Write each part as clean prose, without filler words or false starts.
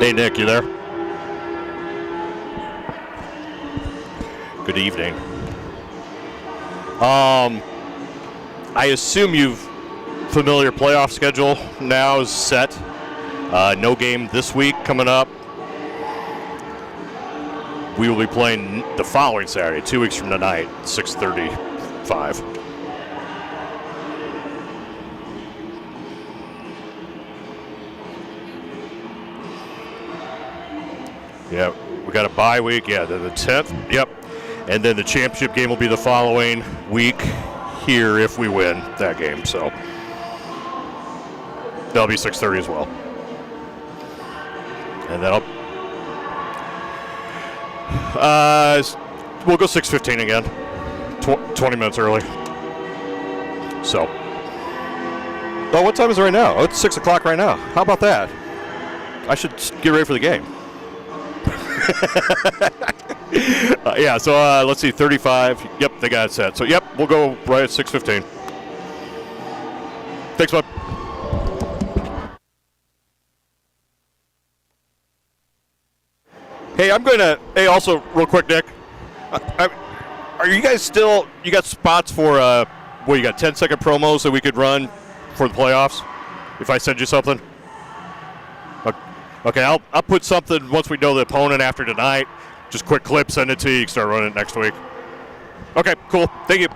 Hey, Nick, you there? Good evening. I assume you've familiar playoff schedule now is set. No game this week coming up. We will be playing the following Saturday, 2 weeks from tonight, 6:35. Yeah, we got a bye week. Yeah, the 10th. Yep. And then the championship game will be the following week here if we win that game. So that'll be 6:30 as well. And that'll we'll go 6:15 again, 20 minutes early. So, oh, what time is it right now? Oh, it's 6 o'clock right now. How about that? I should get ready for the game. Yeah, so let's see, 35. Yep, they got it set. So, yep, we'll go right at 6:15. Thanks, bud. Hey, I'm going to, also, real quick, Nick, are you guys still, you got spots for, you got 10-second promos that we could run for the playoffs if I send you something? Okay, I'll put something once we know the opponent after tonight. Just quick clip, send it to you. You can start running it next week. Okay, cool. Thank you.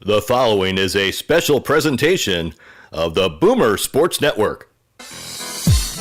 The following is a special presentation of the Boomer Sports Network.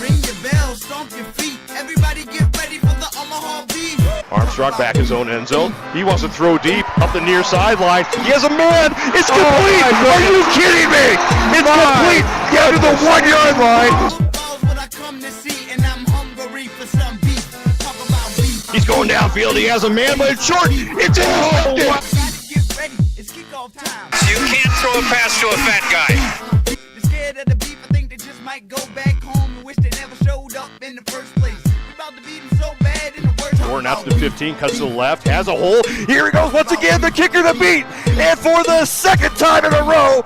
Ring your bell, stomp your feet. Everybody get ready for the Omaha Beef. Armstrong back his own end zone. He wants to throw deep up the near sideline. He has a man. It's complete. Are you kidding me? It's complete. Down to the 1 yard line. Football's what I come to see, and I'm hungry for some beef. Talk about beef. He's going downfield. He has a man, but it's short. It's intercepted. Gotta get ready. It's kickoff time. You can't throw a pass to a fat guy. They're scared of the beef. I think they just might go back home and wish they never showed up in the first place. We about to beat them so bad in the worst. Gordon out to the 15, cuts to the left, has a hole. Here he goes once again, the kicker to beat. And for the second time in a row,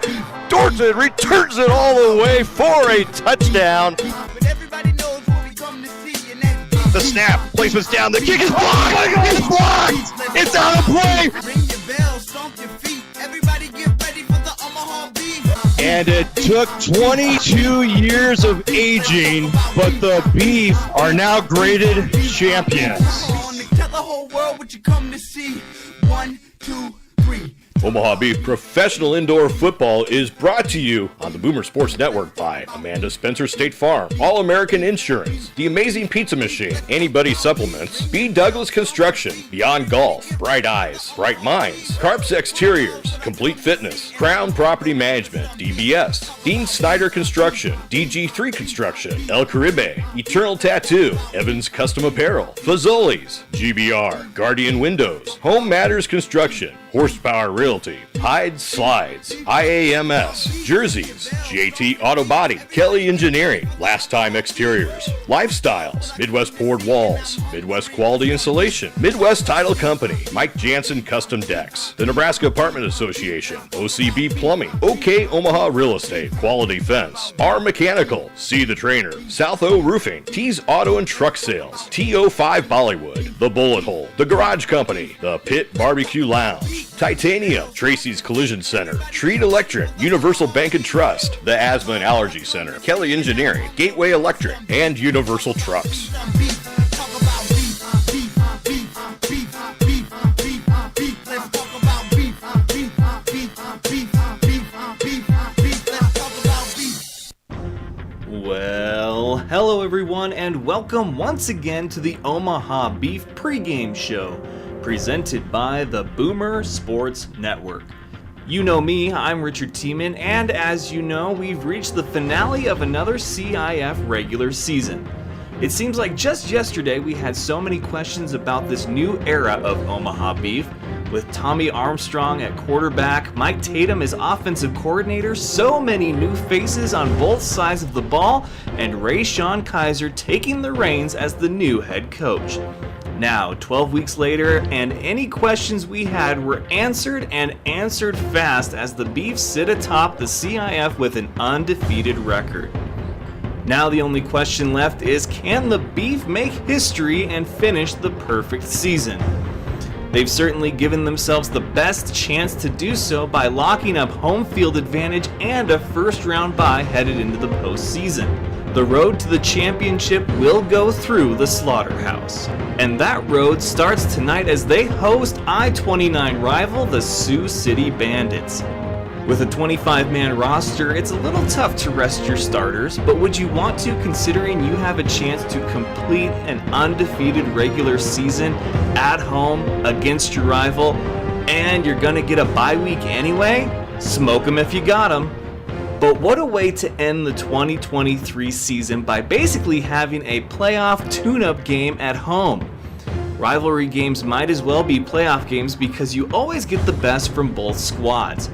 Dorton returns it all the way for a touchdown. But everybody knows what we come to see, and that's beef. The snap, placement's down, the kick is blocked. It's blocked. It's out of play. Ring your bell, stomp your feet. Everybody get ready for the Omaha Beef. And it took 22 years of aging, but the Beef are now graded champions. Tell the whole world what you come to see. 1, 2, 3. Omaha Beef Professional Indoor Football is brought to you on the Boomer Sports Network by Amanda Spencer State Farm, All American Insurance, The Amazing Pizza Machine, Anybody Supplements, B. Douglas Construction, Beyond Golf, Bright Eyes, Bright Minds, Carps Exteriors, Complete Fitness, Crown Property Management, DBS, Dean Snyder Construction, DG3 Construction, El Caribe, Eternal Tattoo, Evans Custom Apparel, Fazoli's, GBR, Guardian Windows, Home Matters Construction, Horsepower Realty, Hyde Slides, IAMS, Jerseys, JT Auto Body, Kelly Engineering, Last Time Exteriors, Lifestyles, Midwest Poured Walls, Midwest Quality Insulation, Midwest Title Company, Mike Jansen Custom Decks, the Nebraska Apartment Association, OCB Plumbing, OK Omaha Real Estate, Quality Fence, R Mechanical, See the Trainer, South O Roofing, T's Auto and Truck Sales, TO5 Bollywood, The Bullet Hole, The Garage Company, The Pit Barbecue Lounge, Titanium, Tracy's Collision Center, Treat Electric, Universal Bank and Trust, the Asthma and Allergy Center, Kelly Engineering, Gateway Electric, and Universal Trucks. Well, hello everyone, and welcome once again to the Omaha Beef Pregame Show, presented by the Boomer Sports Network. You know me, I'm Richard Tiemann, and as you know, we've reached the finale of another CIF regular season. It seems like just yesterday we had so many questions about this new era of Omaha Beef, with Tommy Armstrong at quarterback, Mike Tatum as offensive coordinator, so many new faces on both sides of the ball, and Ray Sean Kaiser taking the reins as the new head coach. Now, 12 weeks later, and any questions we had were answered, and answered fast, as the Beef sit atop the CIF with an undefeated record. Now the only question left is, can the Beef make history and finish the perfect season? They've certainly given themselves the best chance to do so by locking up home field advantage and a first-round bye headed into the postseason. The road to the championship will go through the Slaughterhouse. And that road starts tonight as they host I-29 rival, the Sioux City Bandits. With a 25-man roster, it's a little tough to rest your starters, but would you want to, considering you have a chance to complete an undefeated regular season at home against your rival, and you're gonna get a bye week anyway? Smoke 'em if you got 'em. But what a way to end the 2023 season by basically having a playoff tune-up game at home. Rivalry games might as well be playoff games because you always get the best from both squads.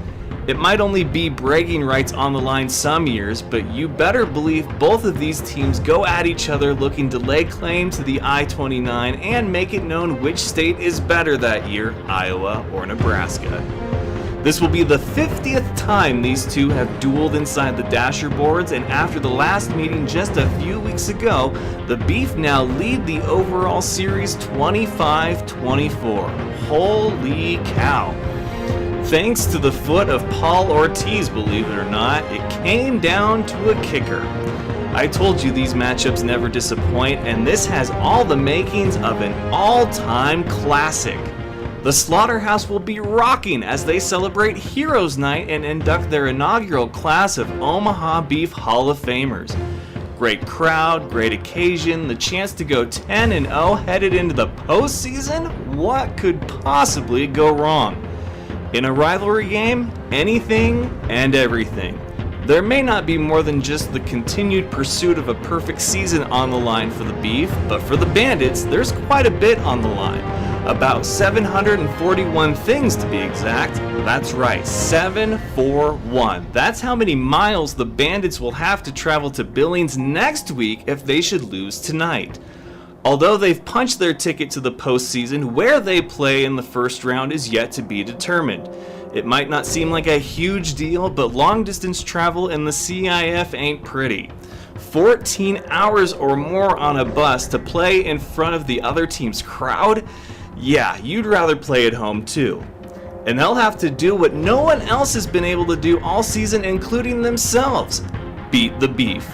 It might only be bragging rights on the line some years, but you better believe both of these teams go at each other looking to lay claim to the I-29 and make it known which state is better that year, Iowa or Nebraska. This will be the 50th time these two have dueled inside the Dasher boards, and after the last meeting just a few weeks ago, the Beef now lead the overall series 25-24. Holy cow. Thanks to the foot of Paul Ortiz, believe it or not, it came down to a kicker. I told you these matchups never disappoint, and this has all the makings of an all-time classic. The Slaughterhouse will be rocking as they celebrate Heroes Night and induct their inaugural class of Omaha Beef Hall of Famers. Great crowd, great occasion, the chance to go 10-0 headed into the postseason? What could possibly go wrong? In a rivalry game, anything and everything. There may not be more than just the continued pursuit of a perfect season on the line for the Beef, but for the Bandits, there's quite a bit on the line. About 741 things to be exact. That's right, 741. That's how many miles the Bandits will have to travel to Billings next week if they should lose tonight. Although they've punched their ticket to the postseason, where they play in the first round is yet to be determined. It might not seem like a huge deal, but long distance travel in the CIF ain't pretty. 14 hours or more on a bus to play in front of the other team's crowd? Yeah, you'd rather play at home too. And they'll have to do what no one else has been able to do all season, including themselves: beat the Beef.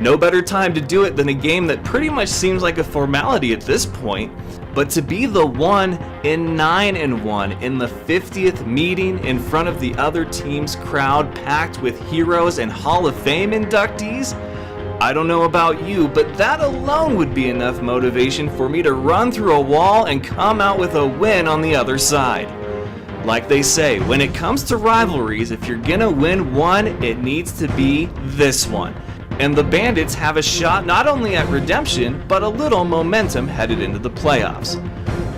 No better time to do it than a game that pretty much seems like a formality at this point, but to be the 1-9-1 in the 50th meeting in front of the other team's crowd packed with heroes and Hall of Fame inductees? I don't know about you, but that alone would be enough motivation for me to run through a wall and come out with a win on the other side. Like they say, when it comes to rivalries, if you're gonna win one, it needs to be this one. And the Bandits have a shot not only at redemption, but a little momentum headed into the playoffs.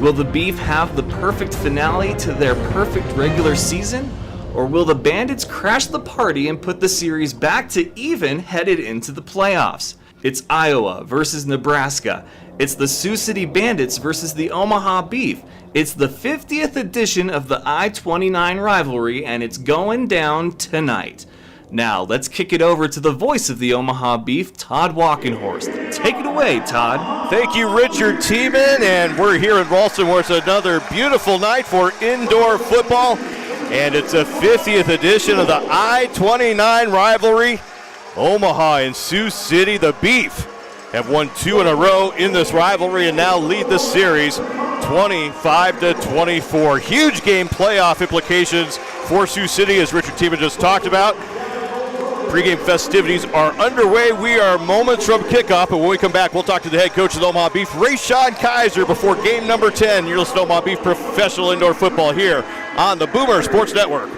Will the Beef have the perfect finale to their perfect regular season? Or will the Bandits crash the party and put the series back to even headed into the playoffs? It's Iowa versus Nebraska. It's the Sioux City Bandits versus the Omaha Beef. It's the 50th edition of the I-29 rivalry, and it's going down tonight. Now, let's kick it over to the voice of the Omaha Beef, Todd Walkenhorst. Take it away, Todd. Thank you, Richard Tiemann, and we're here in Ralston where it's another beautiful night for indoor football, and it's a 50th edition of the I-29 rivalry. Omaha and Sioux City, the Beef, have won 2 in a row in this rivalry and now lead the series 25-24. Huge game, playoff implications for Sioux City, as Richard Tiemann just talked about. Pregame festivities are underway. We are moments from kickoff, and when we come back, we'll talk to the head coach of the Omaha Beef, Rayshawn Kaiser, before game number 10. You're listening to Omaha Beef professional indoor football here on the Boomer Sports Network.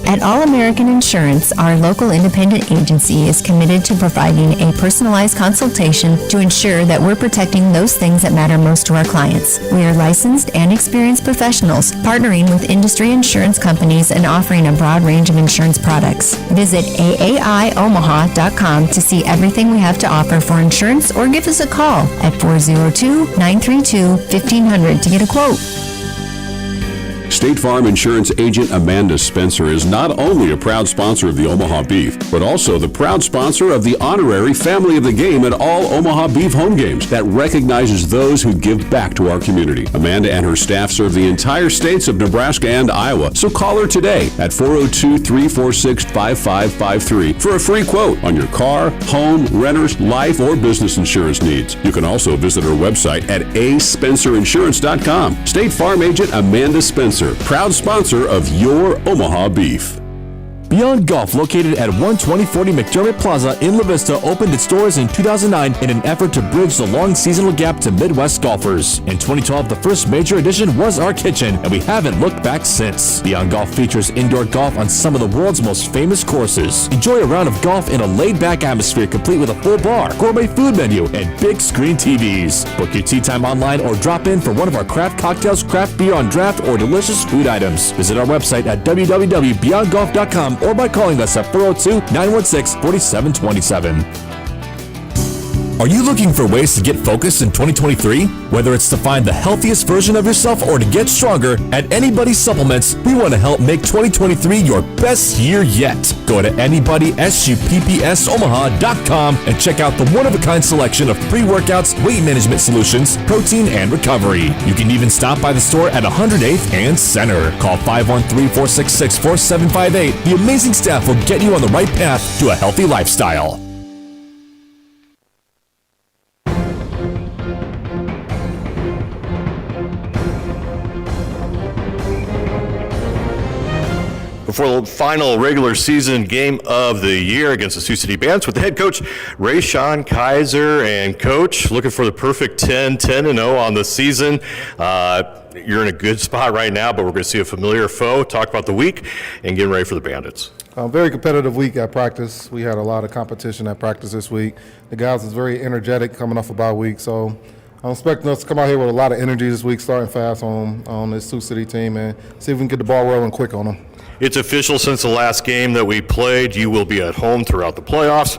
At All American Insurance, our local independent agency is committed to providing a personalized consultation to ensure that we're protecting those things that matter most to our clients. We are licensed and experienced professionals, partnering with industry insurance companies and offering a broad range of insurance products. Visit aAIOmaha.com to see everything we have to offer for insurance, or give us a call at 402-932-1500 to get a quote. State Farm Insurance Agent Amanda Spencer is not only a proud sponsor of the Omaha Beef, but also the proud sponsor of the honorary Family of the Game at all Omaha Beef home games that recognizes those who give back to our community. Amanda and her staff serve the entire states of Nebraska and Iowa, so call her today at 402-346-5553 for a free quote on your car, home, renters, life, or business insurance needs. You can also visit her website at aspencerinsurance.com. State Farm Agent Amanda Spencer, proud sponsor of your Omaha Beef. Beyond Golf, located at 12040 McDermott Plaza in La Vista, opened its doors in 2009 in an effort to bridge the long seasonal gap to Midwest golfers. In 2012, the first major addition was our kitchen, and we haven't looked back since. Beyond Golf features indoor golf on some of the world's most famous courses. Enjoy a round of golf in a laid-back atmosphere, complete with a full bar, gourmet food menu, and big screen TVs. Book your tea time online or drop in for one of our craft cocktails, craft beer on draft, or delicious food items. Visit our website at www.beyondgolf.com or by calling us at 402-916-4727. Are you looking for ways to get focused in 2023? Whether it's to find the healthiest version of yourself or to get stronger, at Anybody Supplements, we want to help make 2023 your best year yet. Go to anybodysuppsomaha.com and check out the one-of-a-kind selection of pre-workouts, weight management solutions, protein, and recovery. You can even stop by the store at 108th and Center. Call 513-466-4758. The amazing staff will get you on the right path to a healthy lifestyle. before the final regular season game of the year against the Sioux City Bandits with the head coach, Rayshawn Kaiser. And Coach, looking for the perfect 10-0 on the season. You're in a good spot right now, but we're going to see a familiar foe. Talk about the week and getting ready for the Bandits. Very competitive week at practice. We had a lot of competition at practice this week. The guys was very energetic coming off a bye week, so I'm expecting us to come out here with a lot of energy this week, starting fast on this Sioux City team, and see if we can get the ball rolling quick on them. It's official since the last game that we played. You will be at home throughout the playoffs,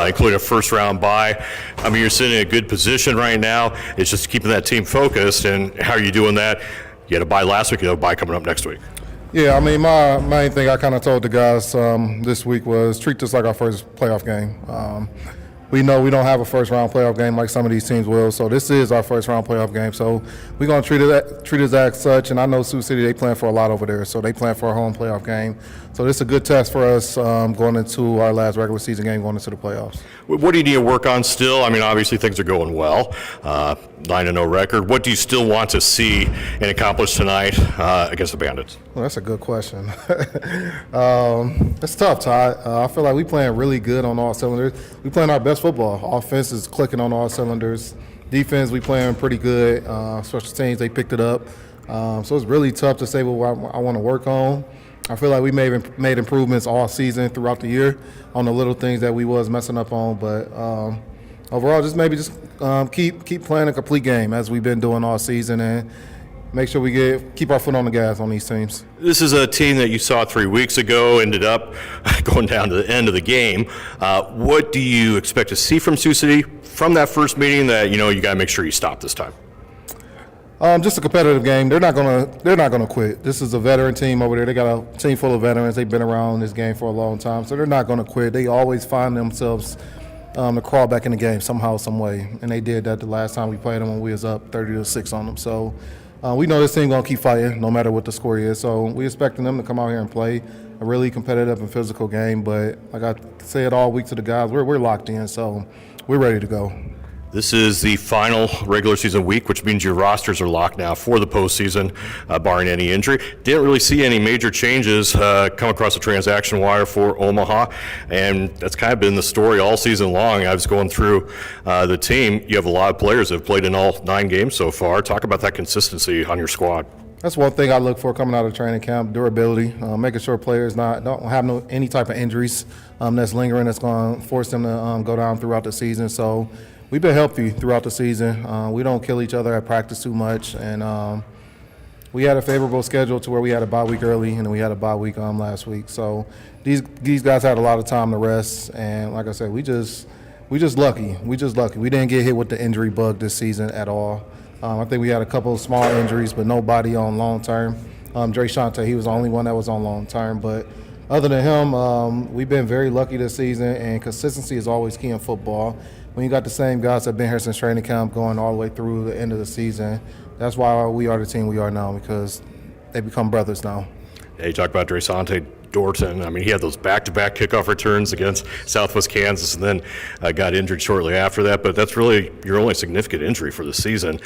including a first-round bye. I mean, you're sitting in a good position right now. It's just keeping that team focused, and how are you doing that? You had a bye last week, you have a bye coming up next week. Yeah, I mean, my main thing I kind of told the guys this week was treat this like our first playoff game. We know we don't have a first-round playoff game like some of these teams will, so this is our first-round playoff game. So we're going to treat it as such, and I know Sioux City, they plan for a lot over there, so they plan for a home playoff game. So this is a good test for us going into our last regular season game, going into the playoffs. What do you need to work on still? I mean, obviously things are going well, 9-0 record. What do you still want to see and accomplish tonight against the Bandits? Well, that's a good question. It's tough, Todd. I feel like we playing really good on all cylinders. We playing our best football. Offense is clicking on all cylinders. Defense, we playing pretty good. Special teams, they picked it up. So it's really tough to say what I want to work on. I feel like we made improvements all season throughout the year on the little things that we was messing up on. But overall, just keep playing a complete game as we've been doing all season, and make sure we keep our foot on the gas on these teams. This is a team that you saw 3 weeks ago, ended up going down to the end of the game. What do you expect to see from Sioux City from that first meeting that you got to make sure you stop this time? Just a competitive game. They're not gonna quit. This is a veteran team over there. They got a team full of veterans. They've been around this game for a long time, so they're not gonna quit. They always find themselves to crawl back in the game somehow, some way, and they did that the last time we played them when we was up 30-6 on them. So we know this team gonna keep fighting no matter what the score is. So we expecting them to come out here and play a really competitive and physical game. But like I said all week to the guys, we're locked in, so we're ready to go. This is the final regular season week, which means your rosters are locked now for the postseason, barring any injury. Didn't really see any major changes come across the transaction wire for Omaha, and that's kind of been the story all season long. I was going through the team. You have a lot of players that have played in all 9 games so far. Talk about that consistency on your squad. That's one thing I look for coming out of training camp: durability, making sure players don't have any type of injuries that's lingering that's going to force them to go down throughout the season. So we've been healthy throughout the season. We don't kill each other at practice too much, and we had a favorable schedule to where we had a bye week early, and then we had a bye week last week. So these guys had a lot of time to rest, and like I said, we just lucky. We didn't get hit with the injury bug this season at all. I think we had a couple of small injuries, but nobody on long term. Dre Shante, he was the only one that was on long term, but other than him, we've been very lucky this season, and consistency is always key in football. When you got the same guys that have been here since training camp going all the way through the end of the season, that's why we are the team we are now, because they become brothers now. Yeah, you talk about Dre Shante Dorton. I mean, he had those back-to-back kickoff returns against Southwest Kansas, and then got injured shortly after that. But that's really your only significant injury for the season.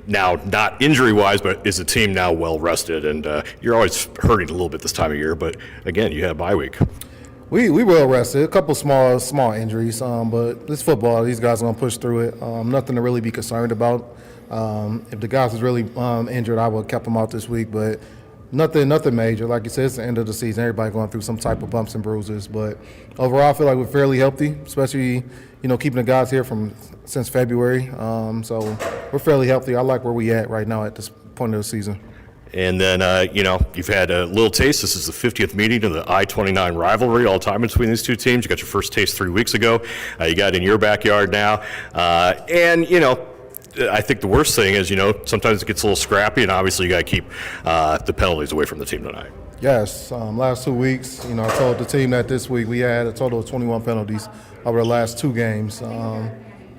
Now, not injury-wise, but is the team now well-rested? And you're always hurting a little bit this time of year, but again, you had a bye week. We well rested. A couple small injuries, but it's football. These guys are gonna push through it. Nothing to really be concerned about. If the guys was really injured, I would have kept them out this week, but nothing major. Like you said, it's the end of the season. Everybody going through some type of bumps and bruises, but overall, I feel like we're fairly healthy, especially keeping the guys here since February. So we're fairly healthy. I like where we at right now at this point of the season. And then, you've had a little taste. This is the 50th meeting of the I-29 rivalry all time between these two teams. You got your first taste 3 weeks ago. You got it in your backyard now. I think the worst thing is, sometimes it gets a little scrappy, and obviously you got to keep the penalties away from the team tonight. Yes, last 2 weeks, I told the team that this week we had a total of 21 penalties over the last 2 games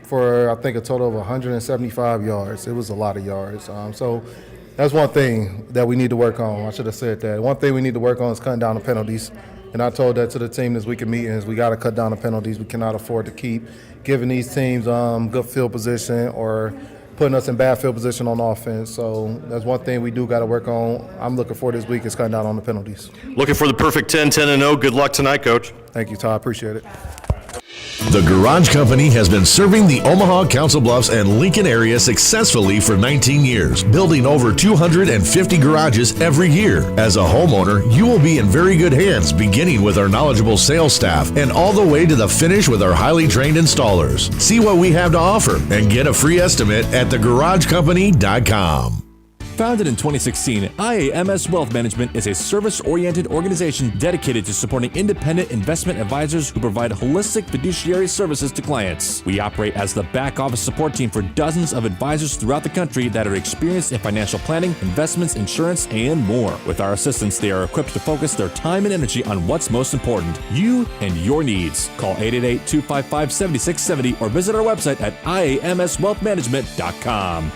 for, I think, a total of 175 yards. It was a lot of yards. So that's one thing that we need to work on. I should have said that. One thing we need to work on is cutting down the penalties. And I told that to the team this week in meetings. We got to cut down the penalties. We cannot afford to keep giving these teams good field position or putting us in bad field position on offense. So that's one thing we do got to work on. I'm looking for this week is cutting down on the penalties. Looking for the perfect 10-10-0. Good luck tonight, Coach. Thank you, Todd. Appreciate it. The Garage Company has been serving the Omaha, Council Bluffs, and Lincoln area successfully for 19 years, building over 250 garages every year. As a homeowner, you will be in very good hands, beginning with our knowledgeable sales staff and all the way to the finish with our highly trained installers. See what we have to offer and get a free estimate at thegaragecompany.com. Founded in 2016, IAMS Wealth Management is a service-oriented organization dedicated to supporting independent investment advisors who provide holistic fiduciary services to clients. We operate as the back office support team for dozens of advisors throughout the country that are experienced in financial planning, investments, insurance, and more. With our assistance, they are equipped to focus their time and energy on what's most important, you and your needs. Call 888-255-7670 or visit our website at iamswealthmanagement.com.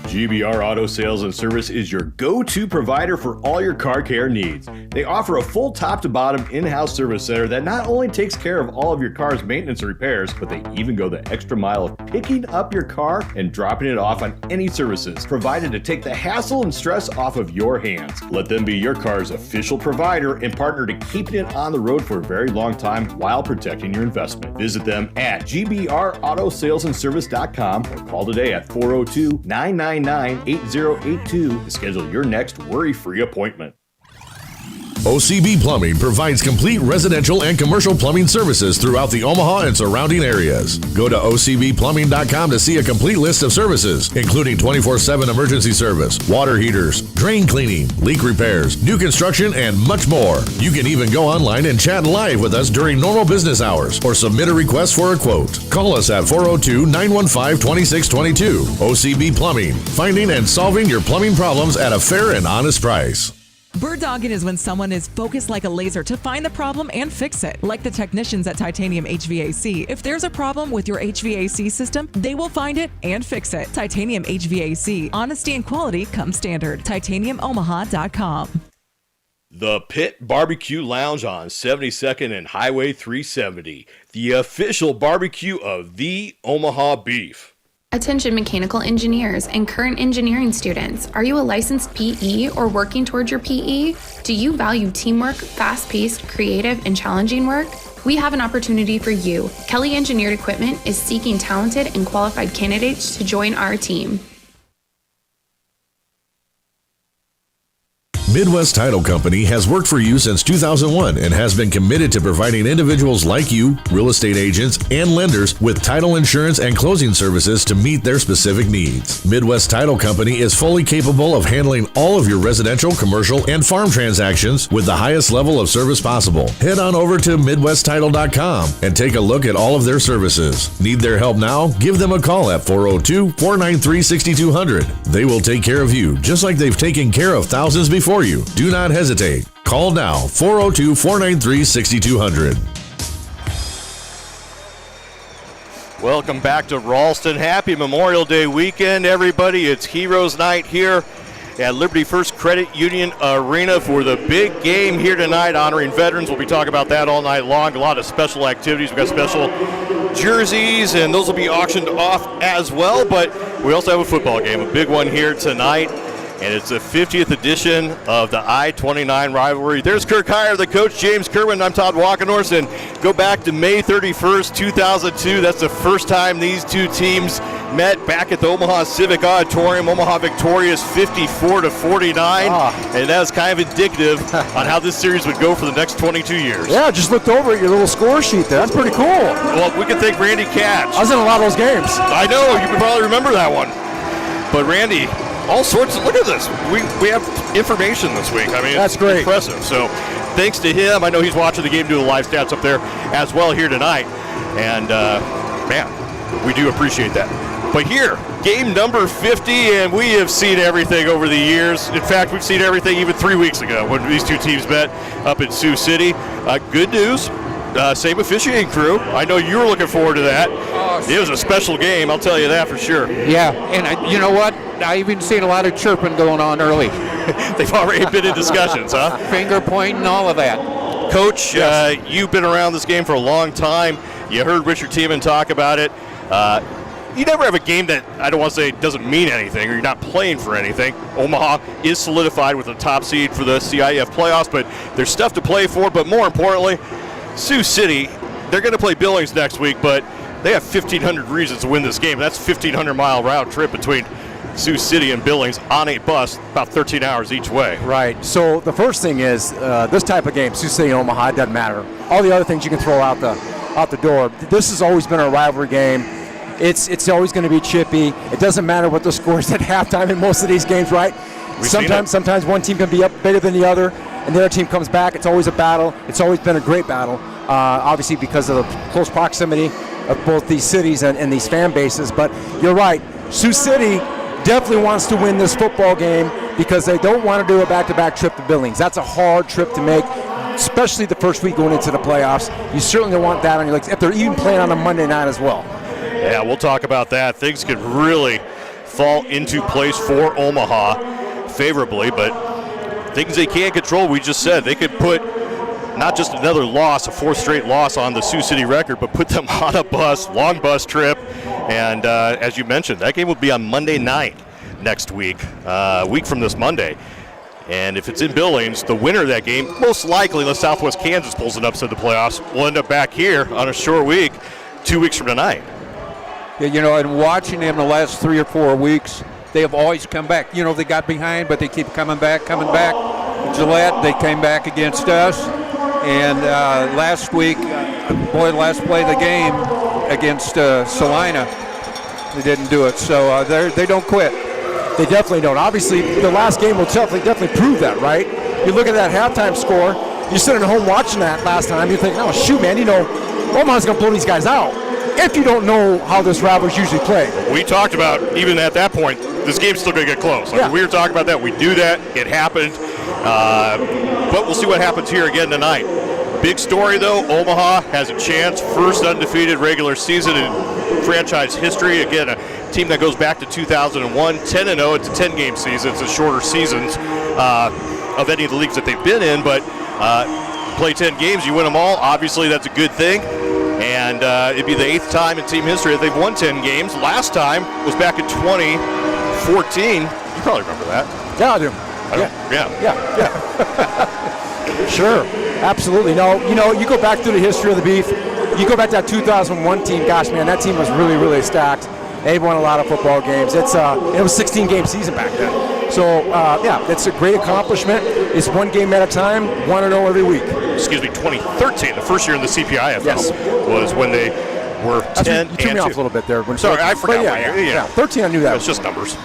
GBR Auto Sales and Service is your go-to provider for all your car care needs. They offer a full top-to-bottom in-house service center that not only takes care of all of your car's maintenance and repairs, but they even go the extra mile of picking up your car and dropping it off on any services, provided to take the hassle and stress off of your hands. Let them be your car's official provider and partner to keeping it on the road for a very long time while protecting your investment. Visit them at gbrautosaleandservice.com or call today at 402-999-8082 to schedule your next worry-free appointment. OCB Plumbing provides complete residential and commercial plumbing services throughout the Omaha and surrounding areas. Go to ocbplumbing.com to see a complete list of services, including 24/7 emergency service, water heaters, drain cleaning, leak repairs, new construction, and much more. You can even go online and chat live with us during normal business hours or submit a request for a quote. Call us at 402-915-2622. OCB Plumbing, finding and solving your plumbing problems at a fair and honest price. Bird dogging is when someone is focused like a laser to find the problem and fix it. Like the technicians at Titanium HVAC. If there's a problem with your HVAC system, they will find it and fix it. Titanium HVAC. Honesty and quality come standard. TitaniumOmaha.com. The Pit Barbecue Lounge on 72nd and Highway 370. The official barbecue of the Omaha Beef. Attention mechanical engineers and current engineering students. Are you a licensed PE or working towards your PE? Do you value teamwork, fast-paced, creative, and challenging work? We have an opportunity for you. Kelly Engineered Equipment is seeking talented and qualified candidates to join our team. Midwest Title Company has worked for you since 2001 and has been committed to providing individuals like you, real estate agents, and lenders with title insurance and closing services to meet their specific needs. Midwest Title Company is fully capable of handling all of your residential, commercial, and farm transactions with the highest level of service possible. Head on over to MidwestTitle.com and take a look at all of their services. Need their help now? Give them a call at 402-493-6200. They will take care of you just like they've taken care of thousands before you. Do not hesitate. Call now, 402-493-6200. Welcome back to Ralston. Happy Memorial Day weekend, everybody. It's Heroes Night here at Liberty First Credit Union Arena for the big game here tonight, honoring veterans. We'll be talking about that all night long. A lot of special activities. We've got special jerseys, and those will be auctioned off as well. But we also have a football game, a big one here tonight. And it's the 50th edition of the I-29 rivalry. There's Kirk Heyer, the coach, James Kerwin. I'm Todd Walkenhorst. And go back to May 31st, 2002. That's the first time these two teams met back at the Omaha Civic Auditorium. Omaha victorious 54-49. And that's kind of indicative on how this series would go for the next 22 years. Yeah, just looked over at your little score sheet there. That's pretty cool. Well, we can thank Randy Katz. I was in a lot of those games. I know. You can probably remember that one. But Randy, all sorts of, look at this. We have information this week. I mean, that's great. Impressive. So thanks to him. I know he's watching the game, doing the live stats up there as well here tonight. And, man, we do appreciate that. But here, game number 50, and we have seen everything over the years. In fact, we've seen everything even 3 weeks ago when these two teams met up in Sioux City. Good news. Same officiating crew. I know you were looking forward to that. It was a special game, I'll tell you that for sure. Yeah, and you know what? I've even seen a lot of chirping going on early. They've already been in discussions, huh? Finger pointing, all of that. Coach, you've been around this game for a long time. You heard Richard Tiemann talk about it. you never have a game that, I don't want to say doesn't mean anything or you're not playing for anything. Omaha is solidified with a top seed for the CIF playoffs, but there's stuff to play for. But more importantly, Sioux City, they're going to play Billings next week, but they have 1,500 reasons to win this game. That's a 1,500-mile round trip between Sioux City and Billings on a bus, about 13 hours each way. Right. So the first thing is this type of game, Sioux City and Omaha, it doesn't matter. All the other things you can throw out the door. This has always been a rivalry game. It's always going to be chippy. It doesn't matter what the score is at halftime in most of these games, right? Sometimes one team can be up bigger than the other, and the other team comes back. It's always a battle. It's always been a great battle, obviously because of the close proximity of both these cities and these fan bases. But you're right. Sioux City definitely wants to win this football game because they don't want to do a back-to-back trip to Billings. That's a hard trip to make, especially the first week going into the playoffs. You certainly don't want that on your legs, if they're even playing on a Monday night as well. Yeah, we'll talk about that. Things could really fall into place for Omaha favorably, but things they can't control, we just said. They could put not just another loss, a fourth straight loss on the Sioux City record, but put them on a bus, long bus trip. And as you mentioned, that game will be on Monday night next week, a week from this Monday. And if it's in Billings, the winner of that game, most likely, unless Southwest Kansas pulls an upset in the playoffs, will end up back here on a short week 2 weeks from tonight. Yeah, and watching them the last 3 or 4 weeks, they have always come back. They got behind, but they keep coming back. Gillette, they came back against us. And last week, last play of the game against Salina, they didn't do it. So they don't quit. They definitely don't. Obviously, the last game will definitely prove that, right? You look at that halftime score, you're sitting at home watching that last time, you're thinking, oh, shoot, man, Omaha's going to blow these guys out. If you don't know how this rivalry's usually played. We talked about, even at that point, this game's still going to get close. We were talking about that. We do that. It happened. But we'll see what happens here again tonight. Big story, though. Omaha has a chance. First undefeated regular season in franchise history. Again, a team that goes back to 2001, 10-0. It's a 10-game season. It's a shorter seasons of any of the leagues that they've been in. But play 10 games, you win them all. Obviously, that's a good thing. And it'd be the 8th time in team history that they've won 10 games. Last time was back in 2014. You probably remember that. Yeah, I do. Yeah. Sure, absolutely. No, you go back through the history of the Beef. You go back to that 2001 team. Gosh, man, that team was really, really stacked. They've won a lot of football games. It was a 16-game season back then. So, it's a great accomplishment. It's one game at a time, 1-0 every week. 2013, the first year in the CPIFL, was when they were 10 you threw me off a little bit there. Sorry, I forgot. Yeah, 13, I knew that. It's just numbers.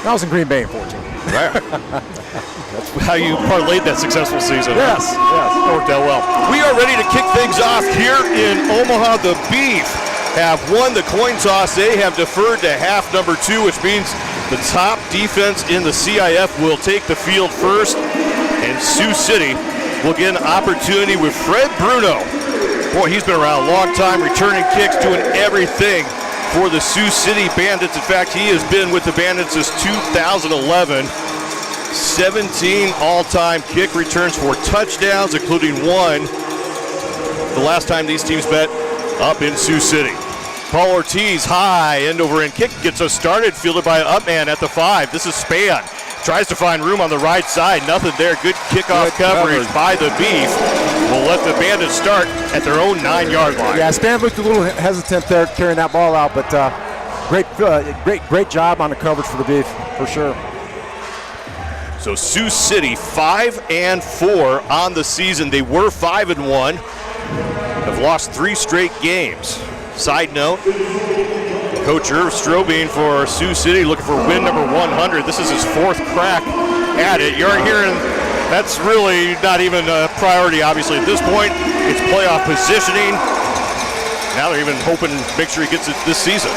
I was in Green Bay in 14. Right. That's how you parlayed that successful season. Yes. It worked out well. We are ready to kick things off here in Omaha. The Beef have won the coin toss. They have deferred to half number 2, which means the top defense in the CIF will take the field first, and Sioux City will get an opportunity with Fred Bruno. Boy, he's been around a long time, returning kicks, doing everything for the Sioux City Bandits. In fact, he has been with the Bandits since 2011. 17 all-time kick returns for touchdowns, including one the last time these teams met up in Sioux City. Paul Ortiz, high, end-over-end kick, gets us started, fielded by an up man at the 5. This is Span. Tries to find room on the right side. Nothing there. Good kickoff coverage by the Beef. Will let the Bandits start at their own 9-yard line. Yeah, Span looked a little hesitant there carrying that ball out, but great job on the coverage for the Beef, for sure. So Sioux City 5-4 on the season. They were 5-1. Have lost 3 straight games. Side note, Coach Irv Strobing for Sioux City looking for win number 100. This is his 4th crack at it. You're hearing that's really not even a priority, obviously, at this point. It's playoff positioning. Now they're even hoping to make sure he gets it this season.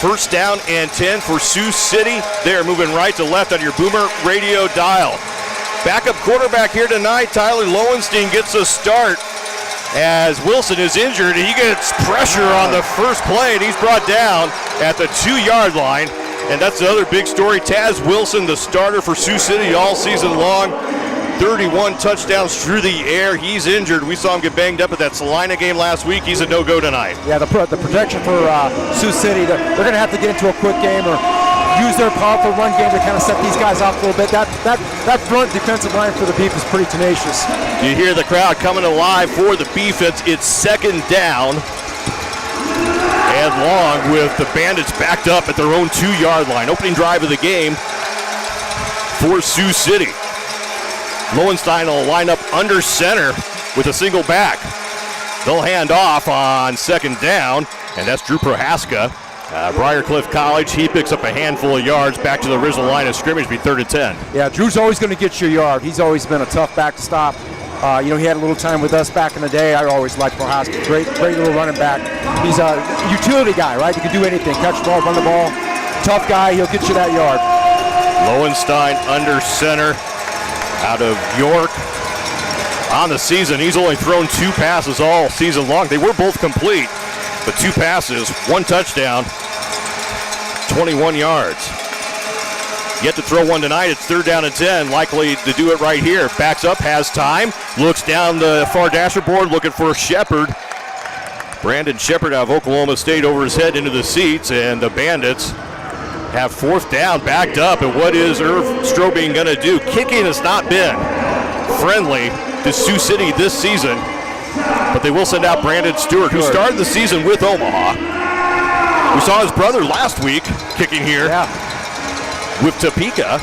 First down and 10 for Sioux City. They're moving right to left on your Boomer radio dial. Backup quarterback here tonight, Tyler Lowenstein gets a start. As Wilson is injured, he gets pressure on the first play, and he's brought down at the 2-yard line. And that's the other big story. Taz Wilson, the starter for Sioux City all season long. 31 touchdowns through the air. He's injured. We saw him get banged up at that Salina game last week. He's a no-go tonight. Yeah, the protection for Sioux City, they're going to have to get into a quick game or use their powerful run game to kind of set these guys off a little bit. That front defensive line for the Beef is pretty tenacious. You hear the crowd coming alive for the Beef. It's second down and long with the Bandits backed up at their own 2-yard line. Opening drive of the game for Sioux City. Lowenstein will line up under center with a single back. They'll hand off on second down, and that's Drew Prohaska. Briarcliff College, he picks up a handful of yards back to the original line of scrimmage, be 3rd and 10. Yeah, Drew's always going to get you a yard. He's always been a tough back to stop. He had a little time with us back in the day. I always liked Prohaska. Great little running back. He's a utility guy, right? He can do anything. Catch the ball, run the ball. Tough guy, he'll get you that yard. Lowenstein under center out of York. On the season, he's only thrown 2 passes all season long. They were both complete, but 2 passes, 1 touchdown, 21 yards. Yet to throw one tonight. It's 3rd down and 10. Likely to do it right here. Backs up, has time, looks down the far dasher board, looking for Shepard. Brandon Shepard out of Oklahoma State over his head into the seats, and the Bandits have 4th down, backed up. And what is Irv Strobing going to do? Kicking has not been friendly to Sioux City this season, but they will send out Brandon Stewart, who started the season with Omaha. We saw his brother last week kicking here with Topeka,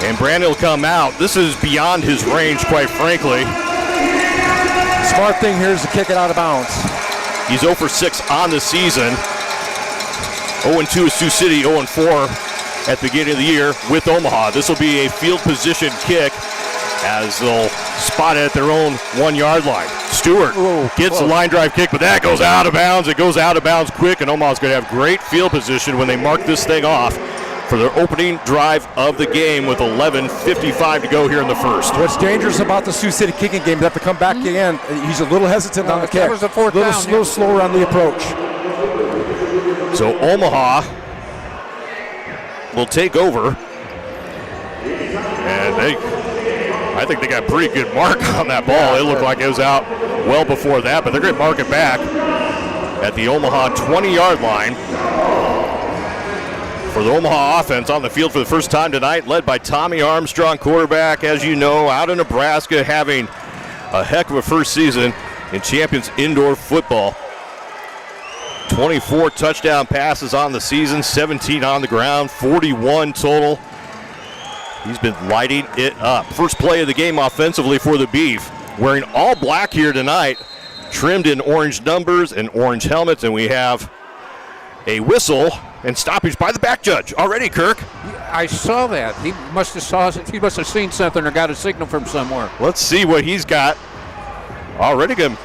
and Brandon will come out. This is beyond his range, quite frankly. Smart thing here is to kick it out of bounds. He's 0 for 6 on the season. 0-2 is Sioux City, 0-4 at the beginning of the year with Omaha. This will be a field position kick as they'll spot it at their own 1-yard line. Stewart gets the line drive kick, but that goes out of bounds. It goes out of bounds quick, and Omaha's going to have great field position when they mark this thing off for their opening drive of the game with 11:55 to go here in the first. What's dangerous about the Sioux City kicking game, they have to come back again. He's a little hesitant on the kick. That was the 4th down. A little slower on the approach. So Omaha will take over, and I think they got a pretty good mark on that ball. It looked like it was out well before that, but they're going to mark it back at the Omaha 20-yard line for the Omaha offense on the field for the first time tonight, led by Tommy Armstrong, quarterback, as you know, out of Nebraska, having a heck of a first season in Champions Indoor Football. 24 touchdown passes on the season, 17 on the ground, 41 total. He's been lighting it up. First play of the game offensively for the Beef. Wearing all black here tonight, trimmed in orange numbers and orange helmets, and we have a whistle and stoppage by the back judge already, Kirk. I saw that. He must have seen something or got a signal from somewhere. Let's see what he's got. Already going to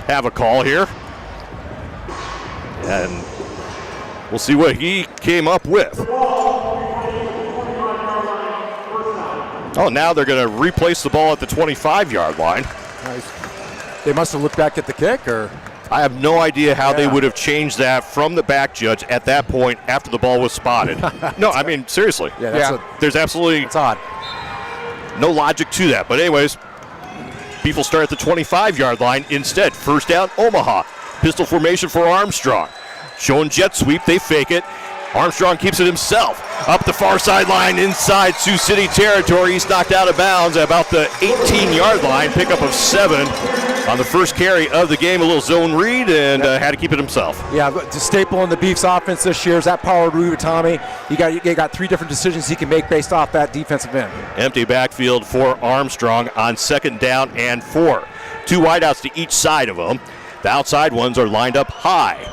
have a call here. And we'll see what he came up with. Oh, now they're going to replace the ball at the 25-yard line. Nice. They must have looked back at the kick, or? I have no idea how they would have changed that from the back judge at that point after the ball was spotted. No, I mean, seriously. There's absolutely it's odd. No logic to that. But anyways, Beef will start at the 25-yard line instead. First down, Omaha. Pistol formation for Armstrong. Showing jet sweep, they fake it. Armstrong keeps it himself. Up the far sideline inside Sioux City territory. He's knocked out of bounds at about the 18-yard line. Pickup of 7 on the first carry of the game. A little zone read and had to keep it himself. Yeah, the staple in the Beef's offense this year is that power read with Tommy. You got 3 different decisions he can make based off that defensive end. Empty backfield for Armstrong on 2nd down and 4. 2 wideouts to each side of him. The outside ones are lined up high.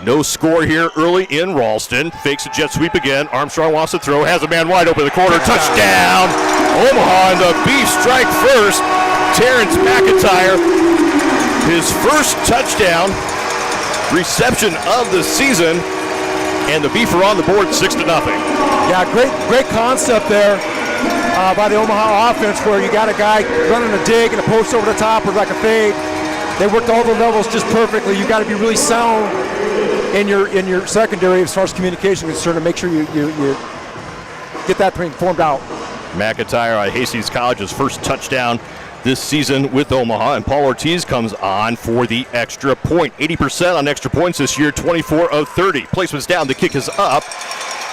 No score here early in Ralston. Fakes a jet sweep again. Armstrong wants to throw. Has a man wide open in the corner. Touchdown! Omaha and the Beef strike first. Terrence McIntyre, his first touchdown reception of the season. And the Beef are on the board 6-0. Yeah, great concept there by the Omaha offense, where you got a guy running a dig and a post over the top or like a fade. They worked all the levels just perfectly. You got to be really sound in your secondary as far as communication is concerned, to make sure you get that thing formed out. McIntyre at Hastings College's first touchdown this season with Omaha, and Paul Ortiz comes on for the extra point. 80% on extra points this year, 24 of 30. Placement's down, the kick is up,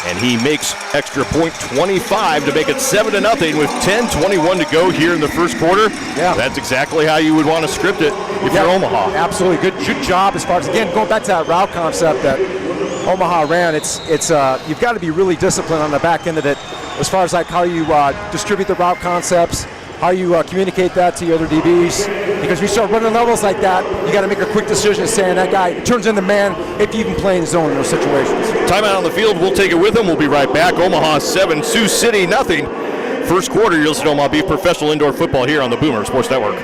and he makes extra point 25 to make it 7-0 with 10:21 to go here in the first quarter. Yeah. That's exactly how you would want to script it if you're Omaha. Absolutely. Good job as far as, again, going back to that route concept that Omaha ran. It's you've got to be really disciplined on the back end of it as far as like how you distribute the route concepts, how you communicate that to your other DBs. Because you start running levels like that, you got to make a quick decision saying that guy turns into man if you even play in zone in those situations. Timeout on the field. We'll take it with him. We'll be right back. Omaha 7, Sioux City nothing. First quarter, you'll listen to Omaha Beef professional indoor football here on the Boomer Sports Network.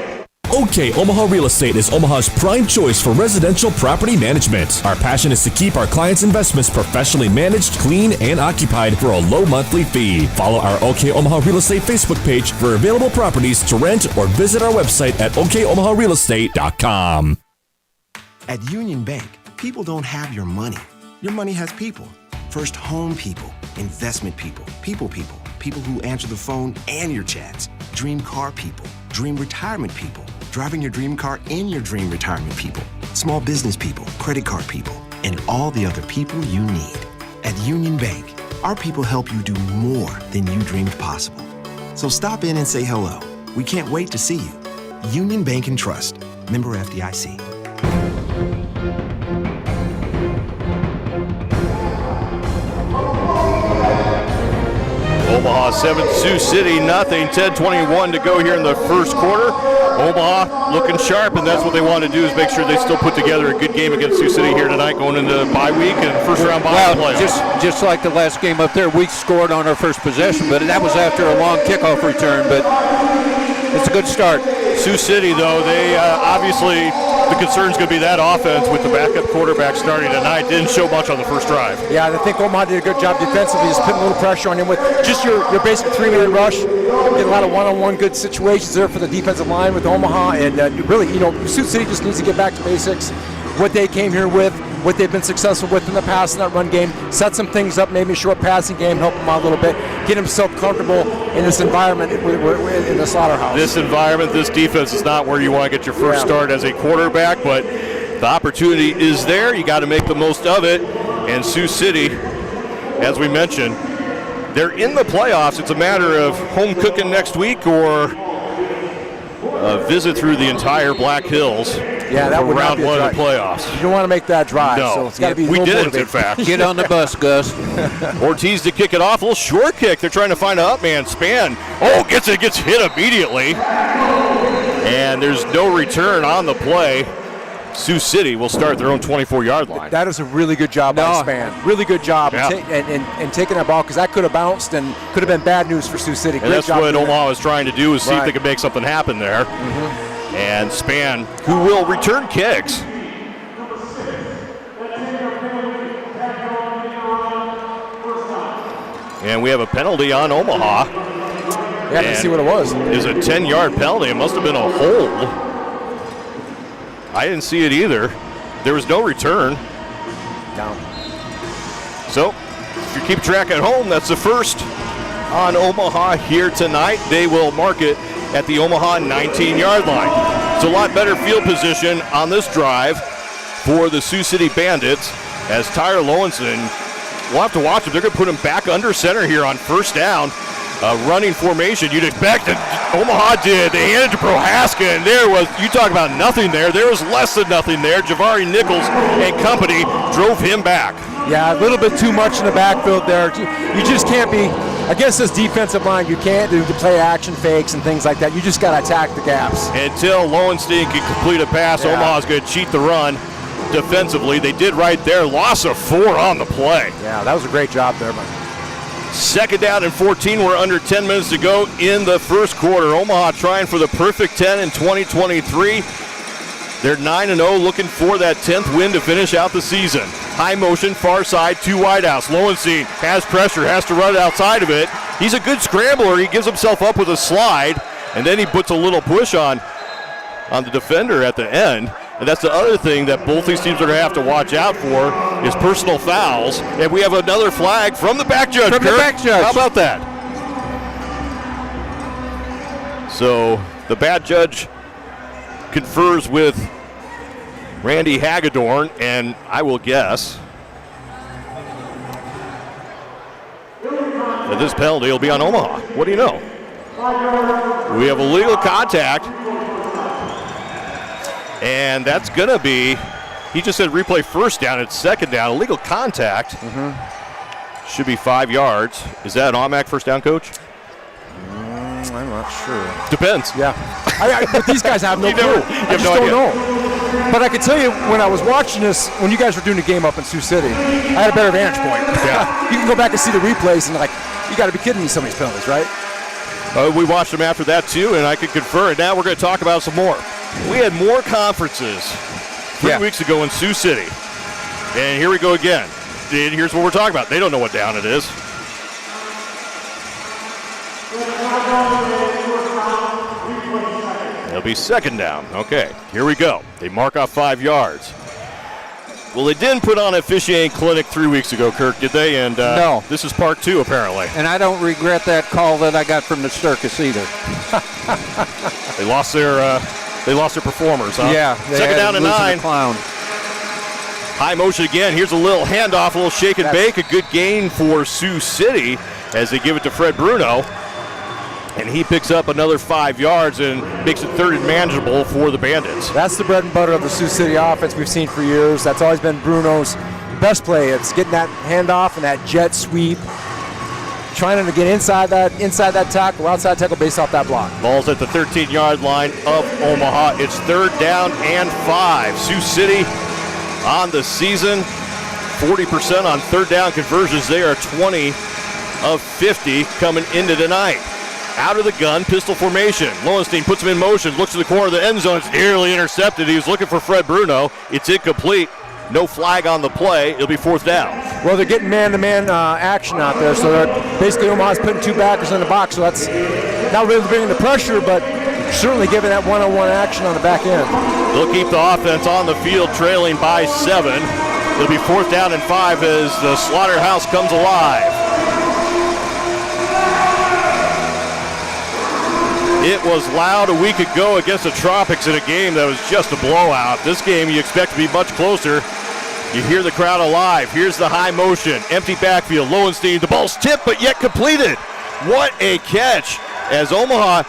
OK Omaha Real Estate is Omaha's prime choice for residential property management. Our passion is to keep our clients' investments professionally managed, clean, and occupied for a low monthly fee. Follow our OK Omaha Real Estate Facebook page for available properties to rent or visit our website at okomaharealestate.com. At Union Bank, people don't have your money. Your money has people. First home people, investment people, people who answer the phone and your chats, dream car people, dream retirement people, driving your dream car in your dream retirement people, small business people, credit card people, and all the other people you need. At Union Bank, our people help you do more than you dreamed possible. So stop in and say hello. We can't wait to see you. Union Bank and Trust. Member FDIC. Omaha 7, Sioux City nothing. 10:21 to go here in the first quarter. Omaha looking sharp, and that's what they want to do is make sure they still put together a good game against Sioux City here tonight, going into bye week and first round bye playoff. Just like the last game up there, we scored on our first possession, but that was after a long kickoff return. But it's a good start. Sioux City, though, they obviously the concern's going to be that offense with the backup quarterback starting tonight. Didn't show much on the first drive. Yeah, I think Omaha did a good job defensively, just putting a little pressure on him with just your basic 3-minute rush. Get a lot of one-on-one good situations there for the defensive line with Omaha, and really, Sioux City just needs to get back to basics. What they came here with, what they've been successful with in the past in that run game, set some things up, maybe a short passing game, help them out a little bit, get himself comfortable in this environment in the slaughterhouse. This environment, this defense is not where you want to get your first start as a quarterback, but the opportunity is there. You got to make the most of it. And Sioux City, as we mentioned, they're in the playoffs. It's a matter of home cooking next week or a visit through the entire Black Hills. Yeah, that would round not be one of the playoffs. You don't want to make that drive. No, so it's got to be. We didn't, in fact. Get on the bus, Gus. Ortiz to kick it off. A little short kick. They're trying to find an up-man span. Oh, gets hit immediately. And there's no return on the play. Sioux City will start their own 24-yard line. That is a really good job by Span. Really good job and taking that ball, because that could have bounced and could have been bad news for Sioux City. And that's what Omaha was trying to do, is see if they could make something happen there. And Span, who will return kicks. And we have a penalty on Omaha. Yeah, I didn't see what it was. It was a 10-yard penalty. It must have been a hold. I didn't see it either. There was no return. Down. So, if you keep track at home, that's the first on Omaha here tonight. They will mark it at the Omaha 19-yard line. It's a lot better field position on this drive for the Sioux City Bandits, as Tyler Lowenson, we'll have to watch him. They're going to put him back under center here on first down. Running formation, you'd expect that Omaha did. They handed to Prohaska, and there was, you talk about nothing there. There was less than nothing there. Javari Nichols and company drove him back. Yeah, a little bit too much in the backfield there. You just can't be, against this defensive line, you can't do the play action fakes and things like that. You just got to attack the gaps. Until Lowenstein can complete a pass, Omaha's going to cheat the run defensively. They did right there. Loss of 4 on the play. Yeah, that was a great job there, man. Second down and 14. We're under 10 minutes to go in the first quarter. Omaha trying for the perfect 10 in 2023. They're 9-0, looking for that 10th win to finish out the season. High motion, far side, 2 wideouts. Lowenstein has pressure, has to run outside of it. He's a good scrambler. He gives himself up with a slide, and then he puts a little push on the defender at the end. And that's the other thing that both these teams are going to have to watch out for is personal fouls. And we have another flag from the back judge. From the back judge. How about that? So the bad judge confers with Randy Hagedorn, and I will guess that this penalty will be on Omaha. What do you know? We have illegal contact, and that's going to be, he just said replay first down, it's second down. Illegal contact should be 5 yards. Is that an automatic first down, Coach? I'm not sure. Depends. Yeah. But these guys have no You clue. never- you I have just no don't idea. know. But I can tell you, when I was watching this, when you guys were doing the game up in Sioux City, I had a better vantage point. Yeah. You can go back and see the replays and you got to be kidding me, some of these penalties, right? We watched them after that too, and I can confer. And now we're going to talk about some more. We had more conferences 3 weeks ago in Sioux City, and here we go again. And here's what we're talking about. They don't know what down it is. It'll be second down. Okay, here we go. They mark off 5 yards. Well, they didn't put on an officiating clinic 3 weeks ago, Kirk, did they? And No. This is part 2, apparently. And I don't regret that call that I got from the circus either. They lost their performers, huh? Yeah. Second down and 9. Clown. High motion again. Here's a little handoff, a little shake and bake. A good gain for Sioux City as they give it to Fred Bruno. And he picks up another 5 yards and makes it third and manageable for the Bandits. That's the bread and butter of the Sioux City offense we've seen for years. That's always been Bruno's best play. It's getting that handoff and that jet sweep, trying to get inside that tackle, outside tackle based off that block. Ball's at the 13-yard line of Omaha. It's third down and 5. Sioux City on the season, 40% on third down conversions. They are 20 of 50 coming into tonight. Out of the gun, pistol formation. Lowenstein puts him in motion, looks to the corner of the end zone. It's nearly intercepted. He was looking for Fred Bruno. It's incomplete. No flag on the play. It'll be fourth down. Well, they're getting man-to-man action out there, so they're basically Omaha's putting two backers in the box, so that's not really bringing the pressure, but certainly giving that one-on-one action on the back end. They'll keep the offense on the field, trailing by 7. It'll be fourth down and 5 as the slaughterhouse comes alive. It was loud a week ago against the Tropics in a game that was just a blowout. This game you expect to be much closer. You hear the crowd alive. Here's the high motion. Empty backfield. Lowenstein. The ball's tipped, but yet completed. What a catch as Omaha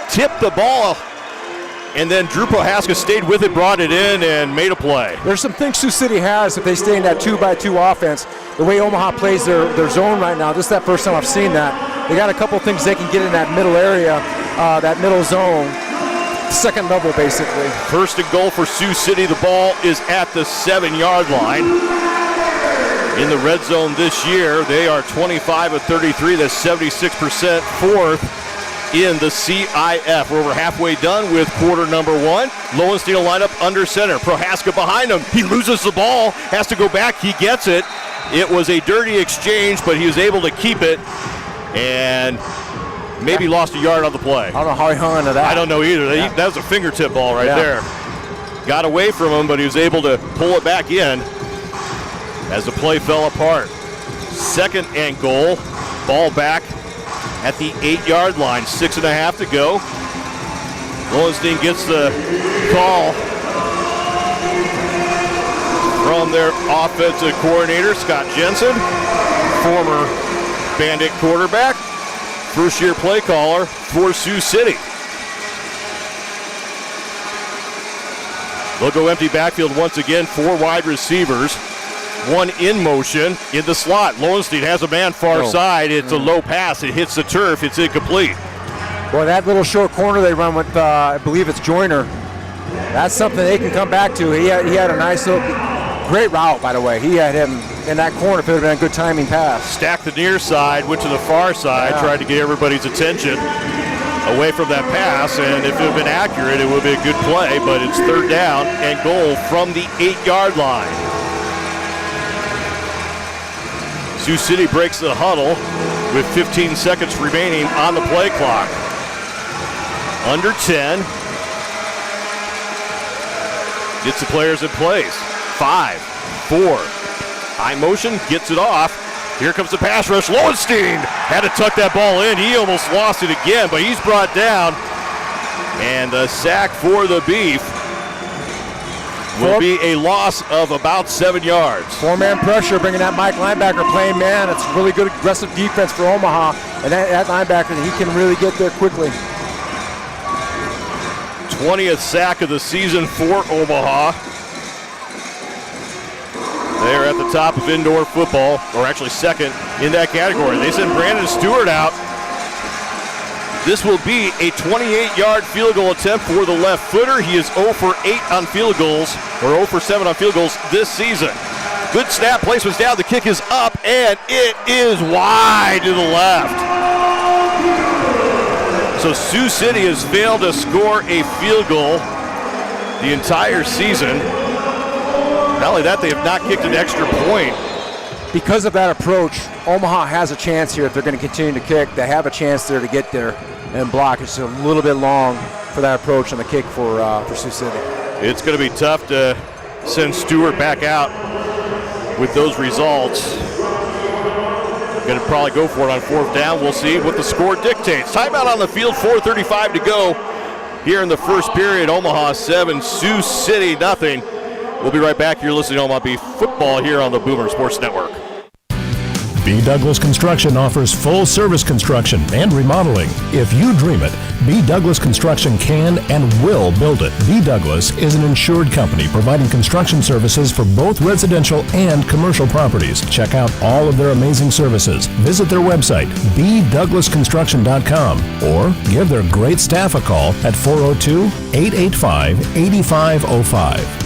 tipped the ball. And then Drew Prohaska stayed with it, brought it in, and made a play. There's some things Sioux City has if they stay in that 2-by-2 offense. The way Omaha plays their zone right now, this is that first time I've seen that. They got a couple things they can get in that middle area, that middle zone. Second level, basically. First and goal for Sioux City. The ball is at the 7-yard line. In the red zone this year, they are 25 of 33. That's 76%. Fourth in the CIF. We're over halfway done with quarter number 1. Lowenstein will line up under center. Prohaska behind him. He loses the ball, has to go back. He gets it. It was a dirty exchange, but he was able to keep it and maybe lost a yard on the play. I don't know how he hung into that. I don't know either. That was a fingertip ball right there. Got away from him, but he was able to pull it back in as the play fell apart. Second and goal. Ball back at the 8-yard line. 6.5 to go. Lowenstein gets the call from their offensive coordinator, Scott Jensen, former Bandit quarterback, first-year play caller for Sioux City. They'll go empty backfield once again, 4 wide receivers, 1 in motion in the slot. Lowenstein has a man far side. It's a low pass. It hits the turf. It's incomplete. Boy, that little short corner they run with, I believe it's Joyner. That's something they can come back to. He had a nice little, great route, by the way. He had him in that corner. If it would have been a good timing pass. Stacked the near side, went to the far side, tried to get everybody's attention away from that pass, and if it had been accurate, it would be a good play, but it's third down and goal from the 8-yard line. Sioux City breaks the huddle with 15 seconds remaining on the play clock. Under 10. Gets the players in place. 5, 4. High motion, gets it off. Here comes the pass rush. Lowenstein had to tuck that ball in. He almost lost it again, but he's brought down And a sack for the Beef will be a loss of about 7 yards. 4-man pressure, bringing that Mike linebacker playing man. It's really good aggressive defense for Omaha. And that linebacker, he can really get there quickly. 20th sack of the season for Omaha. They're at the top of indoor football, or actually second in that category. They send Brandon Stewart out. This will be a 28-yard field goal attempt for the left footer. He is 0 for 8 on field goals, or 0 for 7 on field goals this season. Good snap, placement's down, the kick is up, and it is wide to the left. So Sioux City has failed to score a field goal the entire season. Not only that, they have not kicked an extra point. Because of that approach, Omaha has a chance here if they're going to continue to kick. They have a chance there to get there and block. It's a little bit long for that approach on the kick for Sioux City. It's going to be tough to send Stewart back out with those results. Going to probably go for it on 4th down. We'll see what the score dictates. Timeout on the field, 4:35 to go here in the first period. Omaha 7, Sioux City nothing. We'll be right back. You're listening to Omaha Beef Football here on the Boomer Sports Network. B. Douglas Construction offers full-service construction and remodeling. If you dream it, B. Douglas Construction can and will build it. B. Douglas is an insured company providing construction services for both residential and commercial properties. Check out all of their amazing services. Visit their website, bdouglasconstruction.com, or give their great staff a call at 402-885-8505.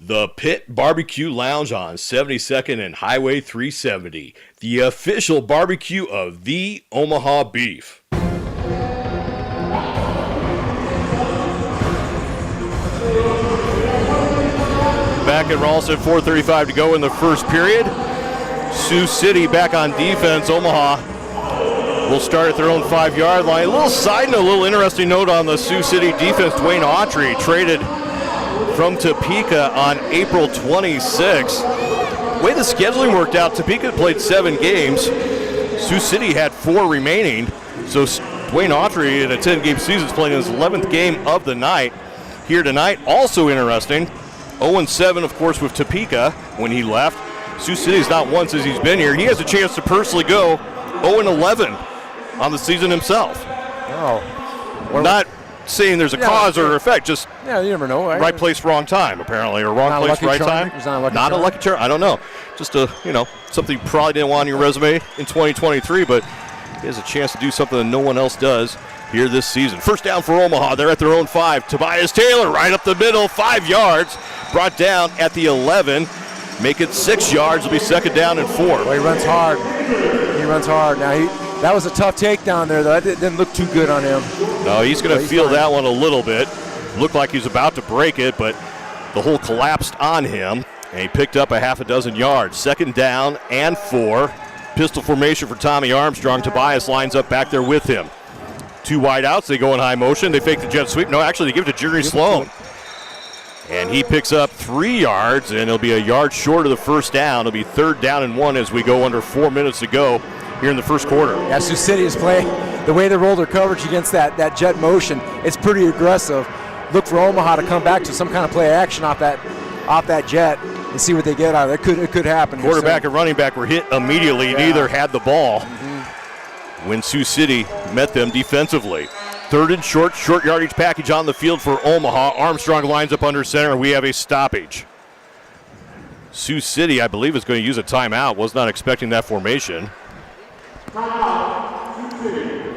The Pit Barbecue Lounge on 72nd and Highway 370, the official barbecue of the Omaha Beef. Back at Ralston, 4:35 to go in the first period. Sioux City back on defense. Omaha will start at their own 5-yard line. A little side note, a little interesting note on the Sioux City defense. Dwayne Autry traded from Topeka on April 26th. The way the scheduling worked out, Topeka played 7 games. Sioux City had 4 remaining. So Dwayne Autry in a 10-game season is playing his 11th game of the night here tonight. Also interesting, 0-7, of course, with Topeka when he left. Sioux City's not won since he's been here. He has a chance to personally go 0-11 on the season himself. Oh. Not saying there's a cause or effect, just you never know. Right place, wrong time, apparently, or wrong place, right time. Not a lucky charm. I don't know. Just something you probably didn't want on your resume in 2023, but he has a chance to do something that no one else does here this season. First down for Omaha. They're at their own 5. Tobias Taylor right up the middle, 5 yards, brought down at the 11. Make it 6 yards. It'll be second down and 4. Well, he runs hard. Now that was a tough takedown there, though. That didn't look too good on him. No, he's going to feel that one a little bit. Looked like he was about to break it, but the hole collapsed on him, and he picked up a half a dozen yards. Second down and 4. Pistol formation for Tommy Armstrong. Tobias lines up back there with him. 2 wide outs. They go in high motion. They fake the jet sweep. No, actually, they give it to Jerry Sloan. And he picks up 3 yards, and it'll be a yard short of the first down. It'll be third down and 1 as we go under 4 minutes to go here in the first quarter. Yeah, Sioux City is playing the way they roll their coverage against that jet motion. It's pretty aggressive. Look for Omaha to come back to some kind of play action off that jet and see what they get out of it. It could happen. Quarterback and running back were hit immediately. Neither had the ball when Sioux City met them defensively. Third and short yardage package on the field for Omaha. Armstrong lines up under center. We have a stoppage. Sioux City, I believe, is going to use a timeout. Was not expecting that formation.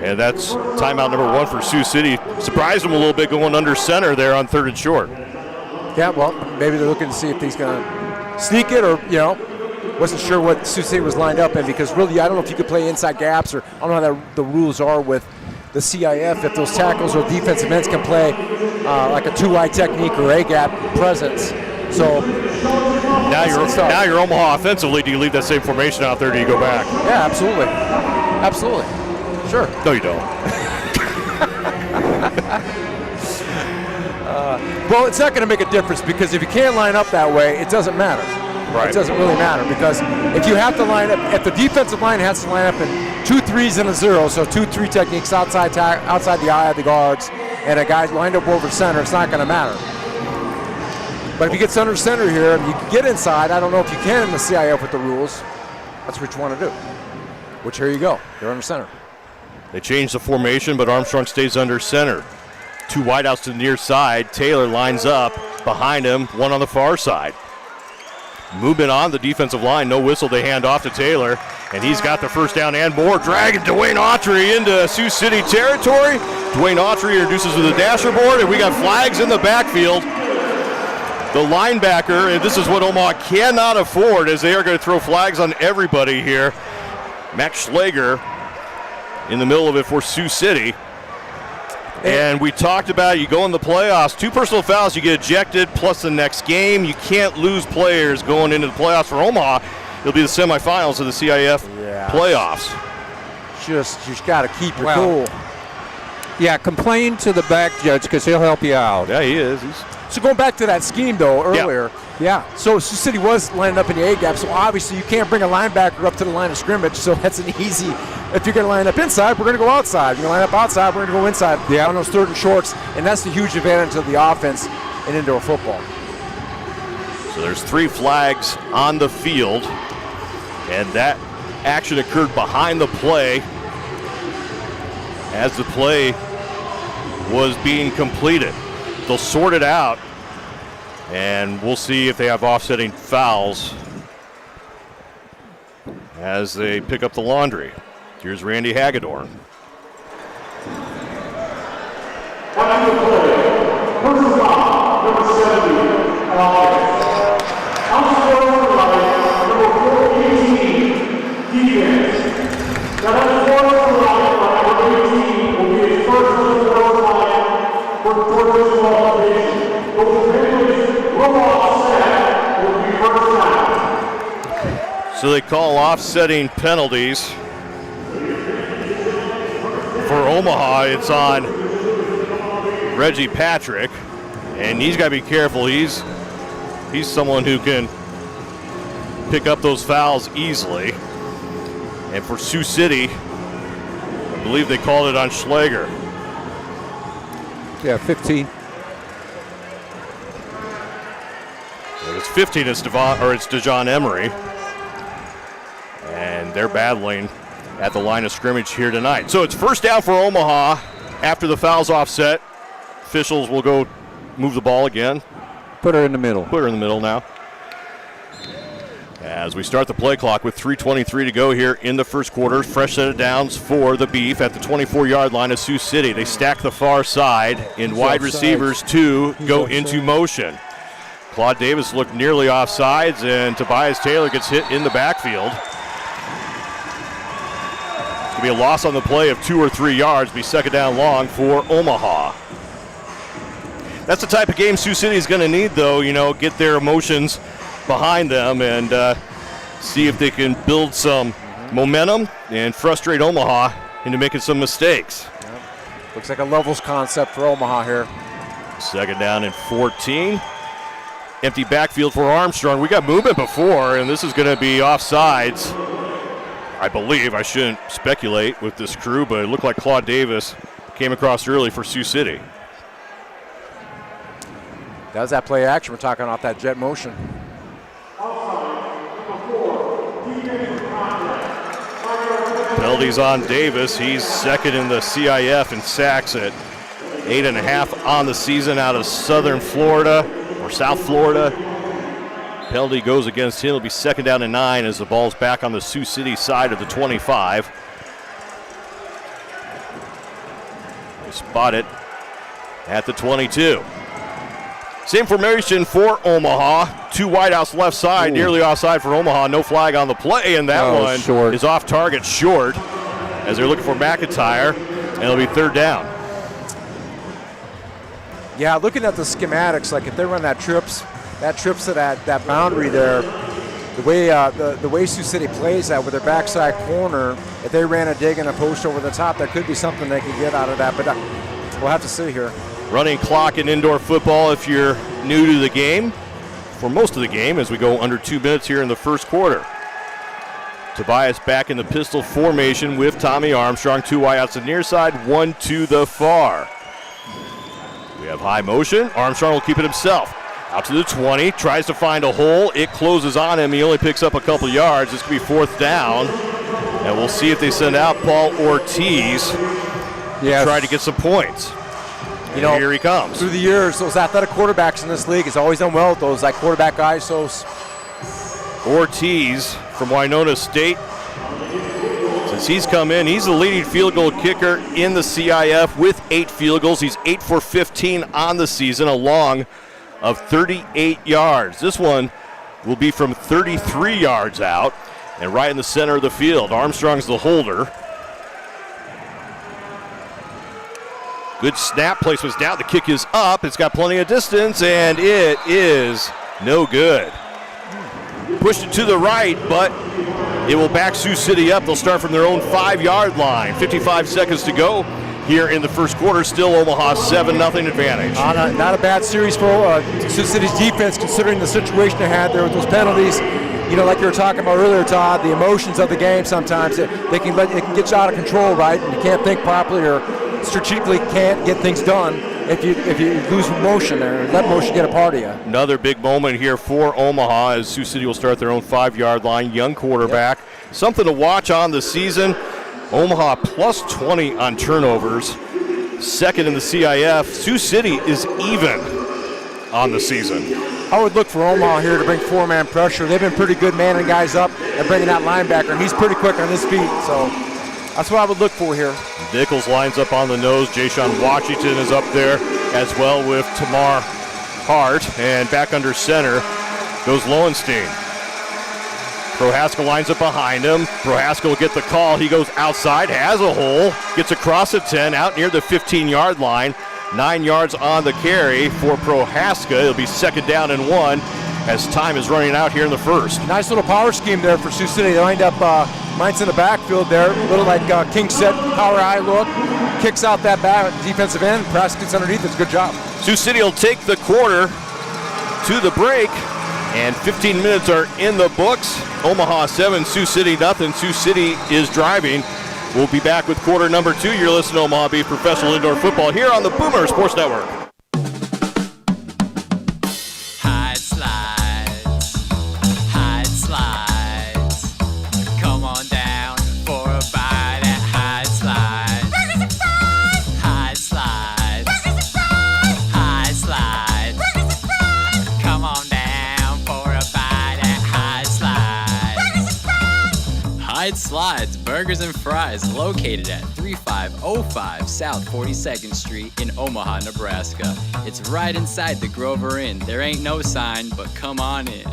And that's timeout number 1 for Sioux City. Surprised them a little bit going under center there on third and short. Yeah, well, maybe they're looking to see if he's going to sneak it or, wasn't sure what Sioux City was lined up in, because really I don't know if you could play inside gaps, or I don't know how the rules are with the CIF, if those tackles or defensive ends can play like a 2-wide technique or A-gap presence. So now you're Omaha offensively. Do you leave that same formation out there? Or do you go back? Yeah, absolutely. Sure. No, you don't. Well, it's not going to make a difference, because if you can't line up that way, it doesn't matter. It doesn't really matter, because if you have to line up, if the defensive line has to line up in 2 3s and a 0, so 2-3 techniques outside the eye of the guards, and a guy lined up over center, it's not going to matter. But if he gets under center here, and you can get inside, I don't know if you can in the CIF with the rules. That's what you want to do. Which, here you go. They're under center. They changed the formation, but Armstrong stays under center. 2 wideouts to the near side. Taylor lines up behind him, one on the far side. Movement on the defensive line. No whistle. They hand off to Taylor, and he's got the first down and more. Dragging Dwayne Autry into Sioux City territory. Dwayne Autry introduces to the dasher board, and we got flags in the backfield. The linebacker, and this is what Omaha cannot afford, as they are going to throw flags on everybody here. Max Schlager in the middle of it for Sioux City. And we talked about, you go in the playoffs, 2 personal fouls, you get ejected, plus the next game. You can't lose players going into the playoffs for Omaha. It'll be the semifinals of the CIF playoffs. Just got to keep your cool. Yeah, complain to the back judge, because he'll help you out. Yeah, he is. So going back to that scheme, though, earlier, so Sioux City was lining up in the A-gap, so obviously you can't bring a linebacker up to the line of scrimmage, so that's an easy, if you're going to line up inside, we're going to go outside. If you're going to line up outside, we're going to go inside on those 3rd and shorts, and that's the huge advantage of the offense in indoor football. So there's 3 flags on the field, and that action occurred behind the play as the play was being completed. They'll sort it out, and we'll see if they have offsetting fouls as they pick up the laundry. Here's Randy Hagedorn. So they call offsetting penalties. For Omaha, it's on Reggie Patrick, and he's got to be careful. He's someone who can pick up those fouls easily. And for Sioux City, I believe they called it on Schlager. Yeah, 15. If it's 15, it's DeJohn Emery. And they're battling at the line of scrimmage here tonight. So it's first down for Omaha after the foul's offset. Officials will go move the ball again. Put her in the middle. Put her in the middle now. As we start the play clock with 3:23 to go here in the first quarter. Fresh set of downs for the Beef at the 24-yard line of Sioux City. They stack the far side in wide receivers to go into motion. Claude Davis looked nearly offsides, and Tobias Taylor gets hit in the backfield. It's going to be a loss on the play of 2 or 3 yards, be second down long for Omaha. That's the type of game Sioux City is going to need, though, get their emotions behind them and see if they can build some momentum and frustrate Omaha into making some mistakes. Yep. Looks like a levels concept for Omaha here. Second down and 14. Empty backfield for Armstrong. We got movement before, and this is going to be offsides. I believe. I shouldn't speculate with this crew, but it looked like Claude Davis came across early for Sioux City. That was that play action. We're talking about that jet motion. Penalties on Davis. He's second in the CIF in sacks at 8.5 on the season out of Southern Florida or South Florida. Penalty goes against him. It'll be second down and 9 as the ball's back on the Sioux City side of the 25. They spot it at the 22. Same formation for Omaha. 2 wideouts left side, nearly offside for Omaha. No flag on the play, and that one short. is off target short as they're looking for McIntyre, and it'll be third down. Yeah, looking at the schematics, like if they run that trips to that boundary there, the way Sioux City plays that with their backside corner, if they ran a dig and a post over the top, that could be something they could get out of that, but we'll have to see here. Running clock in indoor football if you're new to the game. for most of the game as we go under 2 minutes here in the first quarter. Tobias back in the pistol formation with Tommy Armstrong. 2 wide out to the near side, 1 to the far. We have high motion. Armstrong will keep it himself. Out to the 20, tries to find a hole. It closes on him. He only picks up a couple yards. This could be 4th down. And we'll see if they send out Paul Ortiz to try to get some points. You know, here he comes. Through the years, those athletic quarterbacks in this league has always done well with those like quarterback ISOs. Ortiz from Winona State. Since he's come in, he's the leading field goal kicker in the CIF with 8 field goals. He's 8 for 15 on the season, a long of 38 yards. This one will be from 33 yards out and right in the center of the field. Armstrong's the holder. Good snap, placement's down. The kick is up. It's got plenty of distance, and it is no good. Pushed it to the right, but it will back Sioux City up. They'll start from their own 5-yard line. 55 seconds to go here in the first quarter. Still Omaha 7-0 advantage. Not a bad series for Sioux City's defense, considering the situation they had there with those penalties. You know, like you were talking about earlier, Todd, the emotions of the game sometimes, it can get you out of control, right? And you can't think properly or strategically can't get things done if you lose motion there. Let motion get a part of you. Another big moment here for Omaha as Sioux City will start their own 5-yard line. Young quarterback. Yep. Something to watch on the season. Omaha plus 20 on turnovers. Second in the CIF. Sioux City is even on the season. I would look for Omaha here to bring 4-man pressure. They've been pretty good manning guys up and bringing that linebacker, and he's pretty quick on his feet. So that's what I would look for here. Nichols lines up on the nose. Jayshawn Washington is up there as well with Tamar Hart. And back under center goes Lowenstein. Prohaska lines up behind him. Prohaska will get the call. He goes outside, has a hole, gets across the 10, out near the 15-yard line. 9 yards on the carry for Prohaska. It'll be 2nd down and 1 as time is running out here in the first. Nice little power scheme there for Sioux City. They wind up Mine's in the backfield there, a little like king set, power eye look, kicks out that back defensive end, Press gets underneath, it's a good job. Sioux City will take the quarter to the break, and 15 minutes are in the books. Omaha 7, Sioux City nothing. Sioux City is driving. We'll be back with quarter number 2. You're listening to Omaha Beef Professional Indoor Football here on the Boomer Sports Network. Slides, Burgers and Fries, located at 3505 South 42nd Street in Omaha, Nebraska. It's right inside the Grover Inn. There ain't no sign, but come on in.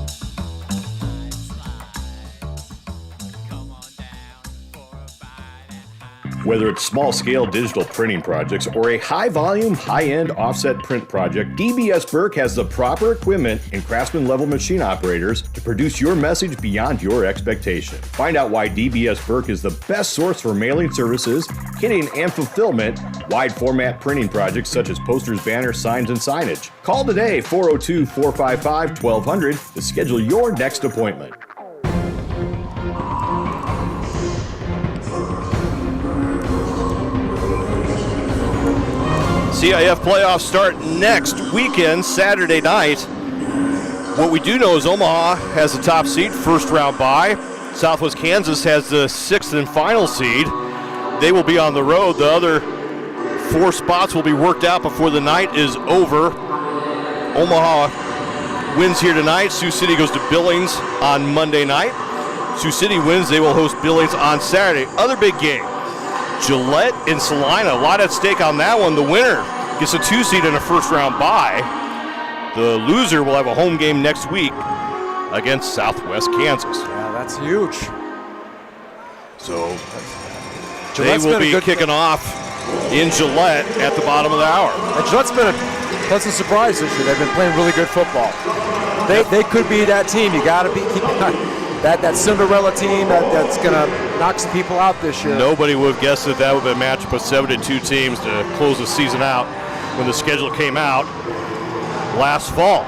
Whether it's small-scale digital printing projects or a high-volume, high-end offset print project, DBS Burke has the proper equipment and craftsman-level machine operators to produce your message beyond your expectation. Find out why DBS Burke is the best source for mailing services, kitting, and fulfillment, wide-format printing projects such as posters, banners, signs, and signage. Call today, 402-455-1200, to schedule your next appointment. CIF playoffs start next weekend, Saturday night. What we do know is Omaha has the top seed, first round bye. Southwest Kansas has the 6th and final seed. They will be on the road. The other 4 spots will be worked out before the night is over. Omaha wins here tonight. Sioux City goes to Billings on Monday night. Sioux City wins, they will host Billings on Saturday. Other big game. Gillette and Salina, a lot at stake on that one. The winner gets a 2 seed and a first round bye. The loser will have a home game next week against Southwest Kansas. Yeah, that's huge. So Gillette's they will be kicking off in Gillette at the bottom of the hour. And Gillette's been a pleasant surprise this year. They've been playing really good football. They could be that team. You got to keep that Cinderella team that's going to knock some people out this year. Nobody would have guessed that would be a matchup of 7-2 teams to close the season out when the schedule came out last fall.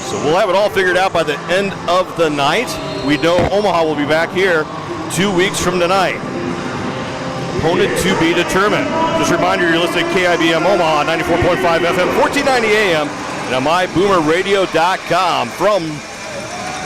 So we'll have it all figured out by the end of the night. We know Omaha will be back here 2 weeks from tonight. Opponent to be determined. Just a reminder, you're listening to KIBM Omaha, 94.5 FM, 1490 AM, and on myboomerradio.com from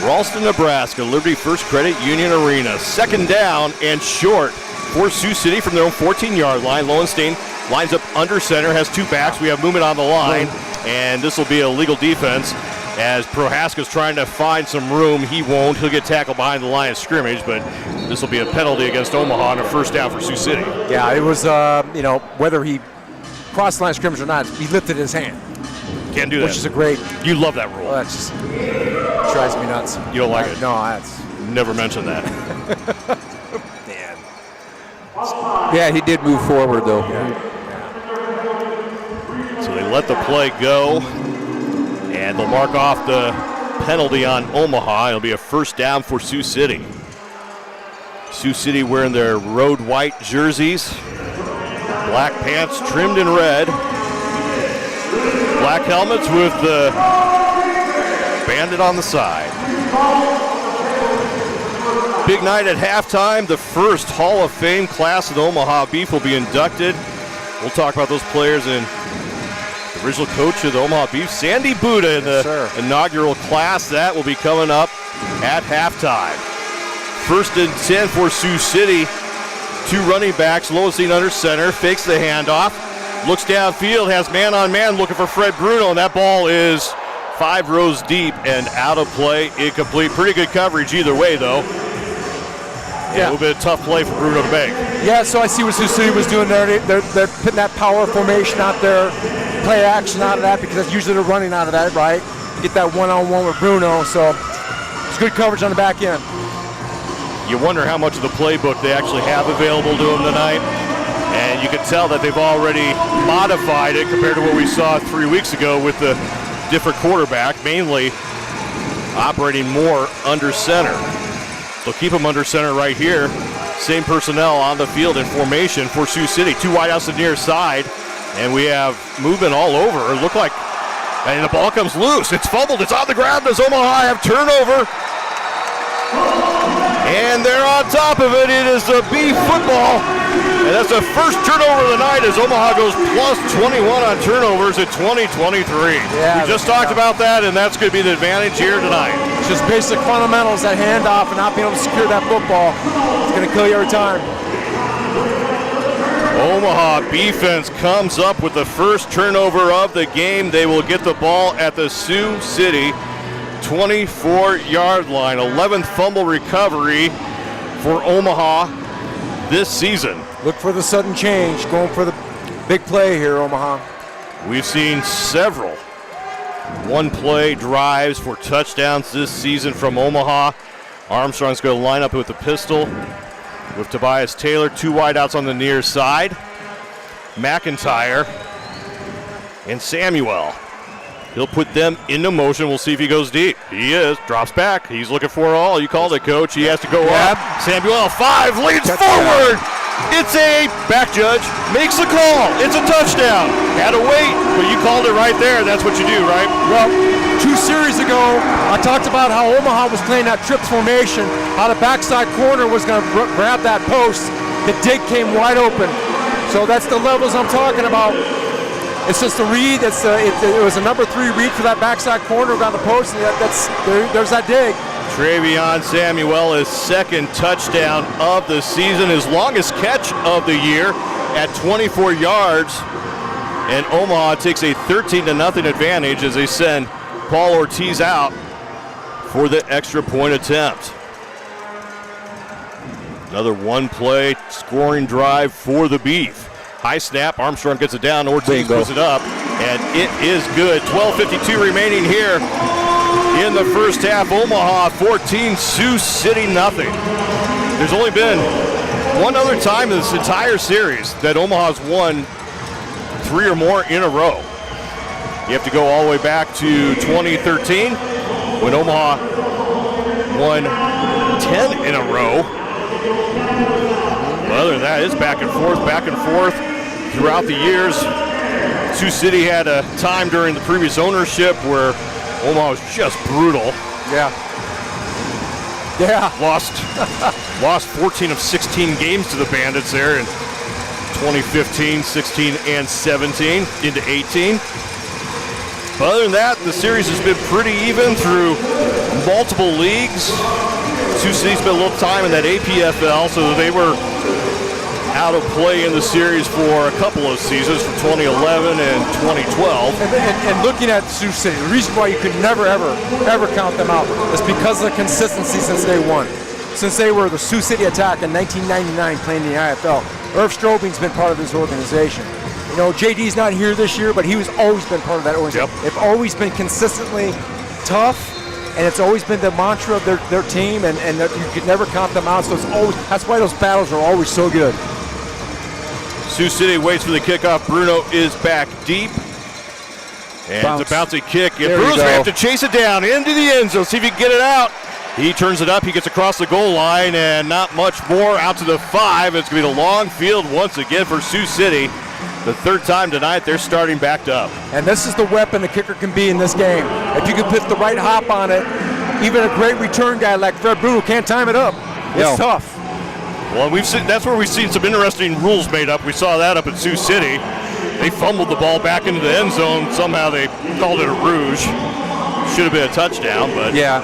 Ralston, Nebraska, Liberty First Credit Union Arena. Second down and short for Sioux City from their own 14-yard line. Lowenstein lines up under center, has two backs. We have movement on the line, and this will be a legal defense as Prohaska's trying to find some room. He won't. He'll get tackled behind the line of scrimmage, but this will be a penalty against Omaha and a first down for Sioux City. Yeah, it was, whether he crossed the line of scrimmage or not, he lifted his hand. Can't do that. Which is a great. You love that rule. Well, that just drives me nuts. You don't like it? No, that's. Never mentioned that. Man. Yeah, he did move forward, though. So they let the play go, and they'll mark off the penalty on Omaha. It'll be a first down for Sioux City. Sioux City wearing their road white jerseys, black pants trimmed in red, black helmets with the bandit on the side. Big night at halftime. The first Hall of Fame class of the Omaha Beef will be inducted. We'll talk about those players and the original coach of the Omaha Beef, Sandy Buddha, in the inaugural class. That will be coming up at halftime. First and 10 for Sioux City. Two running backs, Lowenstein under center, fakes the handoff, looks downfield, has man-on-man looking for Fred Bruno, and that ball is 5 rows deep and out of play, incomplete. Pretty good coverage either way, though. Yeah, a little bit of tough play for Bruno to make. Yeah, so I see what Sioux City was doing there. They're putting that power formation out there, play action out of that, because that's usually they're running out of that, right? Get that one-on-one with Bruno, so it's good coverage on the back end. You wonder how much of the playbook they actually have available to them tonight. And you can tell that they've already modified it compared to what we saw 3 weeks ago with the different quarterback, mainly operating more under center. So keep them under center right here. Same personnel on the field in formation for Sioux City. Two wideouts to the near side, and we have movement all over. It looked like, and the ball comes loose. It's fumbled. It's on the ground. Does Omaha have turnover? And they're on top of it. It is the Beef football. And that's the first turnover of the night as Omaha goes plus 21 on turnovers in 2023. Yeah, we just talked about that, and that's going to be the advantage here tonight. It's just basic fundamentals, that handoff and not being able to secure that football. It's going to kill you every time. Omaha defense comes up with the first turnover of the game. They will get the ball at the Sioux City 24-yard line. 11th fumble recovery for Omaha this season. Look for the sudden change, going for the big play here, Omaha. We've seen several one-play drives for touchdowns this season from Omaha. Armstrong's going to line up with the pistol with Tobias Taylor. Two wideouts on the near side. McIntyre and Samuel. He'll put them into motion. We'll see if he goes deep. He is. Drops back. He's looking for it all. You called it, Coach. He has to go up. Samuel, 5, leads forward. It's a back judge. Makes the call. It's a touchdown. Had to wait, but you called it right there. That's what you do, right? Well, 2 series ago, I talked about how Omaha was playing that trips formation, how the backside corner was going to grab that post. The dig came wide open. So that's the levels I'm talking about. It's just a read. It was a number 3 read for that backside corner around the post, and there's that dig. Travion Samuel, his second touchdown of the season, his longest catch of the year at 24 yards. And Omaha takes a 13-0 advantage as they send Paul Ortiz out for the extra point attempt. Another one-play scoring drive for the Beef. High snap, Armstrong gets it down, Ortiz puts it up, and it is good. 12:52 remaining here in the first half. Omaha 14, Sioux City nothing. There's only been one other time in this entire series that Omaha's won 3 or more in a row. You have to go all the way back to 2013 when Omaha won 10 in a row. Other than that, it's back and forth throughout the years. Sioux City had a time during the previous ownership where Omaha was just brutal. Yeah. Yeah. Lost 14 of 16 games to the Bandits there in 2015, 16, and 17 into 18. But other than that, the series has been pretty even through multiple leagues. Sioux City spent a little time in that APFL, so they were out of play in the series for a couple of seasons, from 2011 and 2012. And looking at Sioux City, the reason why you could never, ever count them out is because of the consistency since day one. Since they were the Sioux City Attack in 1999 playing in the IFL, Irv Strobing's been part of this organization. You know, JD's not here this year, but he was always been part of that organization. Yep. They've always been consistently tough, and it's always been the mantra of their team, and you could never count them out. So that's why those battles are always so good. Sioux City waits for the kickoff. Bruno is back deep. And it's a bouncy kick. And Bruno's going to have to chase it down into the end zone, see if he can get it out. He turns it up. He gets across the goal line, and not much more out to the 5. It's going to be the long field once again for Sioux City. The third time tonight, they're starting backed up. And this is the weapon the kicker can be in this game. If you can put the right hop on it, even a great return guy like Fred Bruno can't time it up. It's tough. Well, that's where we've seen some interesting rules made up. We saw that up at Sioux City. They fumbled the ball back into the end zone. Somehow they called it a rouge. Should have been a touchdown, but yeah.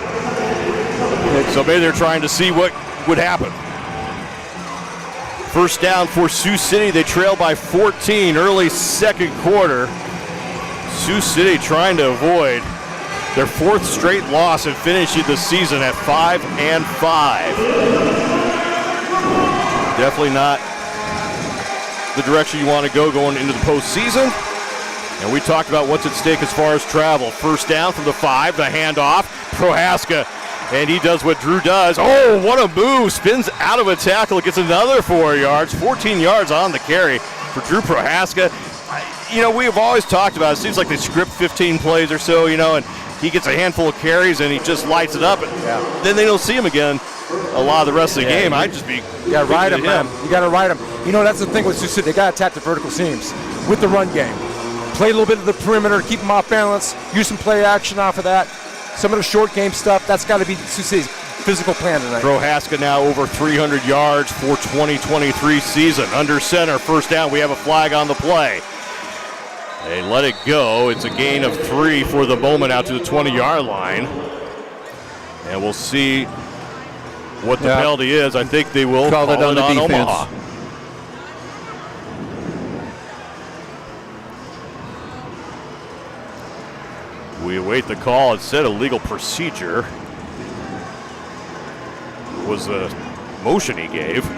So maybe they're trying to see what would happen. First down for Sioux City. They trail by 14 early second quarter. Sioux City trying to avoid their 4th straight loss and finishing the season at 5-5. Definitely not the direction you want to go going into the postseason. And we talked about what's at stake as far as travel. First down from the 5, the handoff. Prohaska, and he does what Drew does. Oh, what a move. Spins out of a tackle, gets another 4 yards. 14 yards on the carry for Drew Prohaska. You know, we have always talked about it. It seems like they script 15 plays or so, you know, and he gets a handful of carries and he just lights it up. And then they don't see him again a lot of the rest of the game. I'd just be ride him, man. You got to ride him. You know, that's the thing with Sioux City. They got to attack the vertical seams with the run game. Play a little bit of the perimeter, keep them off balance, use some play action off of that. Some of the short game stuff, that's got to be Sioux City's physical plan tonight. Prohaska now over 300 yards for 2023 season. Under center, first down. We have a flag on the play. They let it go. It's a gain of 3 for the moment out to the 20-yard line. And we'll see what the penalty is. I think they will call it on Omaha. We await the call. It said a legal procedure was the motion he gave. So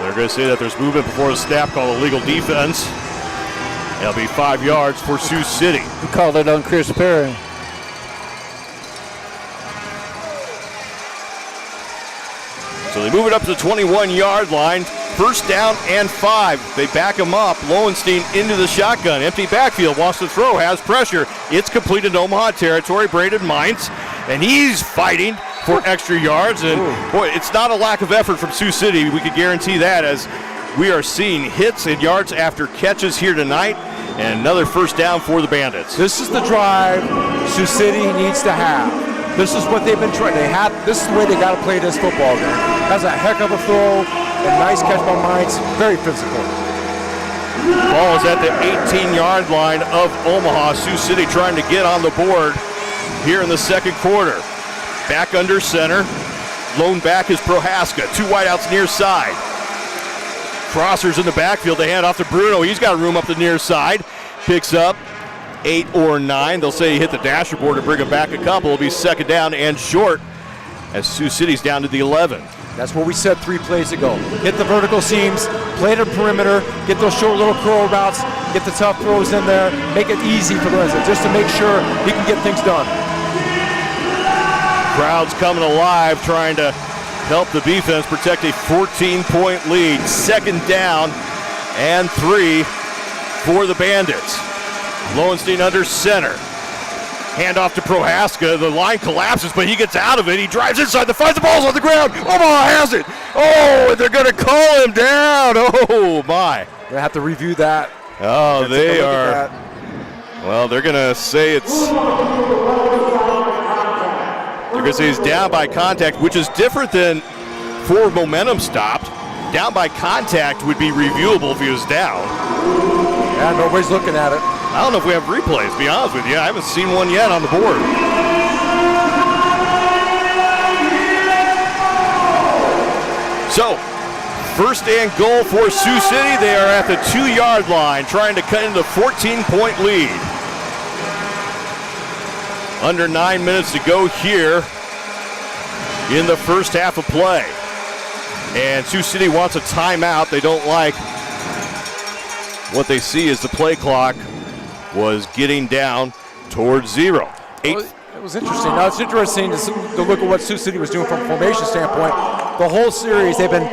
they're going to say that there's movement before the snap, called illegal defense. It'll be 5 yards for Sioux City. He called it on Chris Perry. So they move it up to the 21-yard line. First down and 5. They back him up. Lowenstein into the shotgun. Empty backfield. Wants to throw. Has pressure. It's completed Omaha territory. Braden Mines. And he's fighting for extra yards. And boy, it's not a lack of effort from Sioux City. We could guarantee that, as we are seeing hits and yards after catches here tonight. And another first down for the Bandits. This is the drive Sioux City needs to have. This is what they've been trying. This is the way they got to play this football game. That's a heck of a throw. A nice catch by Mines. Very physical. Ball is at the 18-yard line of Omaha. Sioux City trying to get on the board here in the second quarter. Back under center. Lone back is Prohaska. 2 wideouts near side. Crossers in the backfield. They hand off to Bruno. He's got room up the near side. Picks up 8 or 9. They'll say he hit the dasher board to bring him back a couple. It'll be second down and short as Sioux City's down to the 11. That's what we said 3 plays ago. Hit the vertical seams, play the perimeter, get those short little curl routes, get the tough throws in there, make it easy for the Lindsay, just to make sure he can get things done. Crowd's coming alive, trying to help the defense protect a 14-point lead. Second down and 3 for the Bandits. Lowenstein under center. Handoff to Prohaska. The line collapses, but he gets out of it. He drives inside. The ball's on the ground. Omaha has it. Oh, they're going to call him down. Oh, my. They have to review that. Oh, they are. Well, they're going to say it's. They're going to say he's down by contact, which is different than forward momentum stopped. Down by contact would be reviewable if he was down. Yeah, nobody's looking at it. I don't know if we have replays, to be honest with you. I haven't seen one yet on the board. So, first and goal for Sioux City. They are at the 2-yard line, trying to cut into a 14-point lead. Under 9 minutes to go here in the first half of play. And Sioux City wants a timeout. They don't like what they see as the play clock was getting down towards 0. It was interesting. Now it's interesting to look at what Sioux City was doing from a formation standpoint. The whole series, they've been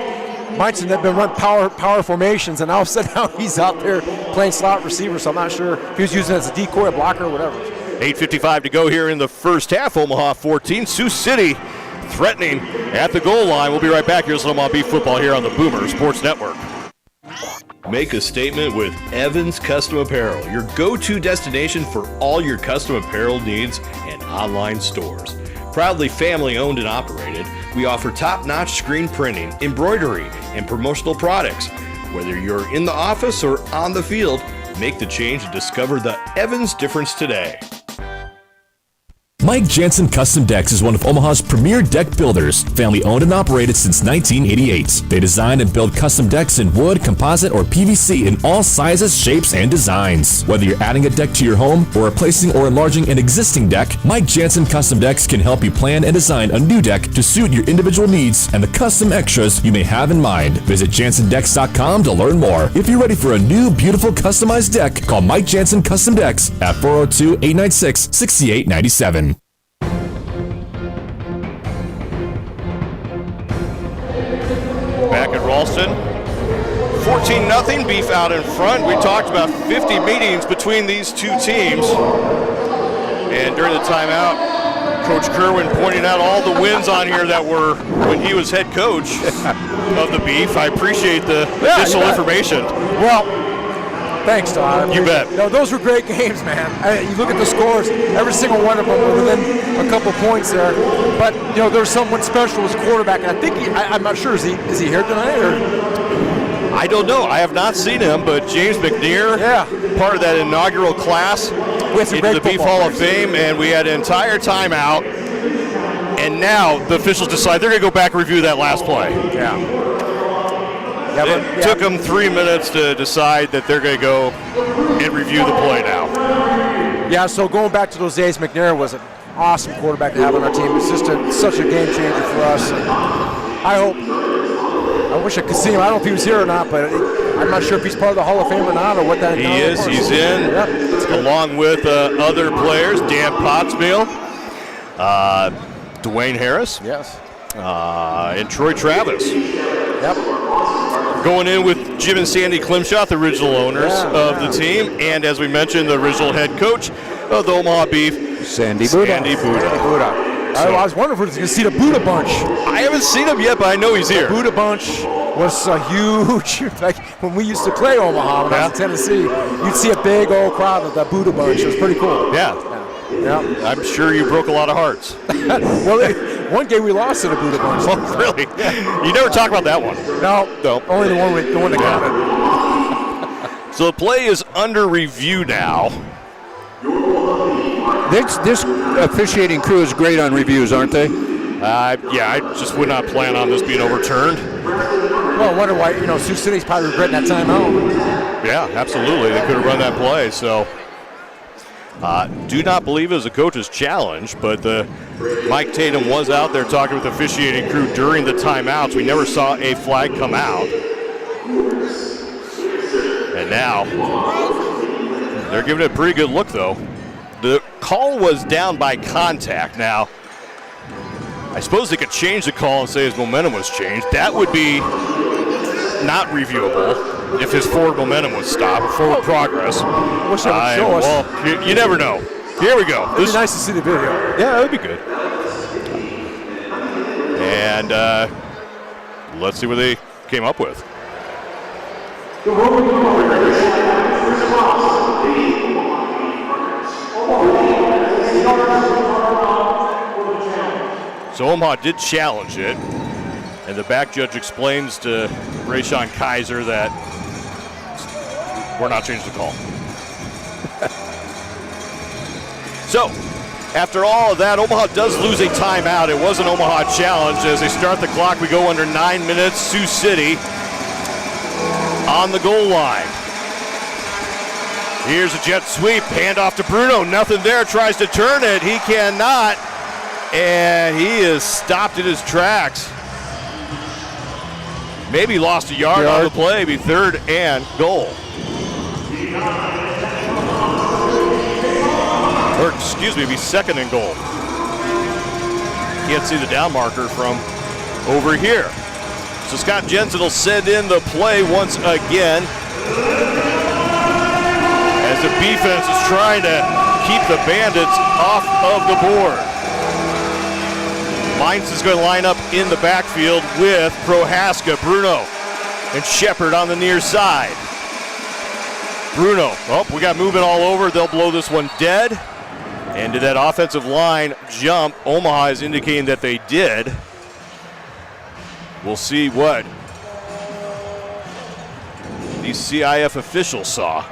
run power formations, and all of a sudden now he's out there playing slot receiver, so I'm not sure if he was using it as a decoy, a blocker, or whatever. 8:55 to go here in the first half. Omaha 14. Sioux City threatening at the goal line. We'll be right back. Here's Omaha Beef football here on the Boomer Sports Network. Make a statement with Evans Custom Apparel, your go-to destination for all your custom apparel needs and online stores. Proudly family-owned and operated, we offer top-notch screen printing, embroidery, and promotional products. Whether you're in the office or on the field, make the change and discover the Evans difference today. Mike Jansen Custom Decks is one of Omaha's premier deck builders, family owned and operated since 1988. They design and build custom decks in wood, composite, or PVC in all sizes, shapes, and designs. Whether you're adding a deck to your home or replacing or enlarging an existing deck, Mike Jansen Custom Decks can help you plan and design a new deck to suit your individual needs and the custom extras you may have in mind. Visit JansenDecks.com to learn more. If you're ready for a new, beautiful, customized deck, call Mike Jansen Custom Decks at 402-896-6897. Back at Ralston, 14-0, Beef out in front. We talked about 50 meetings between these two teams. And during the timeout, Coach Kerwin pointing out all the wins on here that were when he was head coach of the Beef. I appreciate the additional information. Well, thanks, Todd. You bet. No, those were great games, man. You look at the scores, every single one of them were within a couple points there. But, there's someone special as quarterback, and I think I'm not sure, is he here tonight? Or? I don't know. I have not seen him, but James McNear, part of that inaugural class into the Beef Hall of Fame, and we had an entire timeout, and now the officials decide they're going to go back and review that last play. It took them 3 minutes to decide that they're going to go and review the play now. Yeah, so going back to those days, McNair was an awesome quarterback to have on our team. It's just such a game changer for us. And I wish I could see him. I don't know if he was here or not, but I'm not sure if he's part of the Hall of Fame or not, or what that is. He is. He's in, along with other players, Dan Pottsville, Dwayne Harris, and Troy Travis. Going in with Jim and Sandy Klimshot, the original owners of the team, and as we mentioned, the original head coach of the Omaha Beef, Sandy Buddha. I was wondering if we were going to see the Buddha Bunch. I haven't seen him yet, but I know he's here. The Buddha Bunch was a huge, like when we used to play Omaha when I was in Tennessee, you'd see a big old crowd of the Buddha Bunch. It was pretty cool. Yeah. I'm sure you broke a lot of hearts. Well, one game we lost to the Buddha Bunch. Oh, really? You never talk about that one. No. Only the one that counted. So the play is under review now. This officiating crew is great on reviews, aren't they? I just would not plan on this being overturned. Well, I wonder why, Sioux City's probably regretting that timeout. Yeah, absolutely. They could have run that play. So, do not believe it was a coach's challenge, but Mike Tatum was out there talking with the officiating crew during the timeouts. We never saw a flag come out. And now, they're giving it a pretty good look, though. The call was down by contact. Now, I suppose they could change the call and say his momentum was changed. That would be not reviewable if his forward momentum was stopped, forward progress. Wish they would show us. Well, you never know. Here we go. It'd be nice to see the video. Yeah, that would be good. And let's see what they came up with. So Omaha did challenge it, and the back judge explains to Rayshawn Kaiser that we're not changing the call. So, after all of that, Omaha does lose a timeout. It was an Omaha challenge. As they start the clock, we go under 9 minutes. Sioux City on the goal line. Here's a jet sweep, handoff to Bruno. Nothing there, tries to turn it. He cannot, and he is stopped in his tracks. Maybe lost a yard on the play. Be third and goal. Or excuse me, be second and goal. Can't see the down marker from over here. So Scott Jensen will send in the play once again as the defense is trying to keep the Bandits off of the board. Mainz is going to line up in the backfield with Prohaska, Bruno, and Shepard on the near side. Bruno, oh, we got movement all over. They'll blow this one dead. And to that offensive line jump, Omaha is indicating that they did. We'll see what these CIF officials saw.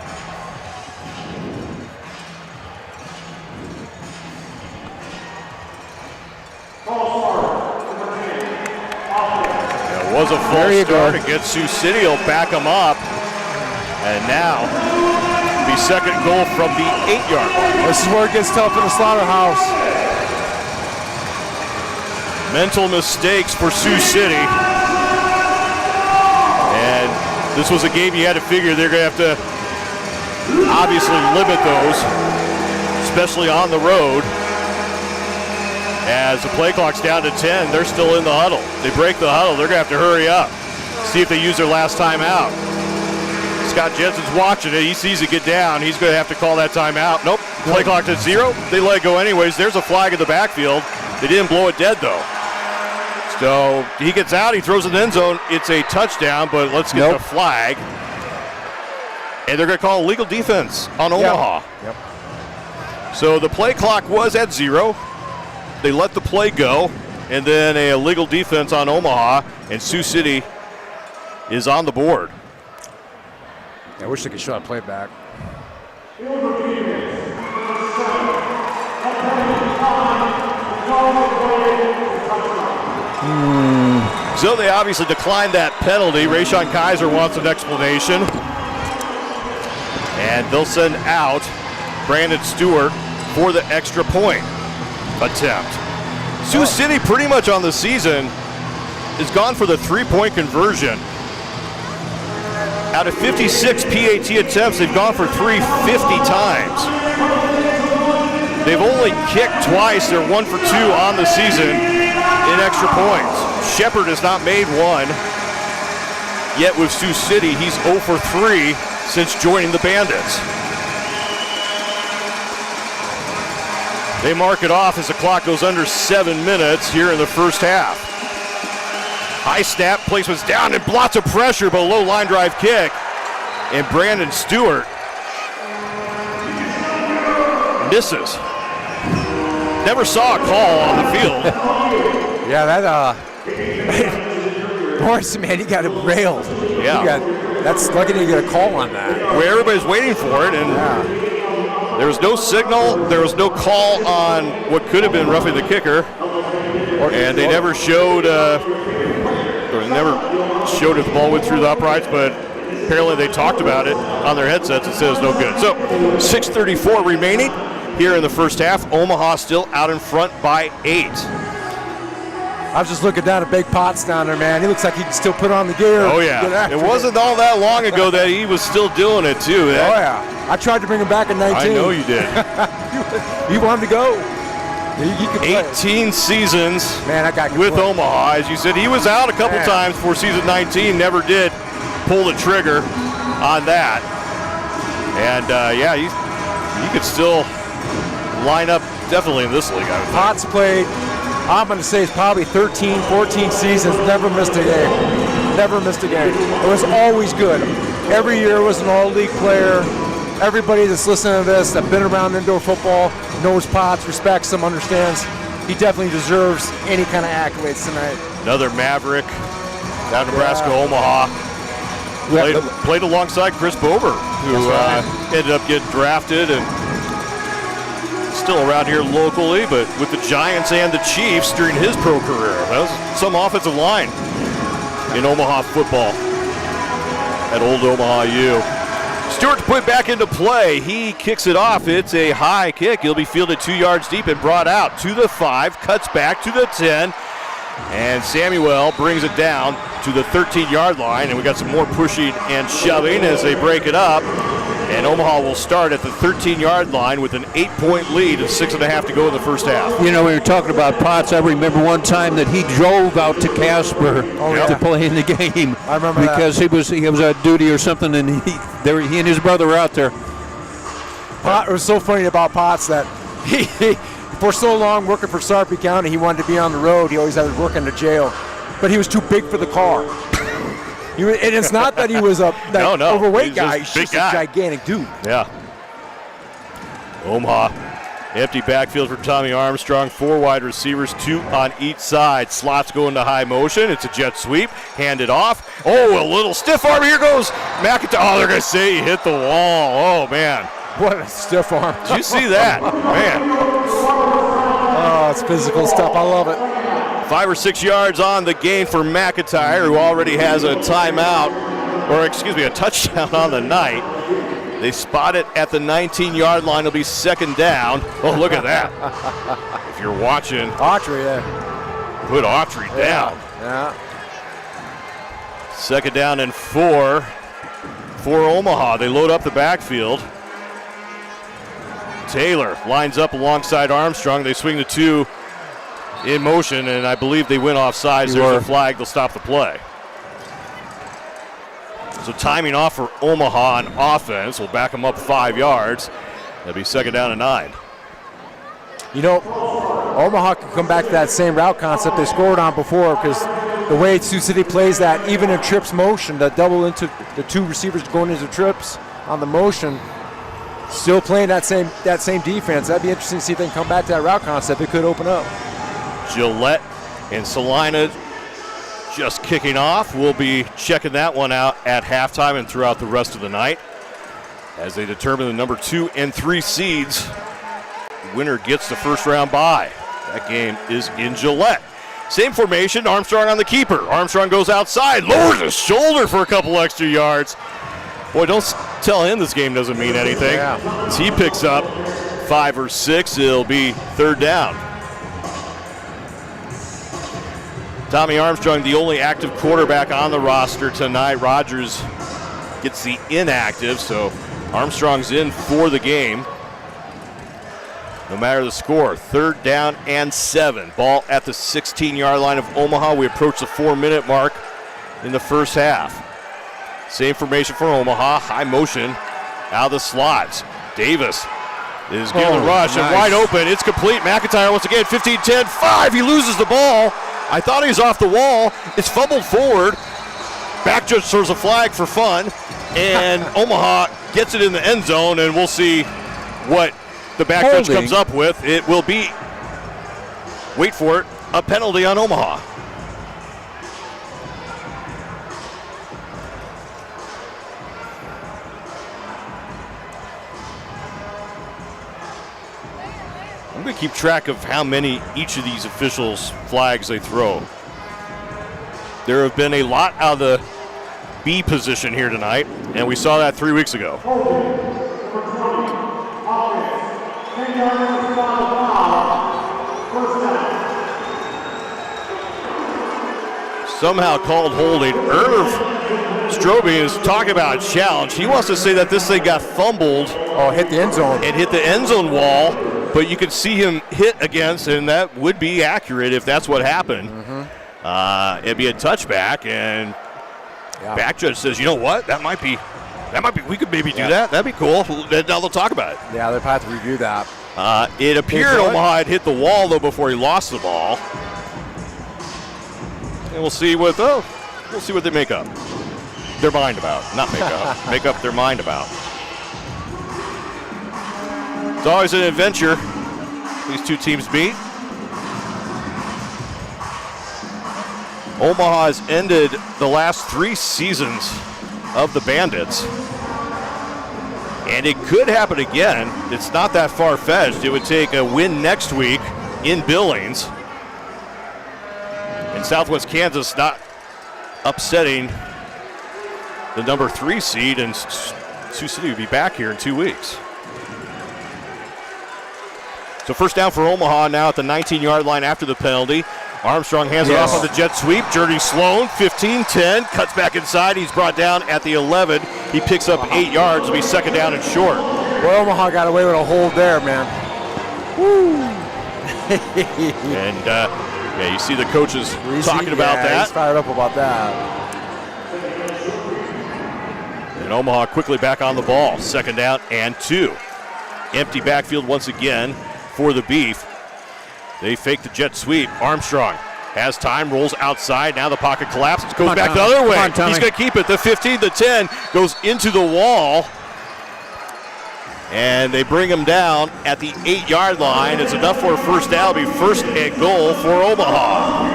It was a false start against Sioux City. He'll back them up. And now, the second goal from the 8-yard line. This is where it gets tough in the slaughterhouse. Mental mistakes for Sioux City. And this was a game you had to figure they're going to have to obviously limit those, especially on the road. As the play clock's down to 10, they're still in the huddle. They break the huddle, they're going to have to hurry up. See if they use their last timeout. Scott Jensen's watching it. He sees it get down. He's going to have to call that timeout. Nope. Play clock at 0. They let it go anyways. There's a flag in the backfield. They didn't blow it dead, though. So he gets out. He throws in the end zone. It's a touchdown, but let's get the flag. And they're going to call illegal defense on Omaha. Yep. So the play clock was at 0. They let the play go. And then a illegal defense on Omaha. And Sioux City is on the board. I wish they could show a play back. So they obviously declined that penalty. Rayshawn Kaiser wants an explanation. And they'll send out Brandon Stewart for the extra point attempt. Sioux City pretty much on the season is gone for the three-point conversion. Out of 56 PAT attempts, they've gone for 350 times. They've only kicked twice. They're 1 for 2 on the season in extra points. Shepard has not made one. Yet with Sioux City, he's 0 for 3 since joining the Bandits. They mark it off as the clock goes under 7 minutes here in the first half. High snap, placement's down and lots of pressure, but a low line drive kick. And Brandon Stewart misses. Never saw a call on the field. Yeah, that Morrison, man, he got it railed. Yeah. That's lucky to get a call on that. Well, everybody's waiting for it, and there was no signal, there was no call on what could have been roughing the kicker, and they never showed if the ball went through the uprights, but apparently they talked about it on their headsets and said it's no good. So 6:34 remaining here in the first half. Omaha still out in front by 8. I was just looking down at Big Potts down there, man. He looks like he can still put on the gear. Oh, yeah. It wasn't all that long ago that he was still doing it, too. Oh, yeah. I tried to bring him back in 19. I know you did. You want him to go. He could play. 18 seasons with Omaha. As you said, he was out a couple times for season 19. Never did pull the trigger on that. And, you could still line up definitely in this league, I would think. Potts played, I'm going to say it's probably 13, 14 seasons, never missed a game. Never missed a game. It was always good. Every year was an all-league player. Everybody that's listening to this, that's been around indoor football, knows Potts, respects him, understands. He definitely deserves any kind of accolades tonight. Another Maverick down Nebraska, Omaha. Played alongside Chris Bober, who ended up getting drafted and still around here locally, but with the Giants and the Chiefs during his pro career. That was some offensive line in Omaha football at Old Omaha U. Stewart's put back into play. He kicks it off. It's a high kick. He'll be fielded 2 yards deep and brought out to the 5, cuts back to the 10, and Samuel brings it down to the 13-yard line, and we got some more pushing and shoving as they break it up. And Omaha will start at the 13-yard line with an 8-point lead and 6.5 to go in the first half. You know, we were talking about Potts. I remember one time that he drove out to Casper to play in the game. I remember because he was on duty or something, and he and his brother were out there. It was so funny about Potts that he for so long working for Sarpy County, he wanted to be on the road. He always had to work in the jail, but he was too big for the car. And it's not that he was a overweight guy. He's just a gigantic dude. Yeah. Omaha, empty backfield for Tommy Armstrong. 4 wide receivers, 2 on each side. Slots go into high motion. It's a jet sweep. Handed off. Oh, a little stiff arm. Here goes McIntyre. Oh, they're going to say he hit the wall. Oh, man. What a stiff arm. Did you see that? Man. Oh, it's physical stuff. I love it. 5 or 6 yards on the gain for McIntyre, who already has a timeout, or excuse me, a touchdown on the night. They spot it at the 19-yard line. It'll be 2nd down. Oh, look at that. If you're watching. Autry, Put Autry down. Yeah. 2nd down and 4 for Omaha. They load up the backfield. Taylor lines up alongside Armstrong. They swing the 2 in motion, and I believe they went offsides. There's a flag. They'll stop the play. So timing off for Omaha on offense. We'll back them up 5 yards. That'll be 2nd down and 9. You know, Omaha can come back to that same route concept they scored on before, because the way Sioux City plays that, even in trips motion, that double into the 2 receivers going into trips on the motion, still playing that same defense. That'd be interesting to see if they can come back to that route concept. It could open up. Gillette and Salina just kicking off. We'll be checking that one out at halftime and throughout the rest of the night as they determine the number 2 and 3 seeds. The winner gets the first round bye. That game is in Gillette. Same formation, Armstrong on the keeper. Armstrong goes outside, lowers his shoulder for a couple extra yards. Boy, don't tell him this game doesn't mean anything. As he picks up 5 or 6, it'll be 3rd down. Tommy Armstrong, the only active quarterback on the roster tonight. Rogers gets the inactive, so Armstrong's in for the game. No matter the score, 3rd down and 7. Ball at the 16-yard line of Omaha. We approach the 4-minute mark in the first half. Same formation for Omaha. High motion out of the slots. Davis is getting the rush and wide open. It's complete. McIntyre once again, 15-10, 5. He loses the ball. I thought he was off the wall. It's fumbled forward. Back judge throws a flag for fun, and Omaha gets it in the end zone, and we'll see what the back judge comes up with. It will be, wait for it, a penalty on Omaha. I'm going to keep track of how many each of these officials' flags they throw. There have been a lot out of the B position here tonight, and we saw that 3 weeks ago. Somehow called holding. Irv Stroby is talking about a challenge. He wants to say that this thing got fumbled. Oh, hit the end zone. And hit the end zone wall. But you could see him hit against, and that would be accurate if that's what happened. It'd be a touchback, and back judge says, you know what? That might be. We could maybe do that. That'd be cool. Now they'll talk about it. Yeah, they'll have to review that. It appeared Omaha had hit the wall, though, before he lost the ball. And we'll see what they make up. Their mind about. Not make up. Make up their mind about. It's always an adventure. These two teams meet. Omaha has ended the last 3 seasons of the Bandits. And it could happen again. It's not that far-fetched. It would take a win next week in Billings. And Southwest Kansas not upsetting the number 3 seed, and Sioux City will be back here in 2 weeks. So first down for Omaha now at the 19-yard line after the penalty. Armstrong hands it off on the jet sweep. Journey Sloan, 15-10, cuts back inside. He's brought down at the 11. He picks up 8 yards. It'll be second down and short. Well, Omaha got away with a hold there, man. Woo! And you see the coaches talking about that. He's fired up about that. And Omaha quickly back on the ball. Second down and 2. Empty backfield once again for the Beef. They fake the jet sweep. Armstrong has time, rolls outside. Now the pocket collapses, goes back the other way. He's going to keep it. The 15, the 10 goes into the wall. And they bring him down at the 8-yard line. It's enough for a first down. It'll be first and goal for Omaha.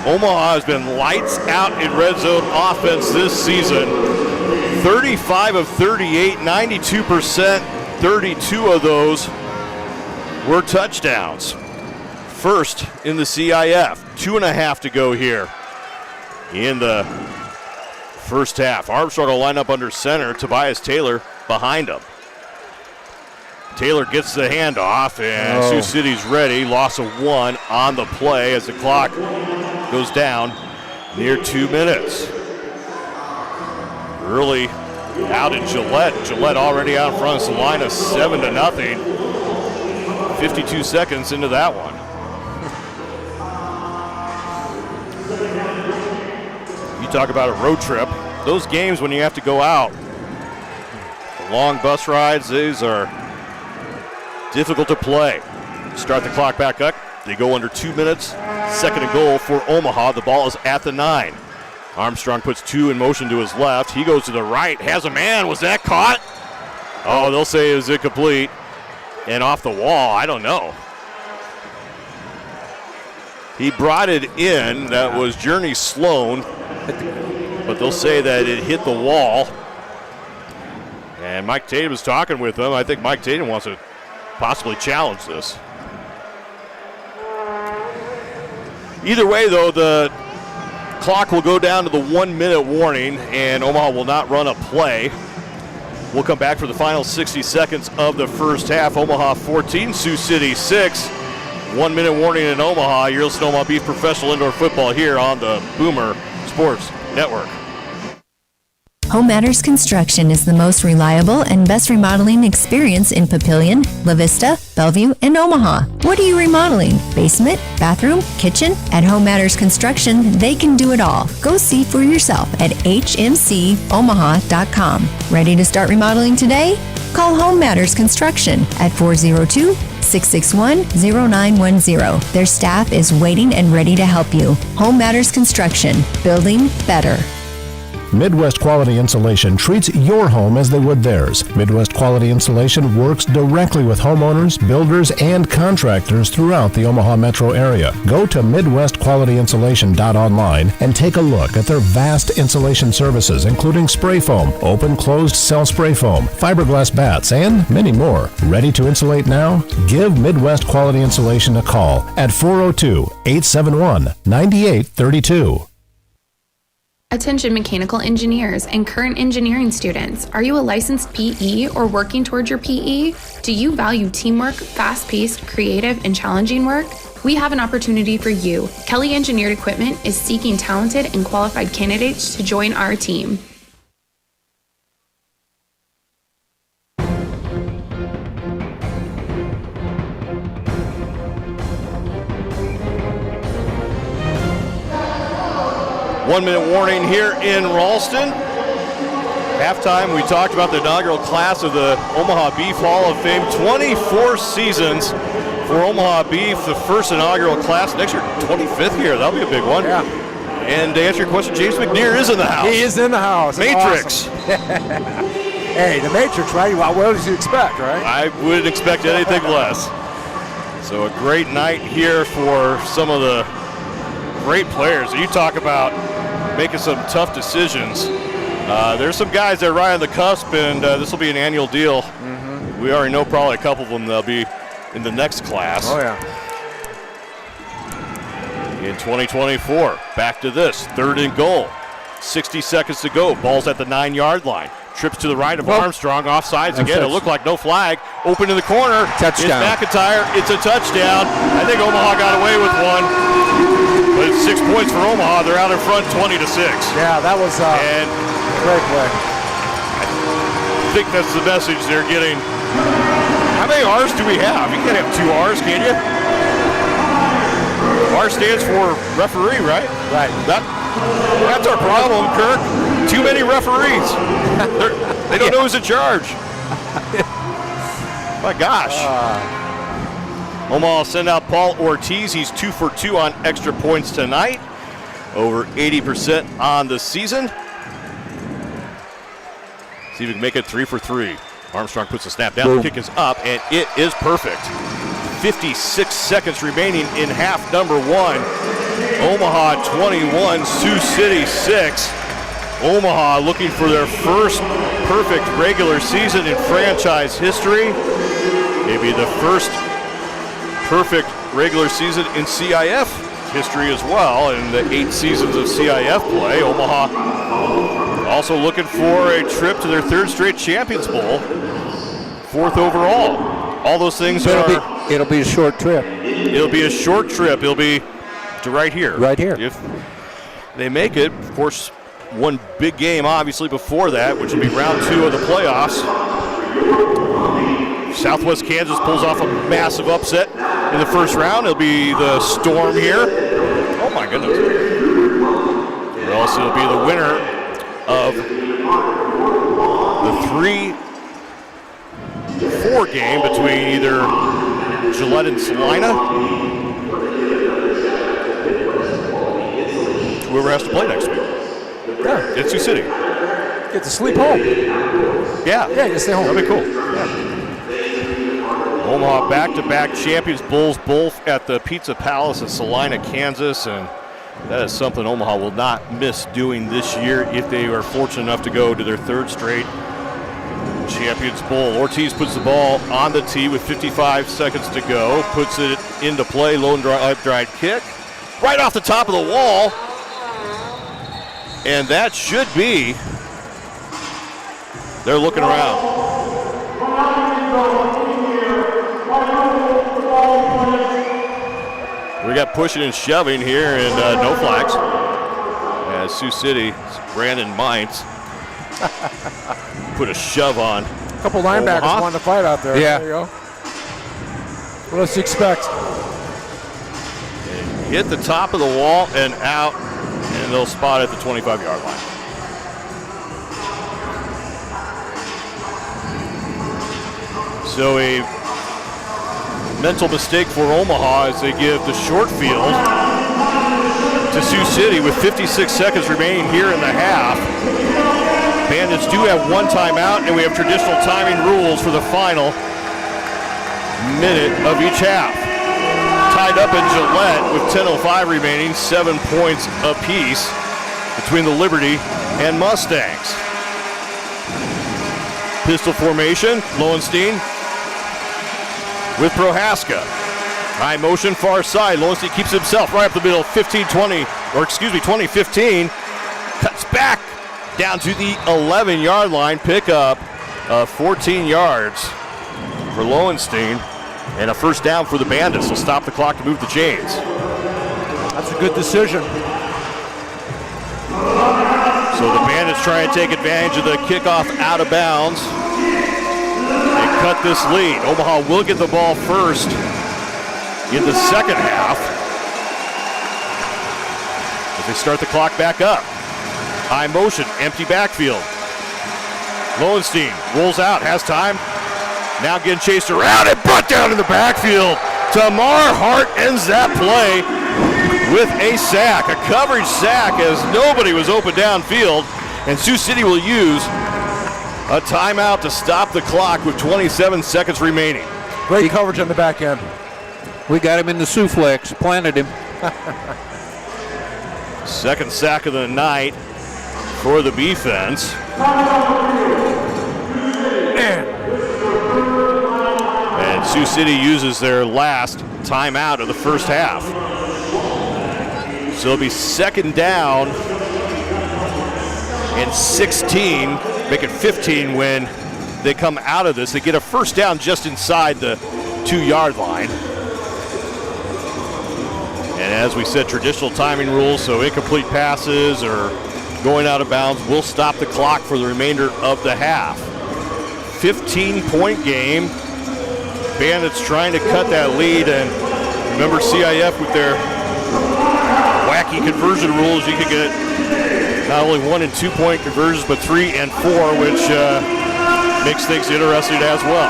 Omaha has been lights out in red zone offense this season. 35 of 38, 92%. 32 of those were touchdowns. First in the CIF. 2.5 to go here in the first half. Armstrong will line up under center. Tobias Taylor behind him. Taylor gets the handoff, and Sioux City's ready. Loss of 1 on the play as the clock goes down near 2 minutes. Early out in Gillette. Gillette already out in front of the line of 7-0. 52 seconds into that one. You talk about a road trip. Those games when you have to go out, the long bus rides, these are difficult to play. Start the clock back up. They go under 2 minutes. Second and goal for Omaha. The ball is at the 9. Armstrong puts 2 in motion to his left. He goes to the right. Has a man. Was that caught? Oh, they'll say it was incomplete. And off the wall, I don't know. He brought it in. That was Journey Sloan. But they'll say that it hit the wall. And Mike Tatum is talking with them. I think Mike Tatum wants to possibly challenge this. Either way, though, the clock will go down to the 1-minute warning, and Omaha will not run a play. We'll come back for the final 60 seconds of the first half. Omaha 14, Sioux City 6. 1-minute warning in Omaha. You're listening to Omaha Beef Professional Indoor Football here on the Boomer Sports Network. Home Matters Construction is the most reliable and best remodeling experience in Papillion, La Vista, Bellevue, and Omaha. What are you remodeling? Basement, bathroom, kitchen? At Home Matters Construction, they can do it all. Go see for yourself at hmcomaha.com. Ready to start remodeling today? Call Home Matters Construction at 402-661-0910. Their staff is waiting and ready to help you. Home Matters Construction, building better. Midwest Quality Insulation treats your home as they would theirs. Midwest Quality Insulation works directly with homeowners, builders, and contractors throughout the Omaha metro area. Go to MidwestQualityInsulation.online and take a look at their vast insulation services, including spray foam, open-closed cell spray foam, fiberglass bats, and many more. Ready to insulate now? Give Midwest Quality Insulation a call at 402-871-9832. Attention mechanical engineers and current engineering students. Are you a licensed PE or working towards your PE? Do you value teamwork, fast-paced, creative, and challenging work? We have an opportunity for you. Kelly Engineered Equipment is seeking talented and qualified candidates to join our team. One-minute warning here in Ralston Halftime, we talked about the inaugural class of the Omaha Beef Hall of Fame. 24 seasons for Omaha Beef, the first inaugural class. Next year, 25th year. That'll be a big one. Yeah. And to answer your question, James McNear is in the house. He is in the house. That's Matrix. awesome. Hey, the Matrix, right? What did you expect, right? I wouldn't expect anything less. So a great night here for some of the great players. You talk about making some tough decisions. There's some guys that are right on the cusp, and this will be an annual deal. Mm-hmm. We already know probably a couple of them that'll be in the next class. Oh, yeah. In 2024, back to this, 3rd and goal. 60 seconds to go. Ball's at the 9-yard line. Trips to the right of Armstrong. Offsides again. It looked like no flag. Open in the corner. Touchdown. It's McIntyre. It's a touchdown. I think Omaha got away with one. But it's 6 points for Omaha. They're out in front 20-6. Yeah, that was and great play. I think that's the message they're getting. How many R's do we have? You can't have 2 R's, can you? R stands for referee, right? Right. That's our problem, Kirk. Too many referees. They don't know who's in charge. My gosh. Omaha will send out Paul Ortiz. He's 2 for 2 on extra points tonight. Over 80% on the season. See if we can make it 3 for 3. Armstrong puts the snap down. The kick is up, and it is perfect. 56 seconds remaining in half number 1. Omaha 21, Sioux City 6. Omaha looking for their first perfect regular season in franchise history. Maybe the first perfect regular season in CIF history as well. In the 8 seasons of CIF play, Omaha also looking for a trip to their 3rd straight Champions Bowl. 4th overall. All those things It'll be a short trip. It'll be a short trip. It'll be to right here. Right here. If they make it, of course, one big game obviously before that, which will be round 2 of the playoffs. Southwest Kansas pulls off a massive upset in the first round. It'll be the Storm here. Oh my goodness. It'll also be the winner of the 3-4 game between either Gillette and Salina. Whoever has to play next week. Yeah. It's Sioux City. Get to sleep home. Yeah. Yeah, you stay home. That'd be cool. Yeah. Omaha back-to-back champions, Bulls both at the Pizza Palace in Salina, Kansas, and that is something Omaha will not miss doing this year if they are fortunate enough to go to their 3rd straight Champions Bowl. Ortiz puts the ball on the tee with 55 seconds to go, puts it into play, lone drive kick, right off the top of the wall, and that should be, they're looking around. We got pushing and shoving here, and no flags. As Sioux City, Brandon Mines put a shove on. A couple linebackers wanted to fight out there. Yeah. There you go. What else do you expect? And hit the top of the wall and out, and they'll spot at the 25-yard line. So a mental mistake for Omaha as they give the short field to Sioux City with 56 seconds remaining here in the half. Bandits do have 1 timeout, and we have traditional timing rules for the final minute of each half. Tied up in Gillette with 10:05 remaining, 7 points apiece between the Liberty and Mustangs. Pistol formation, Lowenstein with Prohaska. High motion, far side. Lowenstein keeps himself right up the middle, 20-15. Cuts back down to the 11-yard line. Pick up 14 yards for Lowenstein. And a first down for the Bandits. Will stop the clock to move the chains. That's a good decision. So the Bandits try and take advantage of the kickoff out of bounds. They cut this lead. Omaha will get the ball first in the second half as they start the clock back up. High motion, empty backfield. Lowenstein rolls out, has time. Now getting chased around and brought down in the backfield. Tamar Hart ends that play with a sack, a coverage sack, as nobody was open downfield. And Sioux City will use a timeout to stop the clock with 27 seconds remaining. Great coverage on the back end. We got him in the Souflex, planted him. Second sack of the night for the defense. And Sioux City uses their last timeout of the first half. So it'll be second down and 16, make it 15 when they come out of this. They get a first down just inside the 2-yard line. And as we said, traditional timing rules, so incomplete passes or going out of bounds will stop the clock for the remainder of the half. 15-point game. Bandits trying to cut that lead, and remember CIF with their wacky conversion rules, you could get not only 1 and 2 point conversions, but 3 and 4, which makes things interesting as well.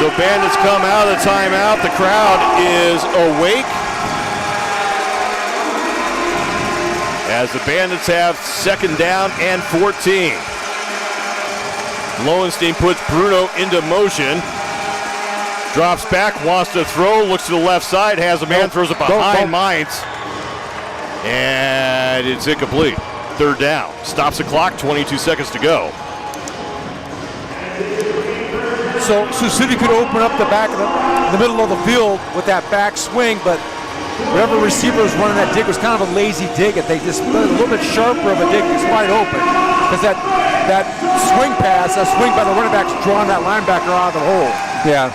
So Bandits come out of the timeout. The crowd is awake as the Bandits have second down and 14. Lowenstein puts Bruno into motion. Drops back, wants to throw, looks to the left side, has a man, throws it behind Mines. And it's incomplete. Third down. Stops the clock, 22 seconds to go. So Sioux City could open up the back of the middle of the field with that back swing, but whatever receiver was running that dig was kind of a lazy dig. If they just put a little bit sharper of a dig, it's wide open. Because that swing pass, that swing by the running back's drawing that linebacker out of the hole. Yeah.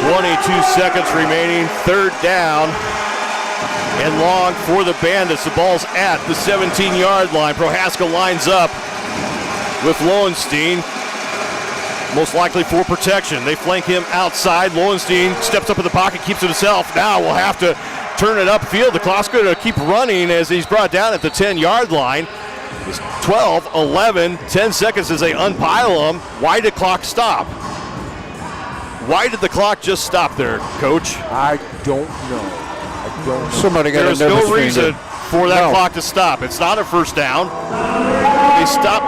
22 seconds remaining, third down and long for the Bandits. The ball's at the 17-yard line. Prohaska lines up with Lowenstein, most likely for protection. They flank him outside. Lowenstein steps up in the pocket, keeps it himself. Now we'll have to turn it upfield. The clock's going to keep running as he's brought down at the 10-yard line. It's 12, 11, 10 seconds as they unpile him. Why did the clock stop? Why did the clock just stop there, Coach? I don't know. Somebody got There's no reason for that clock to stop. It's not a first down. They stop.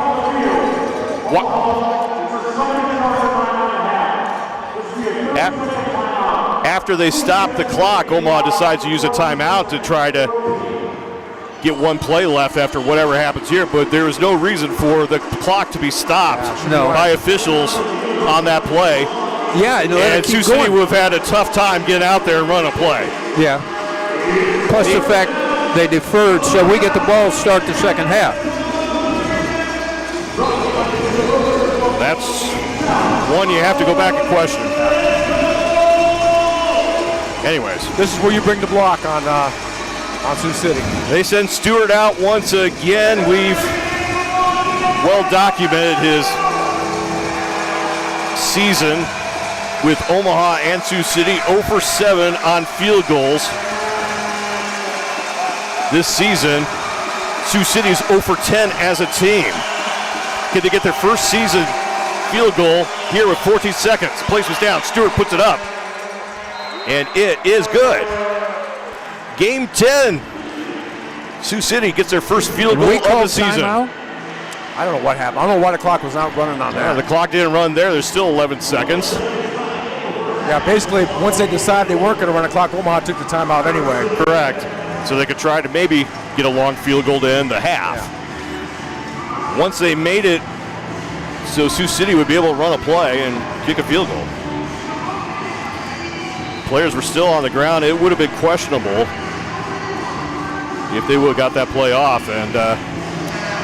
After they stop the clock, Omaha decides to use a timeout to try to get one play left after whatever happens here, but there is no reason for the clock to be stopped by officials on that play. Yeah, and Sioux City would have had a tough time getting out there and run a play. Yeah. Plus the fact they deferred, so we get the ball to start the second half. That's one you have to go back and question. Anyways, this is where you bring the block on Sioux City. They send Stewart out once again. We've well documented his season with Omaha and Sioux City, 0 for 7 on field goals. This season, Sioux City is 0 for 10 as a team. Can they get their first season field goal here with 14 seconds? Place was down. Stewart puts it up. And it is good. Game 10. Sioux City gets their first field goal of the season. Timeout? I don't know what happened. I don't know why the clock was not running on that. The clock didn't run there. There's still 11 seconds. Yeah, basically, once they decided they weren't going to run a clock, Omaha took the timeout anyway. Correct. So they could try to maybe get a long field goal to end the half. Yeah. Once they made it so Sioux City would be able to run a play and kick a field goal. Players were still on the ground. It would have been questionable if they would have got that play off, and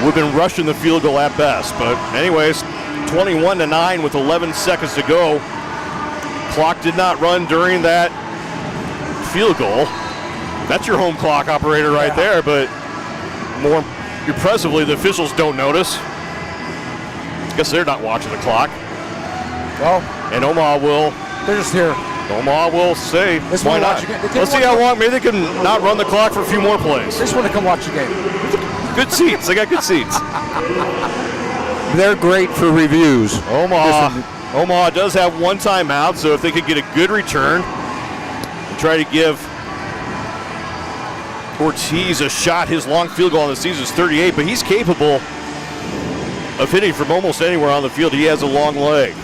would have been rushing the field goal at best. But anyways, 21-9 with 11 seconds to go. Clock did not run during that field goal. That's your home clock operator right there, but more impressively, the officials don't notice. I guess they're not watching the clock. Well, and Omaha will. They're just here. Omaha will say, why not? Let's see how long. Maybe they can not run the clock for a few more plays. They just want to come watch the game. Good seats. They got good seats. They're great for reviews. Omaha does have one timeout, so if they could get a good return and try to give Ortiz a shot, his long field goal on the season is 38, but he's capable of hitting from almost anywhere on the field. He has a long leg.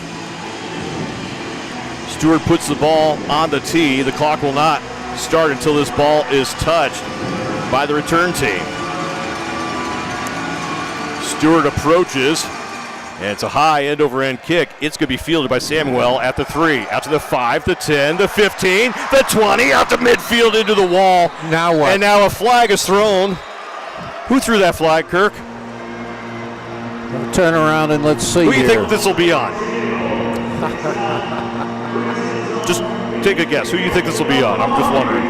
Stewart puts the ball on the tee. The clock will not start until this ball is touched by the return team. Stewart approaches, and it's a high end-over-end kick. It's going to be fielded by Samuel at the 3, out to the 5, the 10, the 15, the 20, out to midfield into the wall. Now what? And now a flag is thrown. Who threw that flag, Kirk? Turn around and let's see. Who do you think this will be on? Just take a guess. Who do you think this will be on? I'm just wondering.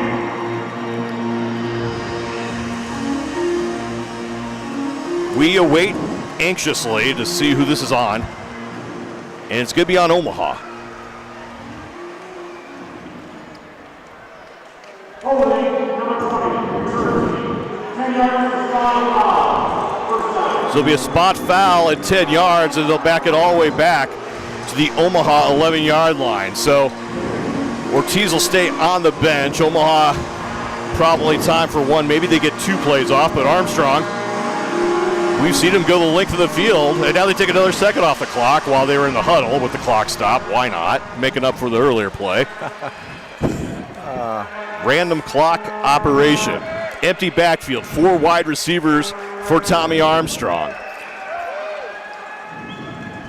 We await anxiously to see who this is on. And it's going to be on Omaha. So it'll be a spot foul at 10 yards, and they'll back it all the way back to the Omaha 11-yard line. So Ortiz will stay on the bench. Omaha probably time for one. Maybe they get 2 plays off, but Armstrong, we've seen him go the length of the field, and now they take another second off the clock while they were in the huddle with the clock stopped. Why not? Making up for the earlier play. Random clock operation. Empty backfield. 4 wide receivers for Tommy Armstrong.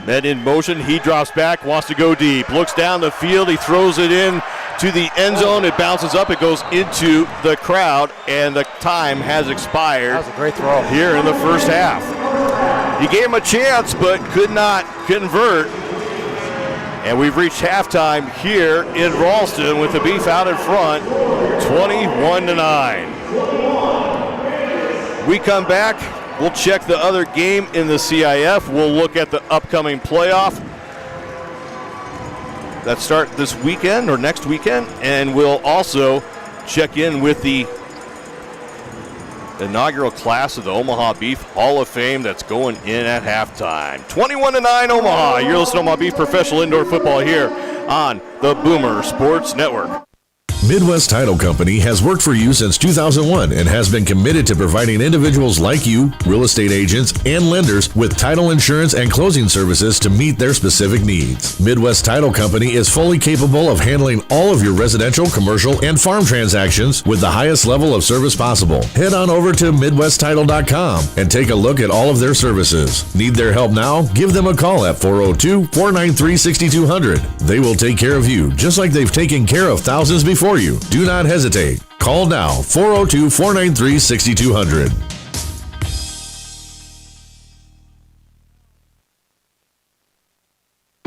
Then in motion, he drops back, wants to go deep. Looks down the field, he throws it in to the end zone. It bounces up, it goes into the crowd, and the time has expired. That was a great throw. Here in the first half. He gave him a chance, but could not convert. And we've reached halftime here in Ralston with the Beef out in front, 21-9. We come back, we'll check the other game in the CIF. We'll look at the upcoming playoff that start this weekend or next weekend, and we'll also check in with the inaugural class of the Omaha Beef Hall of Fame that's going in at halftime. 21-9 Omaha. You're listening to Omaha Beef Professional Indoor Football here on the Boomer Sports Network. Midwest Title Company has worked for you since 2001 and has been committed to providing individuals like you, real estate agents, and lenders with title insurance and closing services to meet their specific needs. Midwest Title Company is fully capable of handling all of your residential, commercial, and farm transactions with the highest level of service possible. Head on over to MidwestTitle.com and take a look at all of their services. Need their help now? Give them a call at 402-493-6200. They will take care of you just like they've taken care of thousands before you. Do not hesitate. Call now, 402-493-6200.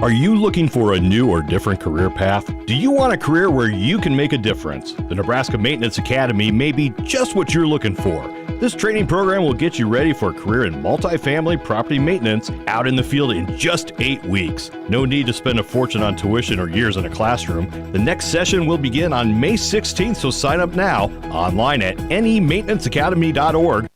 Are you looking for a new or different career path? Do you want a career where you can make a difference? The Nebraska Maintenance Academy may be just what you're looking for. This training program will get you ready for a career in multifamily property maintenance out in the field in just 8 weeks. No need to spend a fortune on tuition or years in a classroom. The next session will begin on May 16th, so sign up now online at nemaintenanceacademy.org.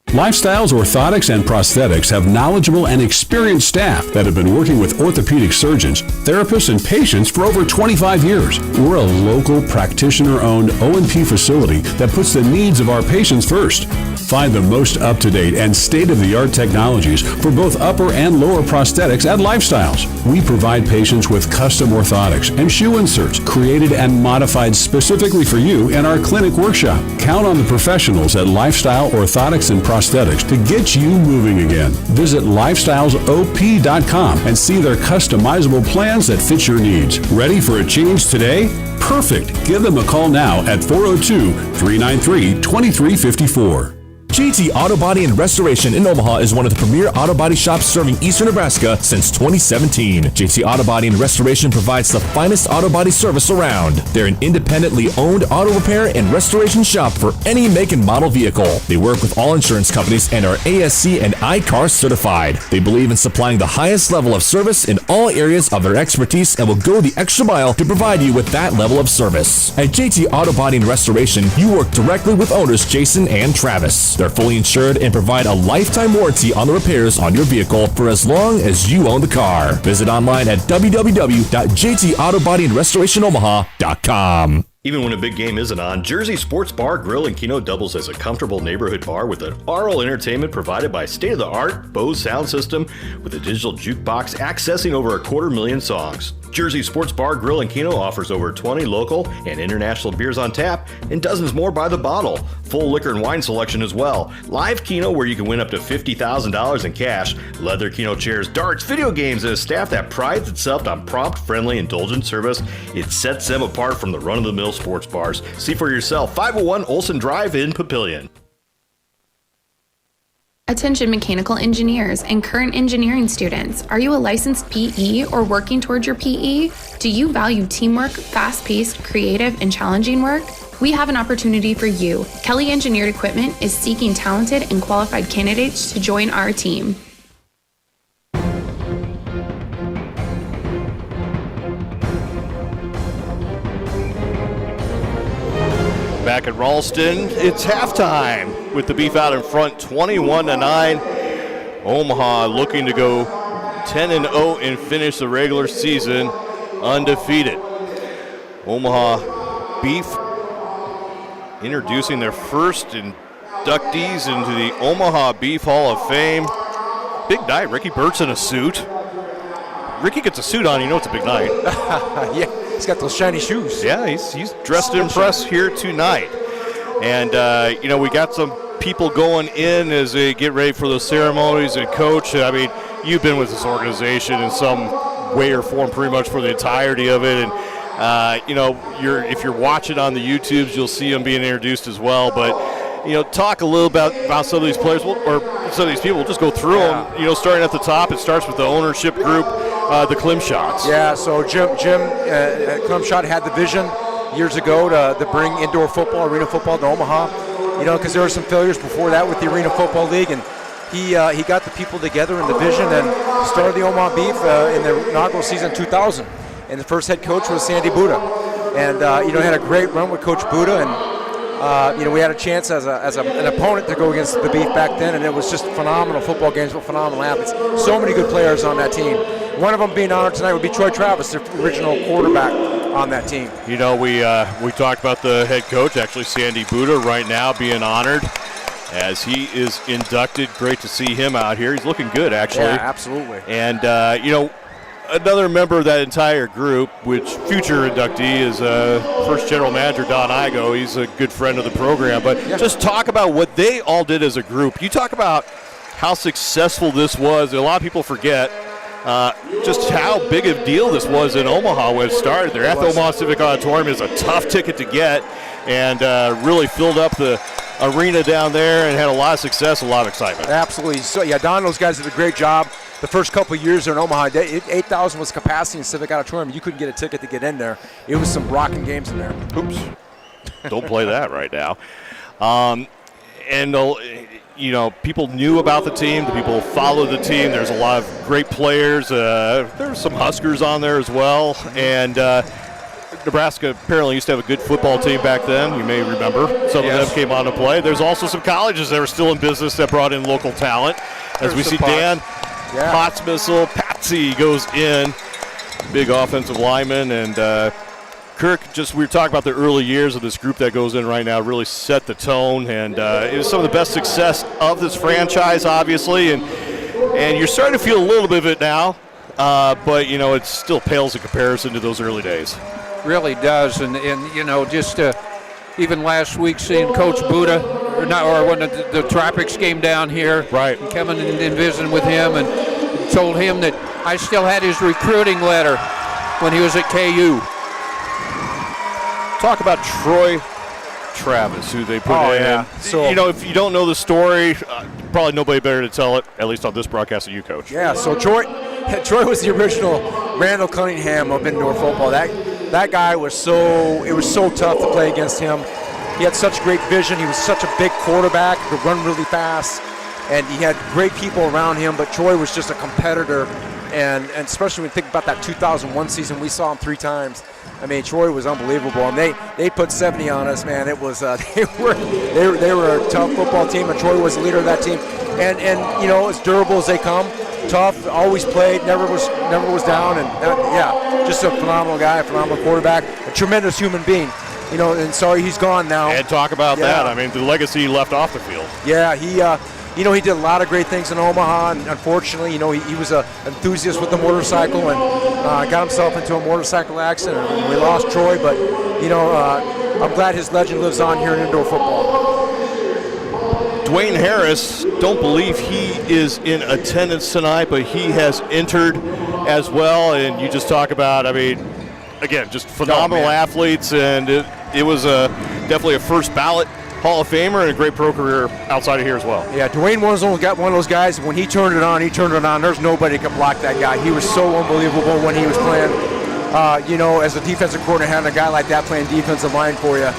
Lifestyles Orthotics and Prosthetics have knowledgeable and experienced staff that have been working with orthopedic surgeons, therapists, and patients for over 25 years. We're a local practitioner-owned O&P facility that puts the needs of our patients first. Find the most up-to-date and state-of-the-art technologies for both upper and lower prosthetics at Lifestyles. We provide patients with custom orthotics and shoe inserts created and modified specifically for you in our clinic workshop. Count on the professionals at Lifestyle Orthotics and Prosthetics to get you moving again. Visit lifestylesop.com and see their customizable plans that fit your needs. Ready for a change today? Perfect. Give them a call now at 402-393-2354. JT Auto Body and Restoration in Omaha is one of the premier auto body shops serving eastern Nebraska since 2017. JT Auto Body and Restoration provides the finest auto body service around. They're an independently owned auto repair and restoration shop for any make and model vehicle. They work with all insurance companies and are ASC and iCar certified. They believe in supplying the highest level of service in all areas of their expertise and will go the extra mile to provide you with that level of service. At JT Auto Body and Restoration, you work directly with owners Jason and Travis. They're fully insured and provide a lifetime warranty on the repairs on your vehicle for as long as you own the car. Visit online at www.jtautobody-and-restorationomaha.com. Even when a big game isn't on, Jersey Sports Bar, Grill, and Keno doubles as a comfortable neighborhood bar with an aural entertainment provided by state-of-the-art Bose sound system with a digital jukebox accessing over 250,000 songs. Jersey Sports Bar, Grill, and Keno offers over 20 local and international beers on tap and dozens more by the bottle. Full liquor and wine selection as well. Live Keno where you can win up to $50,000 in cash. Leather Keno chairs, darts, video games, and a staff that prides itself on prompt, friendly, indulgent service. It sets them apart from the run-of-the-mill sports bars. See for yourself. 501 Olson Drive in Papillion. Attention mechanical engineers and current engineering students. Are you a licensed PE or working towards your PE? Do you value teamwork, fast-paced, creative, and challenging work? We have an opportunity for you. Kelly Engineered Equipment is seeking talented and qualified candidates to join our team. Back at Ralston, it's halftime with the Beef out in front, 21-9. Omaha looking to go 10-0 and finish the regular season undefeated. Omaha Beef introducing their first inductees into the Omaha Beef Hall of Fame. Big night. Ricky Burt's in a suit. Ricky gets a suit on, you know it's a big night. Yeah, he's got those shiny shoes. Yeah, he's dressed to impress here tonight. And, we got some people going in as they get ready for those ceremonies. And, Coach, I mean, you've been with this organization in some way or form pretty much for the entirety of it. And, if you're watching on the YouTubes, you'll see them being introduced as well. But, talk a little about some of these players, or some of these people. We'll just go through them, starting at the top. It starts with the ownership group, the Klimshots. Yeah, so Jim Klimshot had the vision years ago to bring indoor football, arena football to Omaha, because there were some failures before that with the Arena Football League, and he got the people together in the vision and started the Omaha Beef in the inaugural season 2000. And the first head coach was Sandy Buddha, and had a great run with Coach Buddha, and we had a chance as an opponent to go against the Beef back then, and it was just phenomenal football games with phenomenal athletes. So many good players on that team. One of them being honored tonight would be Troy Travis, the original quarterback on that team. We talked about the head coach, actually Sandy Buddha, right now being honored as he is inducted. Great to see him out here. He's looking good, actually. Yeah, absolutely. And, another member of that entire group, which future inductee, is first general manager Don Igo. He's a good friend of the program. But just talk about what they all did as a group. You talk about how successful this was. A lot of people forget just how big a deal this was in Omaha when it started. There at the Omaha Civic Auditorium is a tough ticket to get, and really filled up the arena down there and had a lot of success, a lot of excitement. Absolutely. So, Don and those guys did a great job. The first couple of years there in Omaha, 8,000 was capacity in Civic Auditorium. You couldn't get a ticket to get in there. It was some rocking games in there. Oops. Don't play that right now. People knew about the team. The people followed the team. There's a lot of great players. There were some Huskers on there as well. And Nebraska apparently used to have a good football team back then. You may remember. Some of them came on to play. There's also some colleges that were still in business that brought in local talent. As we see Dan Potts missile, Patsy goes in. Big offensive lineman. And Kirk, we were talking about the early years of this group that goes in right now, really set the tone. And it was some of the best success of this franchise, obviously. And you're starting to feel a little bit of it now. But, it still pales in comparison to those early days. Really does, and just even last week seeing Coach Buddha, or when the Tropics came down here, right, and coming and visiting with him, and told him that I still had his recruiting letter when he was at KU. Talk about Troy Travis, who they put in. Yeah. So, if you don't know the story, probably nobody better to tell it, at least on this broadcast, than you, Coach. Yeah, so Troy was the original Randall Cunningham of indoor football. That guy was it was so tough to play against him. He had such great vision. He was such a big quarterback, could run really fast, and he had great people around him, but Troy was just a competitor. And especially when you think about that 2001 season, we saw him 3 times. I mean, Troy was unbelievable, and they put 70 on us, man. It was they were a tough football team, and Troy was the leader of that team. And as durable as they come, tough, always played, never was down, and just a phenomenal guy, a phenomenal quarterback, a tremendous human being. And sorry he's gone now. And talk about that. I mean, the legacy he left off the field. Yeah, he did a lot of great things in Omaha, and unfortunately, he was an enthusiast with the motorcycle and got himself into a motorcycle accident, and we lost Troy, but, I'm glad his legend lives on here in indoor football. Dwayne Harris, don't believe he is in attendance tonight, but he has entered as well, and you just talk about, again, just phenomenal athletes, and it was definitely a first ballot Hall of Famer and a great pro career outside of here as well. Yeah, Dwayne was one of those guys, when he turned it on. There's nobody that could block that guy. He was so unbelievable when he was playing. As a defensive coordinator, having a guy like that playing defensive line for you,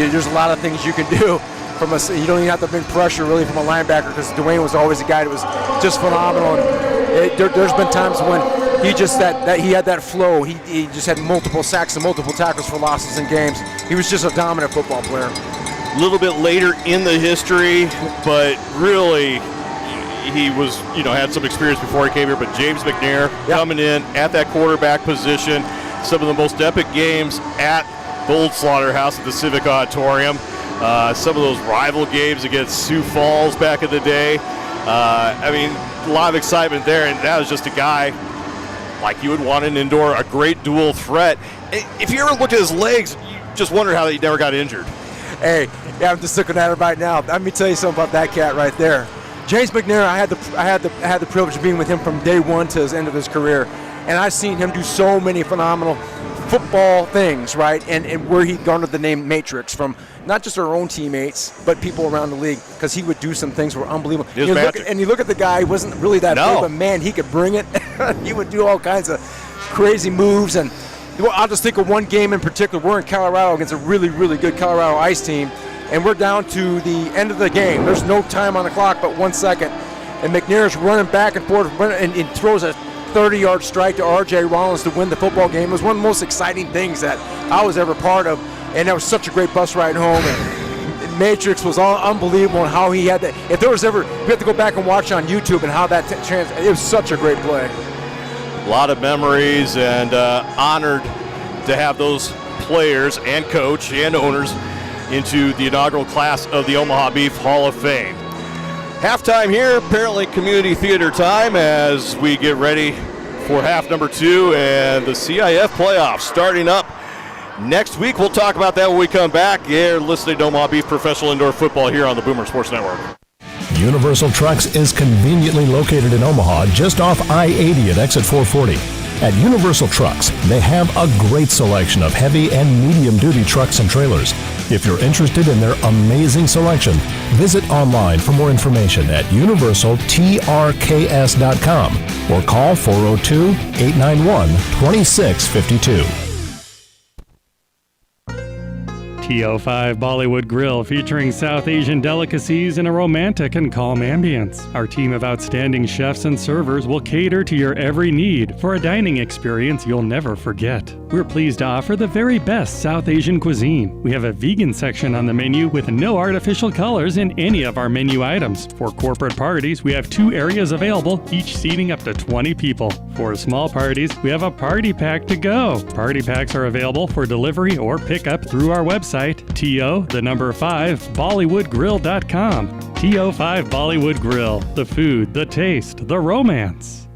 there's a lot of things you can do. You don't even have to bring pressure really from a linebacker, because Dwayne was always a guy that was just phenomenal. And there's been times when he just he had that flow. He just had multiple sacks and multiple tackles for losses in games. He was just a dominant football player. A little bit later in the history, but really he was, had some experience before he came here. But James McNair coming in at that quarterback position, some of the most epic games at the old Slaughterhouse at the Civic Auditorium. Some of those rival games against Sioux Falls back in the day. A lot of excitement there, and that was just a guy like you would want in indoor, a great dual threat. If you ever looked at his legs, you just wondered how he never got injured. Hey, I'm just looking at it right now. Let me tell you something about that cat right there. James McNair, I had the privilege of being with him from day one to the end of his career, and I've seen him do so many phenomenal football things, right? And where he garnered the name Matrix from not just our own teammates, but people around the league, because he would do some things that were unbelievable. You look at the guy, he wasn't really that big, but man, he could bring it. He would do all kinds of crazy moves, and I'll just think of one game in particular. We're in Colorado against a really, really good Colorado Ice team, and we're down to the end of the game. There's no time on the clock but 1 second, and McNair's running back and forth and throws a 30-yard strike to R.J. Rollins to win the football game. It was one of the most exciting things that I was ever part of, and that was such a great bus ride home. And Matrix was unbelievable, and how he had that. If there was ever, we have to go back and watch on YouTube and how that it was such a great play. A lot of memories, and honored to have those players and coach and owners into the inaugural class of the Omaha Beef Hall of Fame. Halftime here, apparently community theater time, as we get ready for half number 2 and the CIF playoffs starting up next week. We'll talk about that when we come back. You're listening to Omaha Beef Professional Indoor Football here on the Boomer Sports Network. Universal Trucks is conveniently located in Omaha, just off I-80 at exit 440. At Universal Trucks, they have a great selection of heavy and medium-duty trucks and trailers. If you're interested in their amazing selection, visit online for more information at universaltrks.com or call 402-891-2652. TO5 Bollywood Grill, featuring South Asian delicacies in a romantic and calm ambience. Our team of outstanding chefs and servers will cater to your every need for a dining experience you'll never forget. We're pleased to offer the very best South Asian cuisine. We have a vegan section on the menu with no artificial colors in any of our menu items. For corporate parties, we have 2 areas available, each seating up to 20 people. For small parties, we have a party pack to go. Party packs are available for delivery or pickup through our website, TO5Bollywoodgrill.com. TO5 Bollywood Grill, the food, the taste, the romance.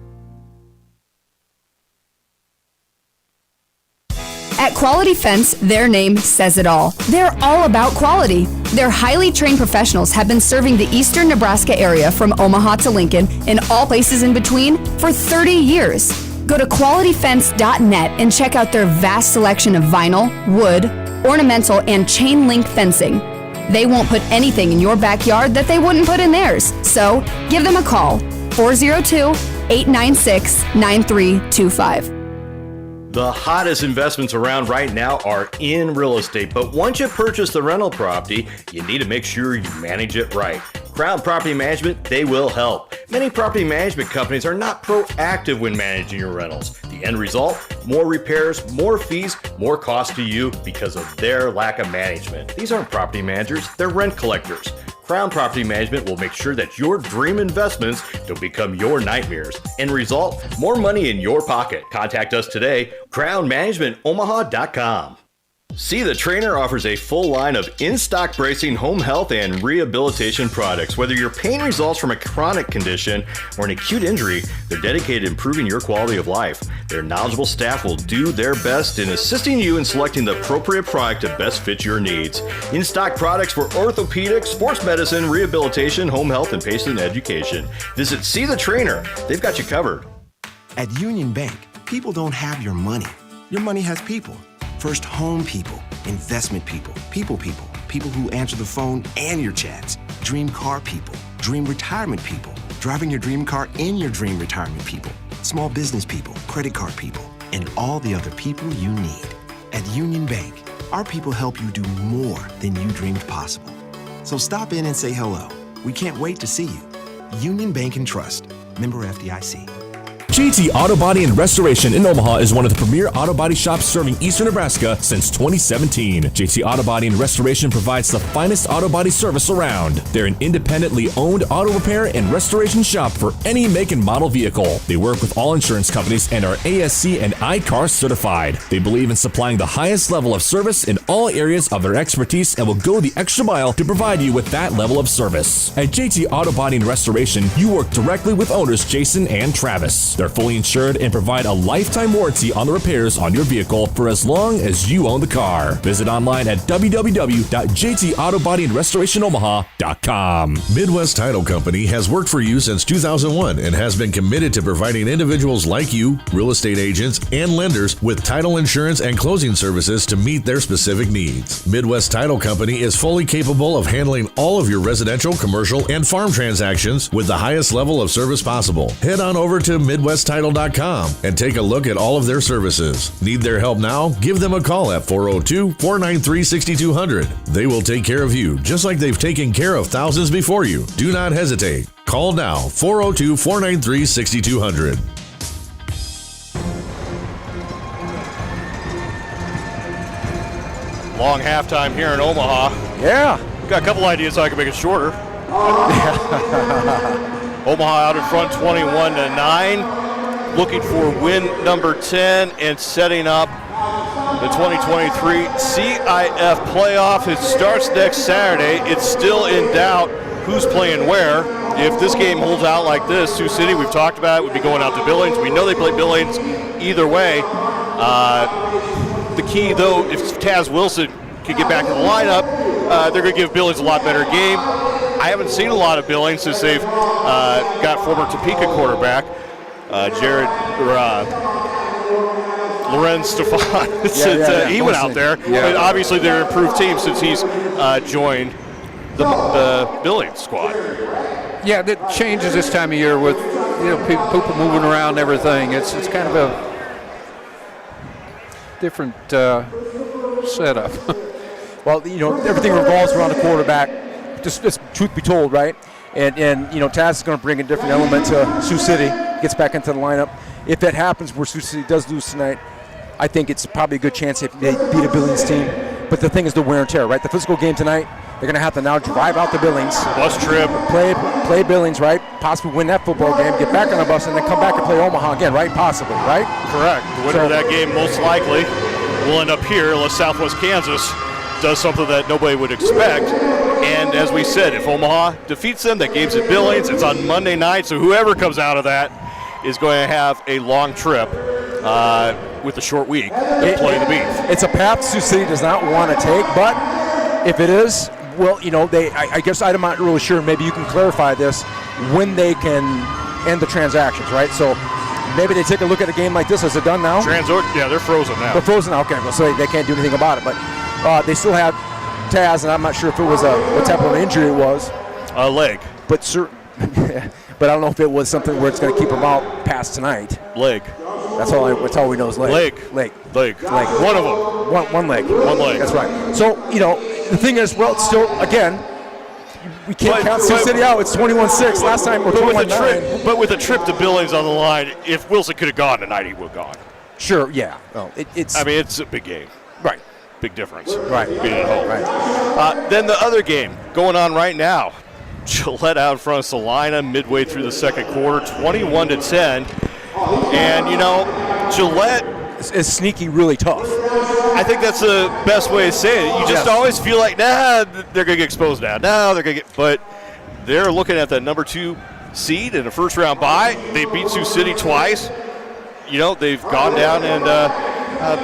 At Quality Fence, their name says it all. They're all about quality. Their highly trained professionals have been serving the eastern Nebraska area from Omaha to Lincoln and all places in between for 30 years. Go to qualityfence.net and check out their vast selection of vinyl, wood, ornamental, and chain link fencing. They won't put anything in your backyard that they wouldn't put in theirs. So give them a call, 402-896-9325. The hottest investments around right now are in real estate, but once you purchase the rental property, you need to make sure you manage it right. Crown Property Management, they will help. Many property management companies are not proactive when managing your rentals. The end result? More repairs, more fees, more cost to you because of their lack of management. These aren't property managers, they're rent collectors. Crown Property Management will make sure that your dream investments don't become your nightmares. End result, more money in your pocket. Contact us today, crownmanagementomaha.com. See the Trainer offers a full line of in-stock bracing, home health, and rehabilitation products. Whether your pain results from a chronic condition or an acute injury, they're dedicated to improving your quality of life. Their knowledgeable staff will do their best in assisting you in selecting the appropriate product to best fit your needs. In-stock products for orthopedics, sports medicine, rehabilitation, home health, and patient education. Visit See the Trainer. They've got you covered. At Union Bank, people don't have your money. Your money has people. First home people, investment people, people who answer the phone and your chats, dream car people, dream retirement people, driving your dream car in your dream retirement people, small business people, credit card people, and all the other people you need. At Union Bank, our people help you do more than you dreamed possible. So stop in and say hello. We can't wait to see you. Union Bank and Trust, member FDIC. JT Auto Body and Restoration in Omaha is one of the premier auto body shops serving eastern Nebraska since 2017. JT Auto Body and Restoration provides the finest auto body service around. They're an independently owned auto repair and restoration shop for any make and model vehicle. They work with all insurance companies and are ASC and iCar certified. They believe in supplying the highest level of service in all areas of their expertise and will go the extra mile to provide you with that level of service. At JT Auto Body and Restoration, you work directly with owners Jason and Travis. They're fully insured and provide a lifetime warranty on the repairs on your vehicle for as long as you own the car. Visit online at www.jtautobody-and-restorationomaha.com. Midwest Title Company has worked for you since 2001 and has been committed to providing individuals like you, real estate agents, and lenders with title insurance and closing services to meet their specific needs. Midwest Title Company is fully capable of handling all of your residential, commercial, and farm transactions with the highest level of service possible. Head on over to MidwestTitle.com and take a look at all of their services. Need their help now? Give them a call at 402-493-6200. They will take care of you just like they've taken care of thousands before you. Do not hesitate. Call now, 402-493-6200. Long halftime here in Omaha. Yeah. Got a couple ideas how I can make it shorter. Omaha out in front 21-9. Looking for win number 10 and setting up the 2023 CIF playoff. It starts next Saturday. It's still in doubt who's playing where. If this game holds out like this, Sioux City, we've talked about it, would be going out to Billings. We know they play Billings either way. The key, though, if Taz Wilson can get back in the lineup, they're going to give Billings a lot better game. I haven't seen a lot of Billings since they've got former Topeka quarterback Lorenz Stefan. He went out there. Yeah. But obviously they're an improved team since he's joined the Billings squad. Yeah, that changes this time of year with people moving around and everything. It's kind of a different setup. Well, everything revolves around the quarterback. Just truth be told, right? And Taz is going to bring a different element to Sioux City. Gets back into the lineup. If that happens, where Sioux City does lose tonight, I think it's probably a good chance if they beat a Billings team. But the thing is the wear and tear, right? The physical game tonight, they're going to have to now drive out to Billings. Bus trip. Play Billings, right? Possibly win that football game, get back on the bus, and then come back and play Omaha again, right? Possibly, right? Correct. The winner of that game most likely will end up here unless Southwest Kansas does something that nobody would expect. And as we said, if Omaha defeats them, that game's at Billings. It's on Monday night, so whoever comes out of that is going to have a long trip with a short week to play the Beef. It's a path Sioux City does not want to take, but if it is, well, I guess I'm not really sure. Maybe you can clarify this when they can end the transactions, right? So maybe they take a look at a game like this. Is it done now? Yeah, they're frozen now. They're frozen now. Okay, so they can't do anything about it. But They still have Taz, and I'm not sure if it was what type of an injury it was. A leg. But but I don't know if it was something where it's going to keep him out past tonight. Leg. That's all we know is leg. Leg. One of them. One leg. One leg. That's right. So, the thing is, well, it's still, again, we can't count Sioux City out. It's 21-6 last time, or 21-9. But with a trip to Billings on the line, if Wilson could have gone tonight, he would have gone. Sure, yeah. Well, it's a big game. Right. Big difference. Right. Being at home. Right. Then the other game going on right now. Gillette out in front of Salina midway through the second quarter, 21-10. And, Gillette is sneaky really tough. I think that's the best way to say it. You just always feel like, they're going to get exposed now. They're going to get – but they're looking at that number 2 seed in a first-round bye. They beat Sioux City twice. They've gone down and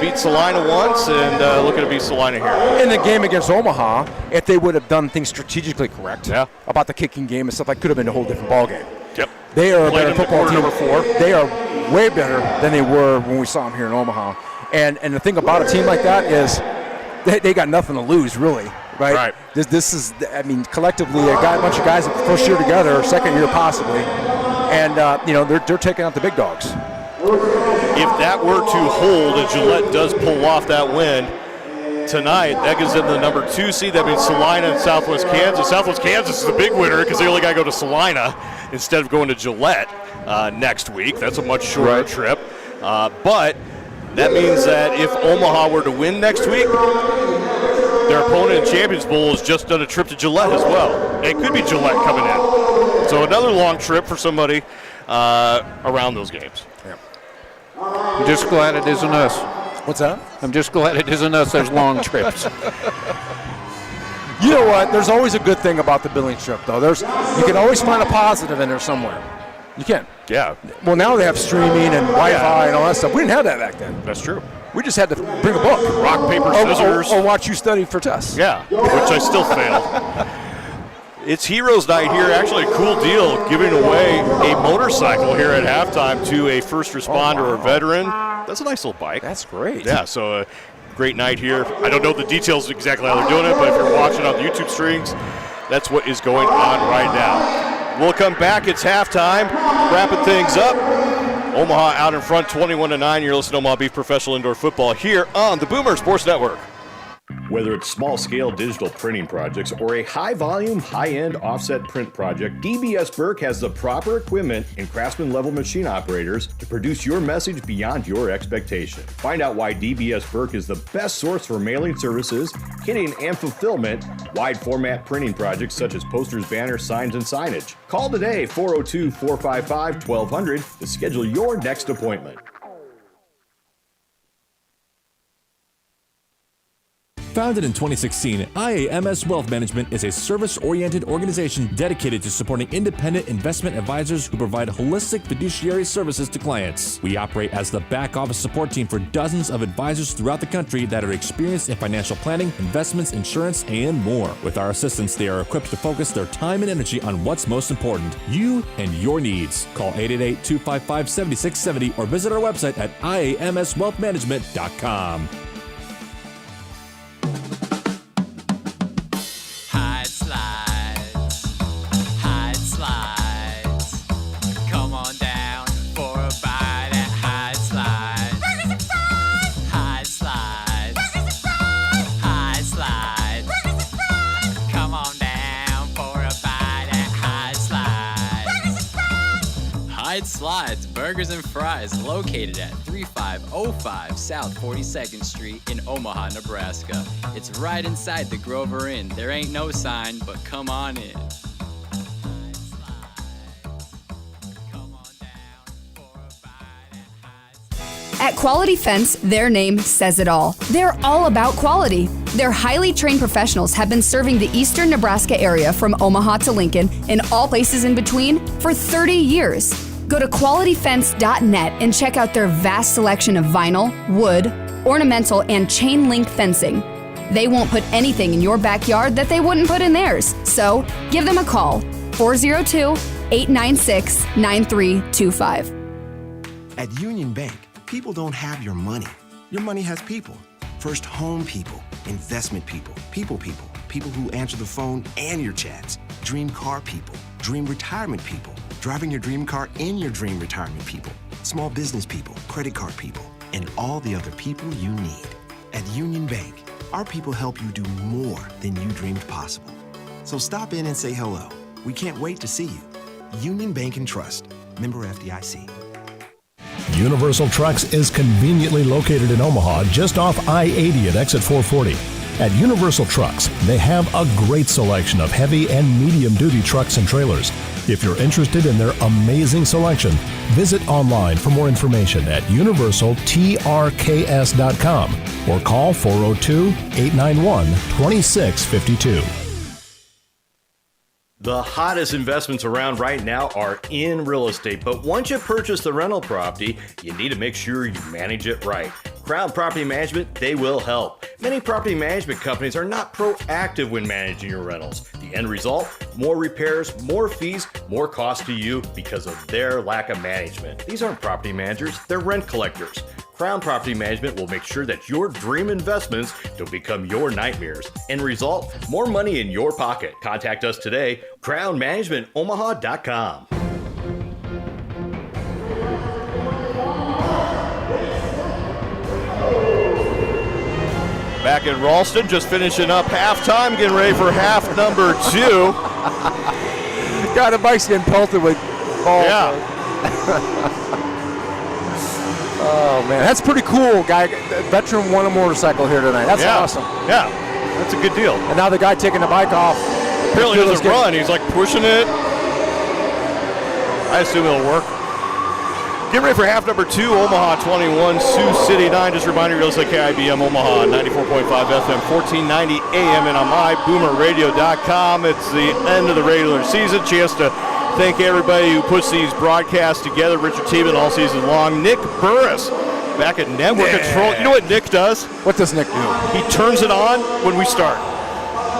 beat Salina once and looking to beat Salina here. In the game against Omaha, if they would have done things strategically correct about the kicking game and stuff, that could have been a whole different ballgame. Yep. They are a Played better football team. Number 4. They are way better than they were when we saw them here in Omaha. And the thing about a team like that is they got nothing to lose, really. Right. This is, collectively, a bunch of guys that first year together, second year possibly, and they're taking out the big dogs. If that were to hold and Gillette does pull off that win tonight, that gives them the number 2 seed. That means Salina and Southwest Kansas. Southwest Kansas is the big winner because they only got to go to Salina instead of going to Gillette next week. That's a much shorter trip. But that means that if Omaha were to win next week, their opponent in Champions Bowl has just done a trip to Gillette as well. It could be Gillette coming in. So another long trip for somebody around those games. Yeah. I'm just glad it isn't us. What's that? I'm just glad it isn't us. There's long trips. You know what? There's always a good thing about the Billings trip, though. You can always find a positive in there somewhere. You can. Yeah. Well, now they have streaming and Wi-Fi and all that stuff. We didn't have that back then. That's true. We just had to bring a book. Rock, paper, scissors. Or watch you study for tests. Yeah, which I still failed. It's Heroes Night here. Actually, a cool deal, giving away a motorcycle here at halftime to a first responder or veteran. That's a nice little bike. That's great. Yeah, so a great night here. I don't know the details exactly how they're doing it, but if you're watching on the YouTube streams, that's what is going on right now. We'll come back. It's halftime. Wrapping things up. Omaha out in front, 21-9. You're listening to Omaha Beef Professional Indoor Football here on the Boomer Sports Network. Whether it's small-scale digital printing projects or a high-volume, high-end offset print project, DBS Burke has the proper equipment and craftsman-level machine operators to produce your message beyond your expectation. Find out why DBS Burke is the best source for mailing services, kitting, and fulfillment, wide-format printing projects such as posters, banners, signs, and signage. Call today, 402-455-1200 to schedule your next appointment. Founded in 2016, IAMS Wealth Management is a service-oriented organization dedicated to supporting independent investment advisors who provide holistic fiduciary services to clients. We operate as the back-office support team for dozens of advisors throughout the country that are experienced in financial planning, investments, insurance, and more. With our assistance, they are equipped to focus their time and energy on what's most important, you and your needs. Call 888-255-7670 or visit our website at iamswealthmanagement.com. Slides Burgers and Fries, located at 3505 South 42nd Street in Omaha, Nebraska. It's right inside the Grover Inn. There ain't no sign, but come on in. At Quality Fence, their name says it all. They're all about quality. Their highly trained professionals have been serving the eastern Nebraska area from Omaha to Lincoln and all places in between for 30 years. Go to qualityfence.net and check out their vast selection of vinyl, wood, ornamental, and chain link fencing. They won't put anything in your backyard that they wouldn't put in theirs. So give them a call, 402-896-9325. At Union Bank, people don't have your money. Your money has people. First home people, investment people, people who answer the phone and your chats. Dream car people, dream retirement people, driving your dream car in your dream retirement people. Small business people, credit card people, and all the other people you need. At Union Bank, our people help you do more than you dreamed possible. So stop in and say hello. We can't wait to see you. Union Bank and Trust, member FDIC. Universal Trucks is conveniently located in Omaha, just off I-80 at exit 440. At Universal Trucks, they have a great selection of heavy and medium-duty trucks and trailers. If you're interested in their amazing selection, visit online for more information at universaltrks.com or call 402-891-2652. The hottest investments around right now are in real estate, but once you purchase the rental property, you need to make sure you manage it right. Crown Property Management, they will help. Many property management companies are not proactive when managing your rentals. The end result, more repairs, more fees, more cost to you because of their lack of management. These aren't property managers, they're rent collectors. Crown Property Management will make sure that your dream investments don't become your nightmares. End result, more money in your pocket. Contact us today, crownmanagementomaha.com. Back in Ralston, just finishing up halftime, getting ready for half number 2. God, the bike's getting pelted with balls. Yeah. Oh, man, that's pretty cool, guy. The veteran won a motorcycle here tonight. That's awesome. Yeah, that's a good deal. And now the guy taking the bike off. Apparently doesn't run. He's like pushing it. I assume it'll work. Get ready for half number 2, Omaha 21, Sioux City 9. Just a reminder, you're listening to KIBM Omaha, 94.5 FM, 1490 AM, and on myboomerradio.com. It's the end of the regular season. Chance to thank everybody who puts these broadcasts together. Richard Tiemann all season long. Nick Burris back at Network Control. You know what Nick does? What does Nick do? He turns it on when we start.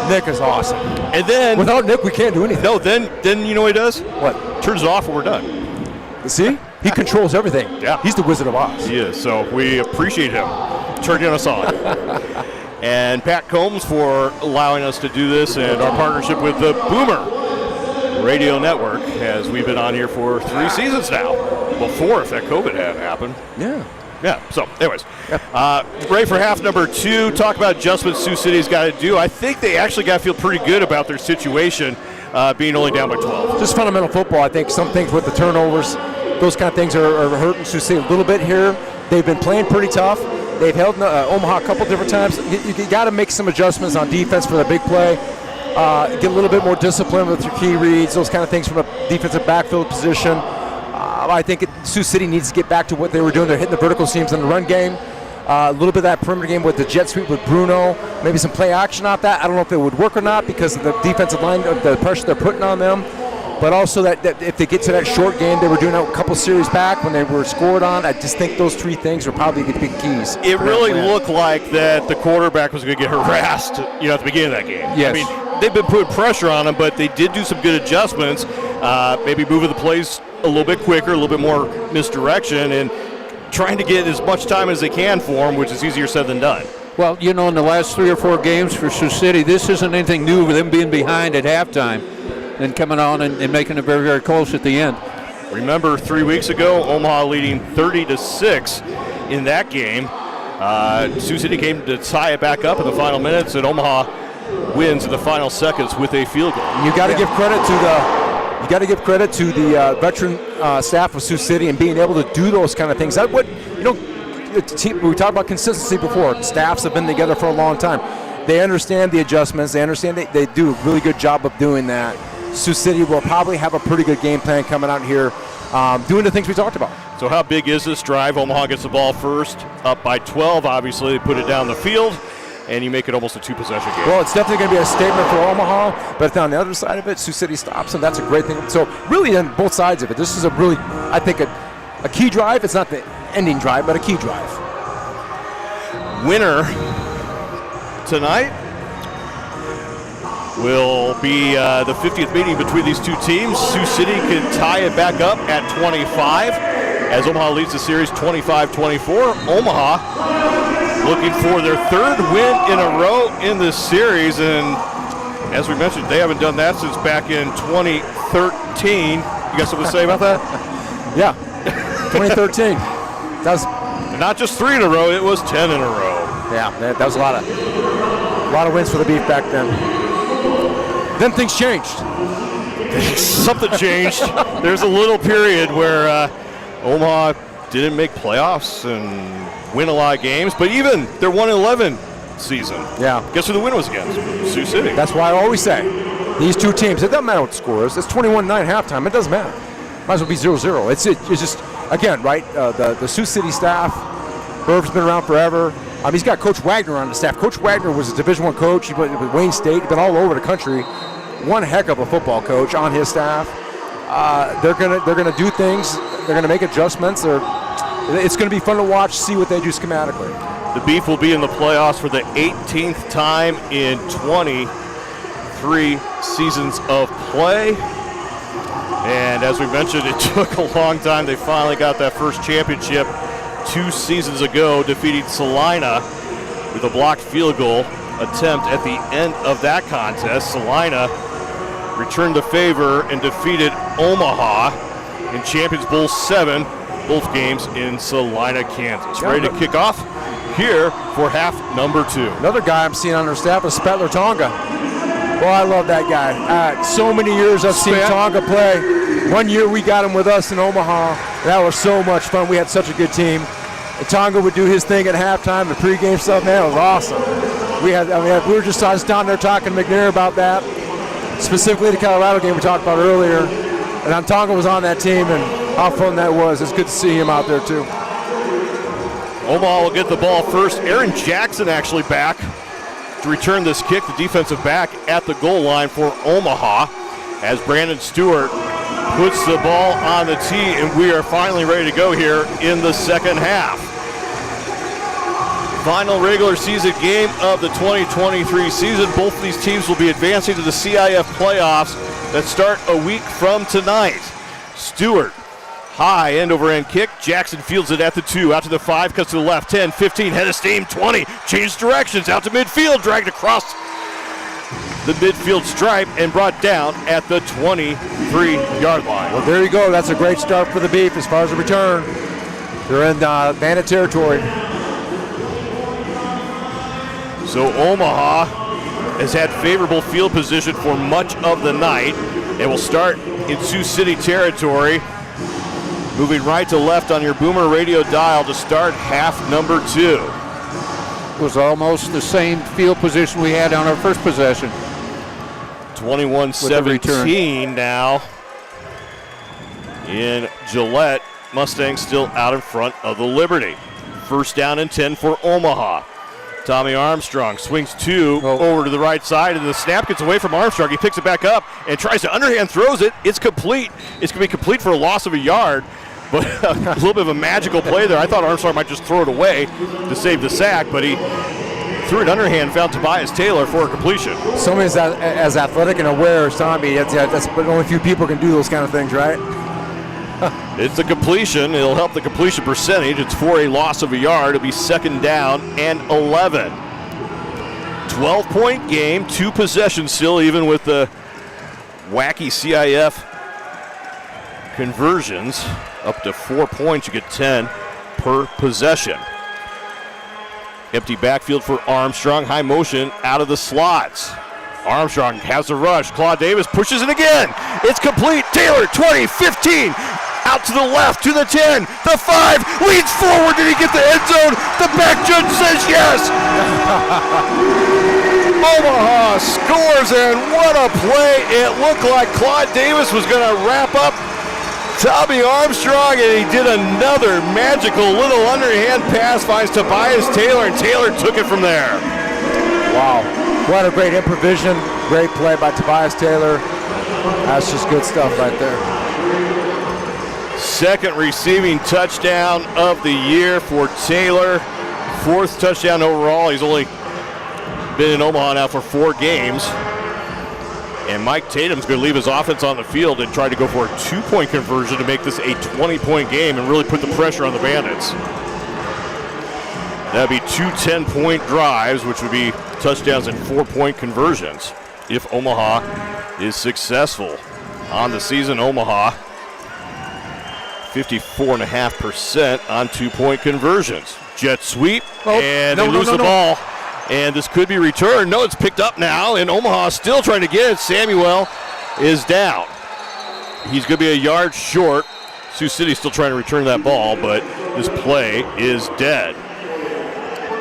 Nick is awesome. And then without Nick, we can't do anything. No, then you know what he does? What? Turns it off when we're done. See? He controls everything. Yeah. He's the Wizard of Oz. He is. So we appreciate him turning us on. And Pat Combs for allowing us to do this, and our partnership with the Boomer Radio Network, as we've been on here for 3 seasons now. Well, 4 if that COVID had happened. Yeah. Yeah, so anyways, ready for half number 2. Talk about adjustments Sioux City's got to do. I think they actually got to feel pretty good about their situation, being only down by 12. Just fundamental football. I think some things with the turnovers, those kind of things are hurting Sioux City a little bit here. They've been playing pretty tough. They've held Omaha a couple different times. You got to make some adjustments on defense for the big play. Get a little bit more discipline with your key reads, those kind of things from a defensive backfield position. I think Sioux City needs to get back to what they were doing. They're hitting the vertical seams in the run game. A little bit of that perimeter game with the jet sweep with Bruno. Maybe some play action off that. I don't know if it would work or not because of the defensive line, the pressure they're putting on them. But also that if they get to that short game, they were doing a couple series back when they were scored on. I just think those 3 things are probably the big keys. It really looked like that the quarterback was going to get harassed, at the beginning of that game. Yes. I mean, they've been putting pressure on him, but they did do some good adjustments, maybe moving the plays a little bit quicker, a little bit more misdirection, and trying to get as much time as they can for him, which is easier said than done. Well, in the last 3 or 4 games for Sioux City, this isn't anything new with them being behind at halftime and coming on and making it very, very close at the end. Remember 3 weeks ago, Omaha leading 30-6 in that game. Sioux City came to tie it back up in the final minutes, and Omaha wins in the final seconds with a field goal. You got to give credit to the veteran staff of Sioux City and being able to do those kind of things. We talked about consistency before. Staffs have been together for a long time. They understand the adjustments. They understand they do a really good job of doing that. Sioux City will probably have a pretty good game plan coming out here, doing the things we talked about. So how big is this drive? Omaha gets the ball first, up by 12. Obviously, they put it down the field, and you make it almost a 2-possession game. Well, it's definitely going to be a statement for Omaha, but on the other side of it, Sioux City stops, and that's a great thing. So really on both sides of it, this is a really, I think, a key drive. It's not the ending drive, but a key drive. Winner tonight will be the 50th meeting between these 2 teams. Sioux City can tie it back up at 25 as Omaha leads the series 25-24. Omaha looking for their third win in a row in this series, and as we mentioned, they haven't done that since back in 2013. You got something to say about that? Yeah, 2013. That was not just 3 in a row; it was 10 in a row. Yeah, that was a lot of wins for the Beef back then. Then things changed. Something changed. There's a little period where Omaha didn't make playoffs and win a lot of games, but even their 1-11 season. Yeah. Guess who the win was against? Sioux City. That's why I always say these two teams. It doesn't matter what the score is. It's 21-9 halftime. It doesn't matter. Might as well be 0-0. It's just again right. The Sioux City staff. Burb's been around forever. He's got Coach Wagner on the staff. Coach Wagner was a Division I coach. He went with Wayne State. He's been all over the country. One heck of a football coach on his staff. They're gonna do things. They're gonna make adjustments. It's gonna be fun to watch. See what they do schematically. The Beef will be in the playoffs for the 18th time in 23 seasons of play. And as we mentioned, it took a long time. They finally got that first championship 2 seasons ago, defeating Salina with a blocked field goal attempt at the end of that contest. Salina returned the favor and defeated Omaha in Champions Bowl 7, both games in Salina, Kansas. Ready to kick off here for half number 2. Another guy I'm seeing on their staff is Spetler Tonga. Boy, I love that guy. So many years I've seen Tonga play. One year we got him with us in Omaha. That was so much fun. We had such a good team. And Tonga would do his thing at halftime, the pregame stuff. Man, it was awesome. We were just down there talking to McNair about that. Specifically the Colorado game we talked about earlier. And Tonga was on that team, and how fun that was. It's good to see him out there too. Omaha will get the ball first. Aaron Jackson actually back to return this kick, the defensive back at the goal line for Omaha, as Brandon Stewart puts the ball on the tee, and we are finally ready to go here in the second half. Final regular season game of the 2023 season. Both of these teams will be advancing to the CIF playoffs that start a week from tonight. Stewart, high end over end kick. Jackson fields it at the 2, out to the 5, cuts to the left, 10, 15, head of steam, 20, changed directions, out to midfield, dragged across the midfield stripe and brought down at the 23-yard line. Well, there you go. That's a great start for the Beef as far as the return. They're in Bandit territory. So Omaha has had favorable field position for much of the night and will start in Sioux City territory. Moving right to left on your Boomer radio dial to start half number 2. It was almost the same field position we had on our first possession. 21-17 now in Gillette. Mustangs still out in front of the Liberty. First down and 10 for Omaha. Tommy Armstrong swings 2 over to the right side, and the snap gets away from Armstrong. He picks it back up and tries to underhand, throws it. It's complete. It's going to be complete for a loss of a yard, but a little bit of a magical play there. I thought Armstrong might just throw it away to save the sack, but he threw it underhand, found Tobias Taylor for a completion. Somebody as athletic and aware as Tommy, that's but only a few people can do those kind of things, right? It's a completion. It'll help the completion percentage. It's for a loss of a yard. It'll be second down and 11. 12-point game, 2 possessions still, even with the wacky CIF conversions. Up to 4 points, you get 10 per possession. Empty backfield for Armstrong. High motion out of the slots. Armstrong has a rush. Claude Davis pushes it again. It's complete. Taylor, 20, 15. Out to the left, to the 10, the 5, leads forward. Did he get the end zone? The back judge says yes. Omaha scores, and what a play. It looked like Claude Davis was going to wrap up Tommy Armstrong, and he did another magical little underhand pass, finds Tobias Taylor, and Taylor took it from there. Wow. What a great improvisation. Great play by Tobias Taylor. That's just good stuff right there. Second receiving touchdown of the year for Taylor. 4th touchdown overall. He's only been in Omaha now for 4 games. And Mike Tatum's going to leave his offense on the field and try to go for a 2-point conversion to make this a 20-point game and really put the pressure on the Bandits. That'd be 2 10-point drives, which would be touchdowns and 4-point conversions if Omaha is successful. On the season, Omaha 54.5% on 2-point conversions. Jet sweep, and they lose the ball. And this could be returned. No, it's picked up now, and Omaha still trying to get it. Samuel is down. He's going to be a yard short. Sioux City still trying to return that ball, but this play is dead.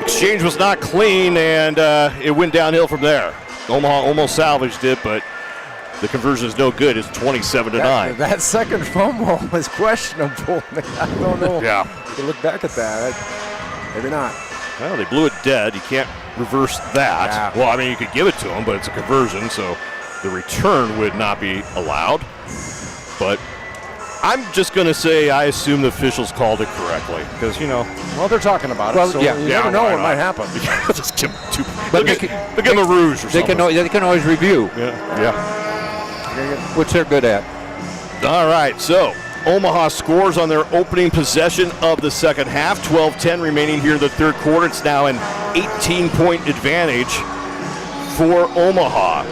Exchange was not clean, and it went downhill from there. Omaha almost salvaged it, but the conversion is no good. It's 27-9. That second fumble was questionable. I don't know. Yeah. You can look back at that. Maybe not. Well, they blew it dead. You can't reverse that. Yeah. Well, I mean, you could give it to them, but it's a conversion, so the return would not be allowed. But I'm just going to say I assume the officials called it correctly because, well, they're talking about it, so you never know what might happen. Just give them two. They'll give them a rouge or something. They can always review. Yeah. Which they're good at. All right, so Omaha scores on their opening possession of the second half. 12-10 remaining here in the third quarter. It's now an 18-point advantage for Omaha.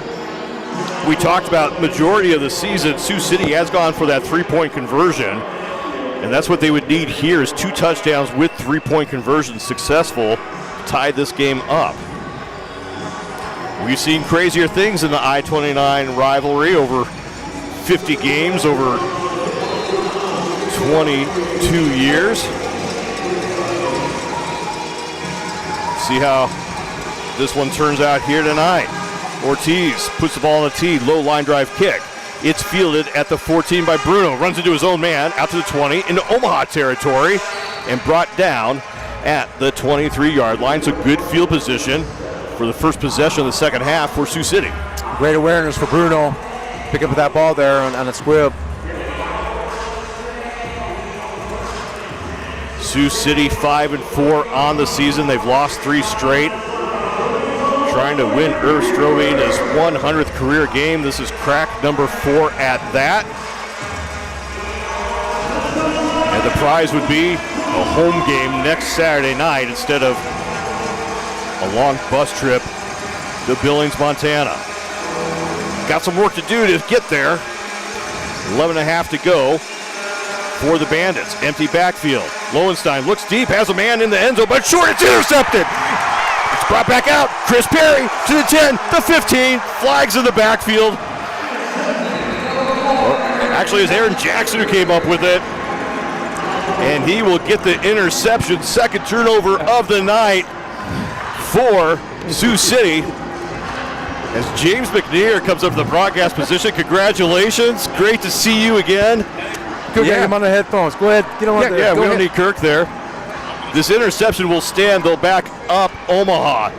We talked about majority of the season, Sioux City has gone for that 3-point conversion, and that's what they would need here is 2 touchdowns with 3-point conversions successful to tie this game up. We've seen crazier things in the I-29 rivalry over 50 games, over 22 years. See how this one turns out here tonight. Ortiz puts the ball on the tee, low line drive kick. It's fielded at the 14 by Bruno. Runs into his own man, out to the 20, into Omaha territory, and brought down at the 23-yard line. So good field position for the first possession of the second half for Sioux City. Great awareness for Bruno. Pick up that ball there on a squib. Sioux City 5-4 on the season. They've lost 3 straight. Trying to win Irv Strovin's 100th career game. This is crack number 4 at that. And the prize would be a home game next Saturday night instead of a long bus trip to Billings, Montana. Got some work to do to get there. 11.5 to go for the Bandits. Empty backfield. Lowenstein looks deep, has a man in the end zone, but short, it's intercepted. It's brought back out. Chris Perry to the 10, the 15, flags in the backfield. Actually, it's Aaron Jackson who came up with it. And he will get the interception. Second turnover of the night for Sioux City. As James McNear comes up to the broadcast position. Congratulations. Great to see you again. Go get him on the headphones. Go ahead. Get him on there. Yeah, Go we don't ahead. need Kirk there. This interception will stand. They'll back up Omaha.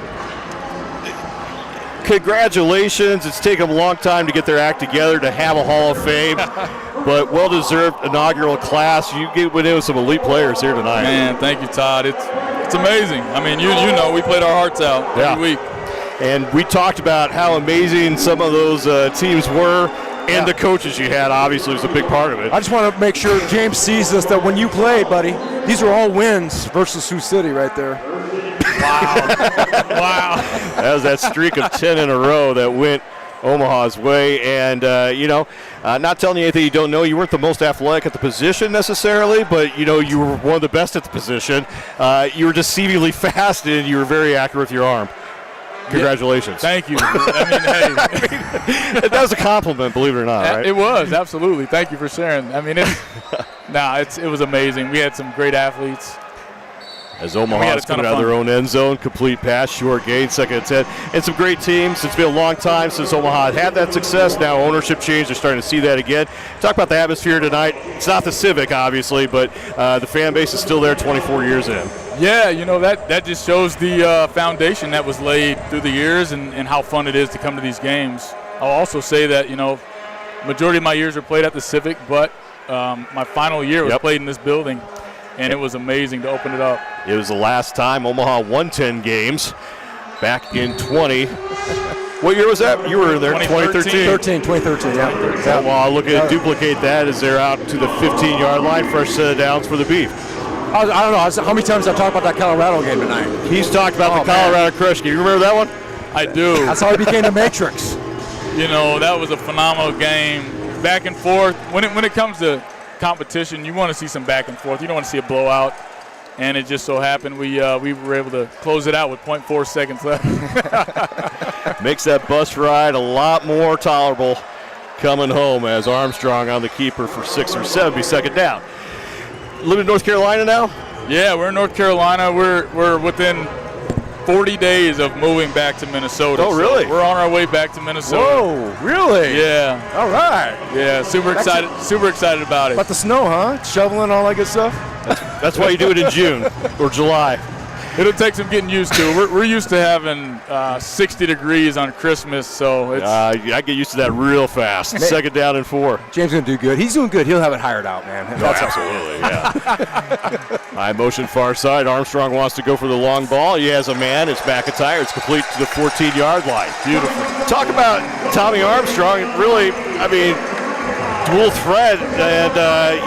Congratulations. It's taken them a long time to get their act together to have a Hall of Fame, but well-deserved inaugural class. You get with some elite players here tonight. Man, thank you, Todd. It's amazing. I mean, you know, we played our hearts out every week. And we talked about how amazing some of those teams were, and the coaches you had, obviously, was a big part of it. I just want to make sure James sees this, that when you played, buddy, these are all wins versus Sioux City right there. Wow. That was that streak of 10 in a row that went Omaha's way. And, not telling you anything you don't know, you weren't the most athletic at the position necessarily, but, you were one of the best at the position. You were deceivingly fast, and you were very accurate with your arm. Congratulations. Thank you. I mean, hey. That was a compliment, believe it or not, right? It was, absolutely. Thank you for sharing. I mean, it was amazing. We had some great athletes. As Omaha's coming out of their own end zone, complete pass, short gain, second and 10. And some great teams. It's been a long time since Omaha had that success. Now ownership change. They're starting to see that again. Talk about the atmosphere tonight. It's not the Civic, obviously, but the fan base is still there 24 years in. Yeah, that just shows the foundation that was laid through the years and how fun it is to come to these games. I'll also say that, majority of my years were played at the Civic, but my final year was played in this building. And it was amazing to open it up. It was the last time Omaha won 10 games back in 20. What year was that? You were there, 2013. 2013, yeah. So, well, looking to duplicate that as they're out to the 15-yard line, fresh set of downs for the Beef. I don't know how many times I talked about that Colorado game tonight. He's talked about the Colorado Crush game. You remember that one? I do. That's how he became the Matrix. You know, that was a phenomenal game. Back and forth. When it comes to competition, you want to see some back and forth. You don't want to see a blowout. And it just so happened we were able to close it out with 0.4 seconds left. Makes that bus ride a lot more tolerable coming home as Armstrong on the keeper for 6 or 7 be second down. Live in North Carolina now? Yeah, we're in North Carolina. We're within 40 days of moving back to Minnesota. Oh, really? So we're on our way back to Minnesota. Whoa, really? Yeah. All right. Yeah, super excited about it. About the snow, huh? Shoveling, all that good stuff? That's why you do it in June or July. It'll take some getting used to. We're used to having 60 degrees on Christmas, so it's. I get used to that real fast. Second down and 4. James going to do good. He's doing good. He'll have it hired out, man. Absolutely, yeah. High motion far side. Armstrong wants to go for the long ball. He has a man. It's McIntyre. It's complete to the 14-yard line. Beautiful. Talk about Tommy Armstrong. Really, I mean, dual threat, and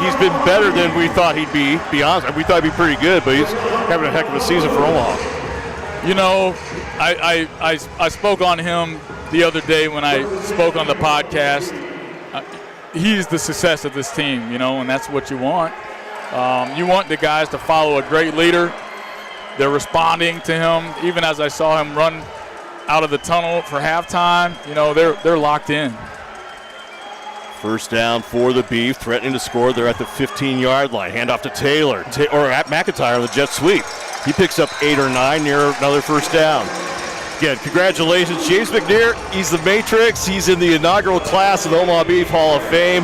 he's been better than we thought he'd be. Be honest, we thought he'd be pretty good, but he's having a heck of a season for Omaha. You know, I spoke on him the other day when I spoke on the podcast. He's the success of this team, you know, and that's what you want. You want the guys to follow a great leader. They're responding to him. Even as I saw him run out of the tunnel for halftime, you know, they're locked in. First down for the Beef, threatening to score. They're at the 15-yard line. Hand off to Taylor, or at McIntyre on the jet sweep. He picks up 8 or 9 near another first down. Again, congratulations, James McNair. He's the Matrix. He's in the inaugural class of the Omaha Beef Hall of Fame,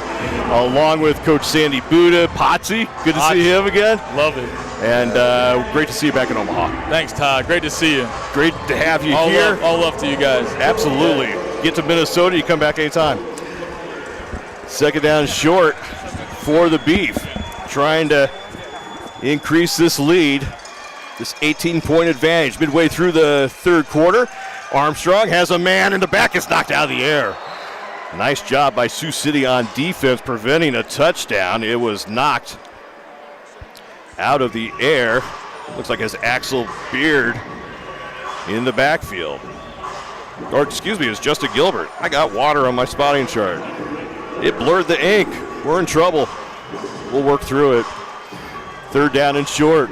along with Coach Sandy Buda. Potsy, good to see him again. Love it. And great to see you back in Omaha. Thanks, Todd. Great to see you. Great to have you here. All love to you guys. Absolutely. Get to Minnesota, you come back anytime. Second down short for the Beef, trying to increase this lead, this 18-point advantage midway through the third quarter. Armstrong has a man in the back. It's knocked out of the air. Nice job by Sioux City on defense, preventing a touchdown. It was knocked out of the air. Looks like it's Axel Beard in the backfield. Or excuse me, it's Justin Gilbert. I got water on my spotting chart. It blurred the ink. We're in trouble. We'll work through it. Third down and short.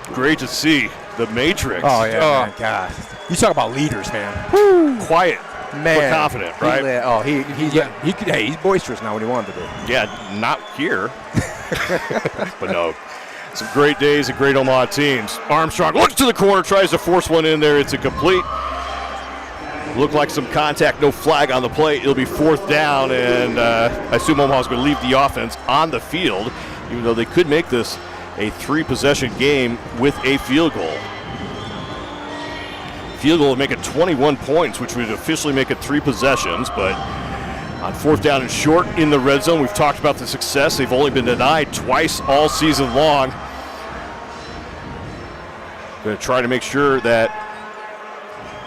Great to see the Matrix. Oh, yeah, man. God. You talk about leaders, man. Woo. Quiet, man. but confident, right? He's boisterous now when he wanted to be. Yeah, not here. But no, some great days and great Omaha teams. Armstrong looks to the corner, tries to force one in there. It's incomplete. Looked like some contact, no flag on the play. It'll be fourth down, and I assume Omaha's going to leave the offense on the field, even though they could make this a 3-possession game with a field goal. Field goal would make it 21 points, which would officially make it 3 possessions, but on fourth down and short in the red zone, we've talked about the success. They've only been denied twice all season long. Going to try to make sure that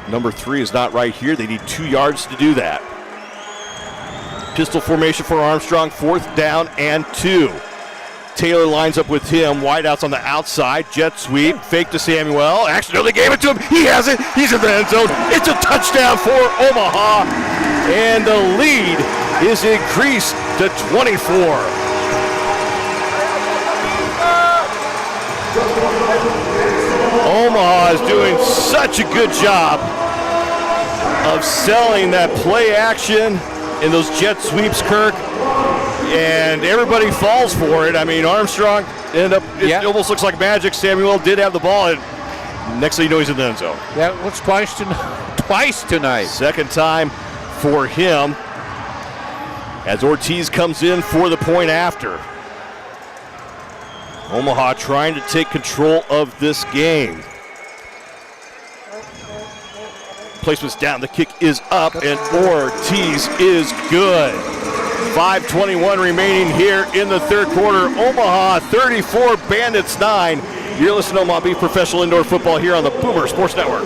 number 3 is not right here. They need 2 yards to do that. Pistol formation for Armstrong, fourth down and 2. Taylor lines up with him. Wideouts on the outside. Jet sweep. Fake to Samuel. Actually, no, they gave it to him. He has it. He's in the end zone. It's a touchdown for Omaha. And the lead is increased to 24. Omaha is doing such a good job of selling that play action in those jet sweeps, Kirk, and everybody falls for it. I mean, Armstrong ended up, it almost looks like magic. Samuel did have the ball, and next thing you know, he's in the end zone. That was twice tonight. Second time for him as Ortiz comes in for the point after. Omaha trying to take control of this game. Placement's down, the kick is up, and Ortiz is good. 5:21 remaining here in the third quarter. Omaha 34, Bandits 9. You're listening to Omaha Beef Professional Indoor Football here on the Boomer Sports Network.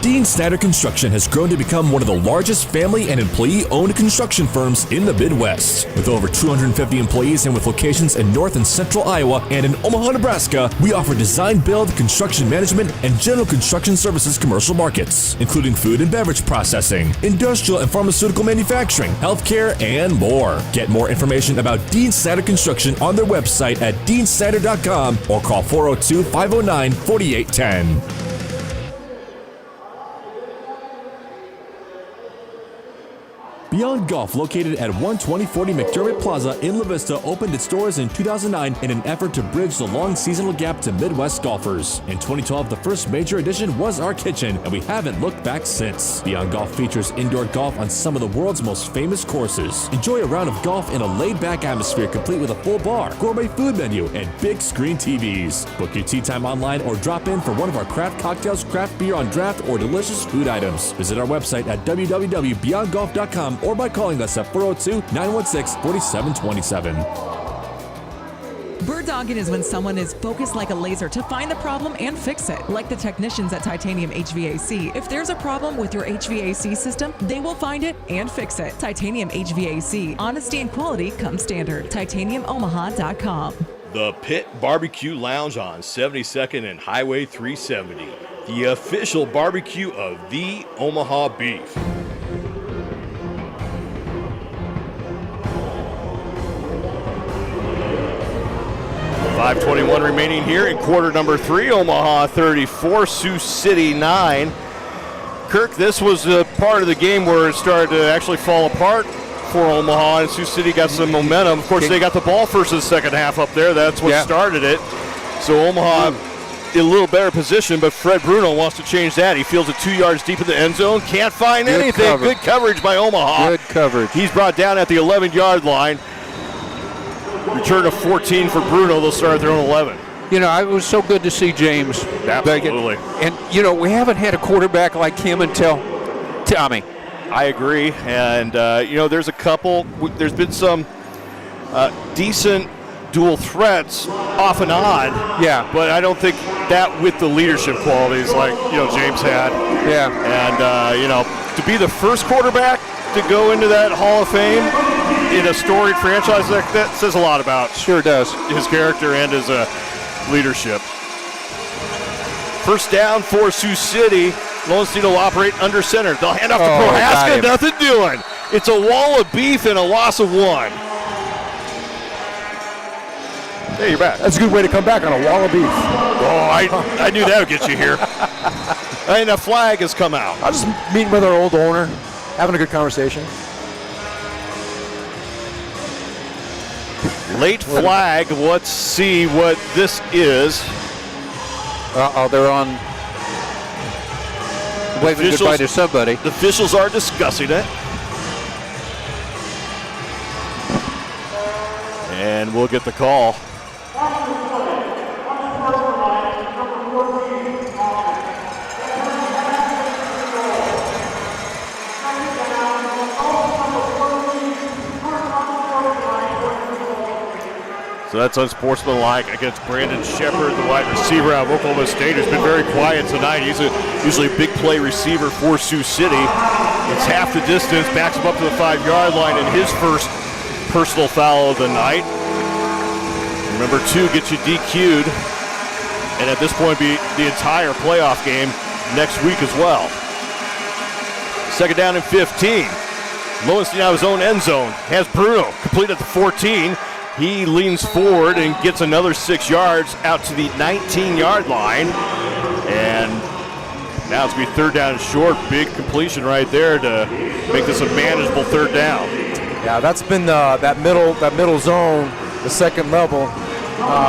Dean Snyder Construction has grown to become one of the largest family and employee-owned construction firms in the Midwest. With over 250 employees and with locations in North and Central Iowa and in Omaha, Nebraska, we offer design, build, construction management, and general construction services commercial markets, including food and beverage processing, industrial and pharmaceutical manufacturing, healthcare, and more. Get more information about Dean Snyder Construction on their website at deansnyder.com or call 402-509-4810. Beyond Golf, located at 12040 McDermott Plaza in La Vista, opened its doors in 2009 in an effort to bridge the long seasonal gap to Midwest golfers. In 2012, the first major addition was our kitchen, and we haven't looked back since. Beyond Golf features indoor golf on some of the world's most famous courses. Enjoy a round of golf in a laid-back atmosphere complete with a full bar, gourmet food menu, and big screen TVs. Book your tea time online or drop in for one of our craft cocktails, craft beer on draft, or delicious food items. Visit our website at www.beyondgolf.com or by calling us at 402-916-4727. Bird dogging is when someone is focused like a laser to find the problem and fix it. Like the technicians at Titanium HVAC. If there's a problem with your HVAC system, they will find it and fix it. Titanium HVAC. Honesty and quality come standard. TitaniumOmaha.com. The Pit Barbecue Lounge on 72nd and Highway 370. The official barbecue of the Omaha Beef. 5:21 remaining here in quarter number 3. Omaha 34, Sioux City 9. Kirk, this was a part of the game where it started to actually fall apart for Omaha, and Sioux City got some momentum. Of course, they got the ball first in the second half up there. That's what started it. So Omaha in a little better position, but Fred Bruno wants to change that. He feels it 2 yards deep in the end zone. Can't find anything. Good coverage by Omaha. Good coverage. He's brought down at the 11-yard line. Return of 14 for Bruno. They'll start at their own 11. You know, it was so good to see James. Absolutely. And, you know, we haven't had a quarterback like him until Tommy. I agree. And, you know, there's a couple. There's been some decent dual threats off and on. Yeah. But I don't think that with the leadership qualities like, you know, James had. Yeah. And, you know, to be the first quarterback to go into that Hall of Fame in a storied franchise like that says a lot about his character and his leadership. First down for Sioux City. Lowenstein will operate under center. They'll hand off to Prohaska. Nothing doing. It's a wall of beef and a loss of 1. Hey, you're back. That's a good way to come back on a wall of beef. Oh, I knew that would get you here. And a flag has come out. I was just meeting with our old owner, having a good conversation. Late flag. Let's see what this is. They're on waving goodbye to somebody. The officials are discussing it. And we'll get the call. So that's unsportsmanlike against Brandon Shepard, the wide receiver out of Oklahoma State, who's been very quiet tonight. He's usually a big play receiver for Sioux City. It's half the distance, backs him up to the 5-yard line in his first personal foul of the night. Remember, 2 gets you DQ'd, and at this point be the entire playoff game next week as well. Second down and 15. Lowenstein out of his own end zone. Has Bruno complete at the 14. He leans forward and gets another 6 yards out to the 19-yard line. And now it's going to be third down and short. Big completion right there to make this a manageable third down. Yeah, that's been that middle zone, the second level,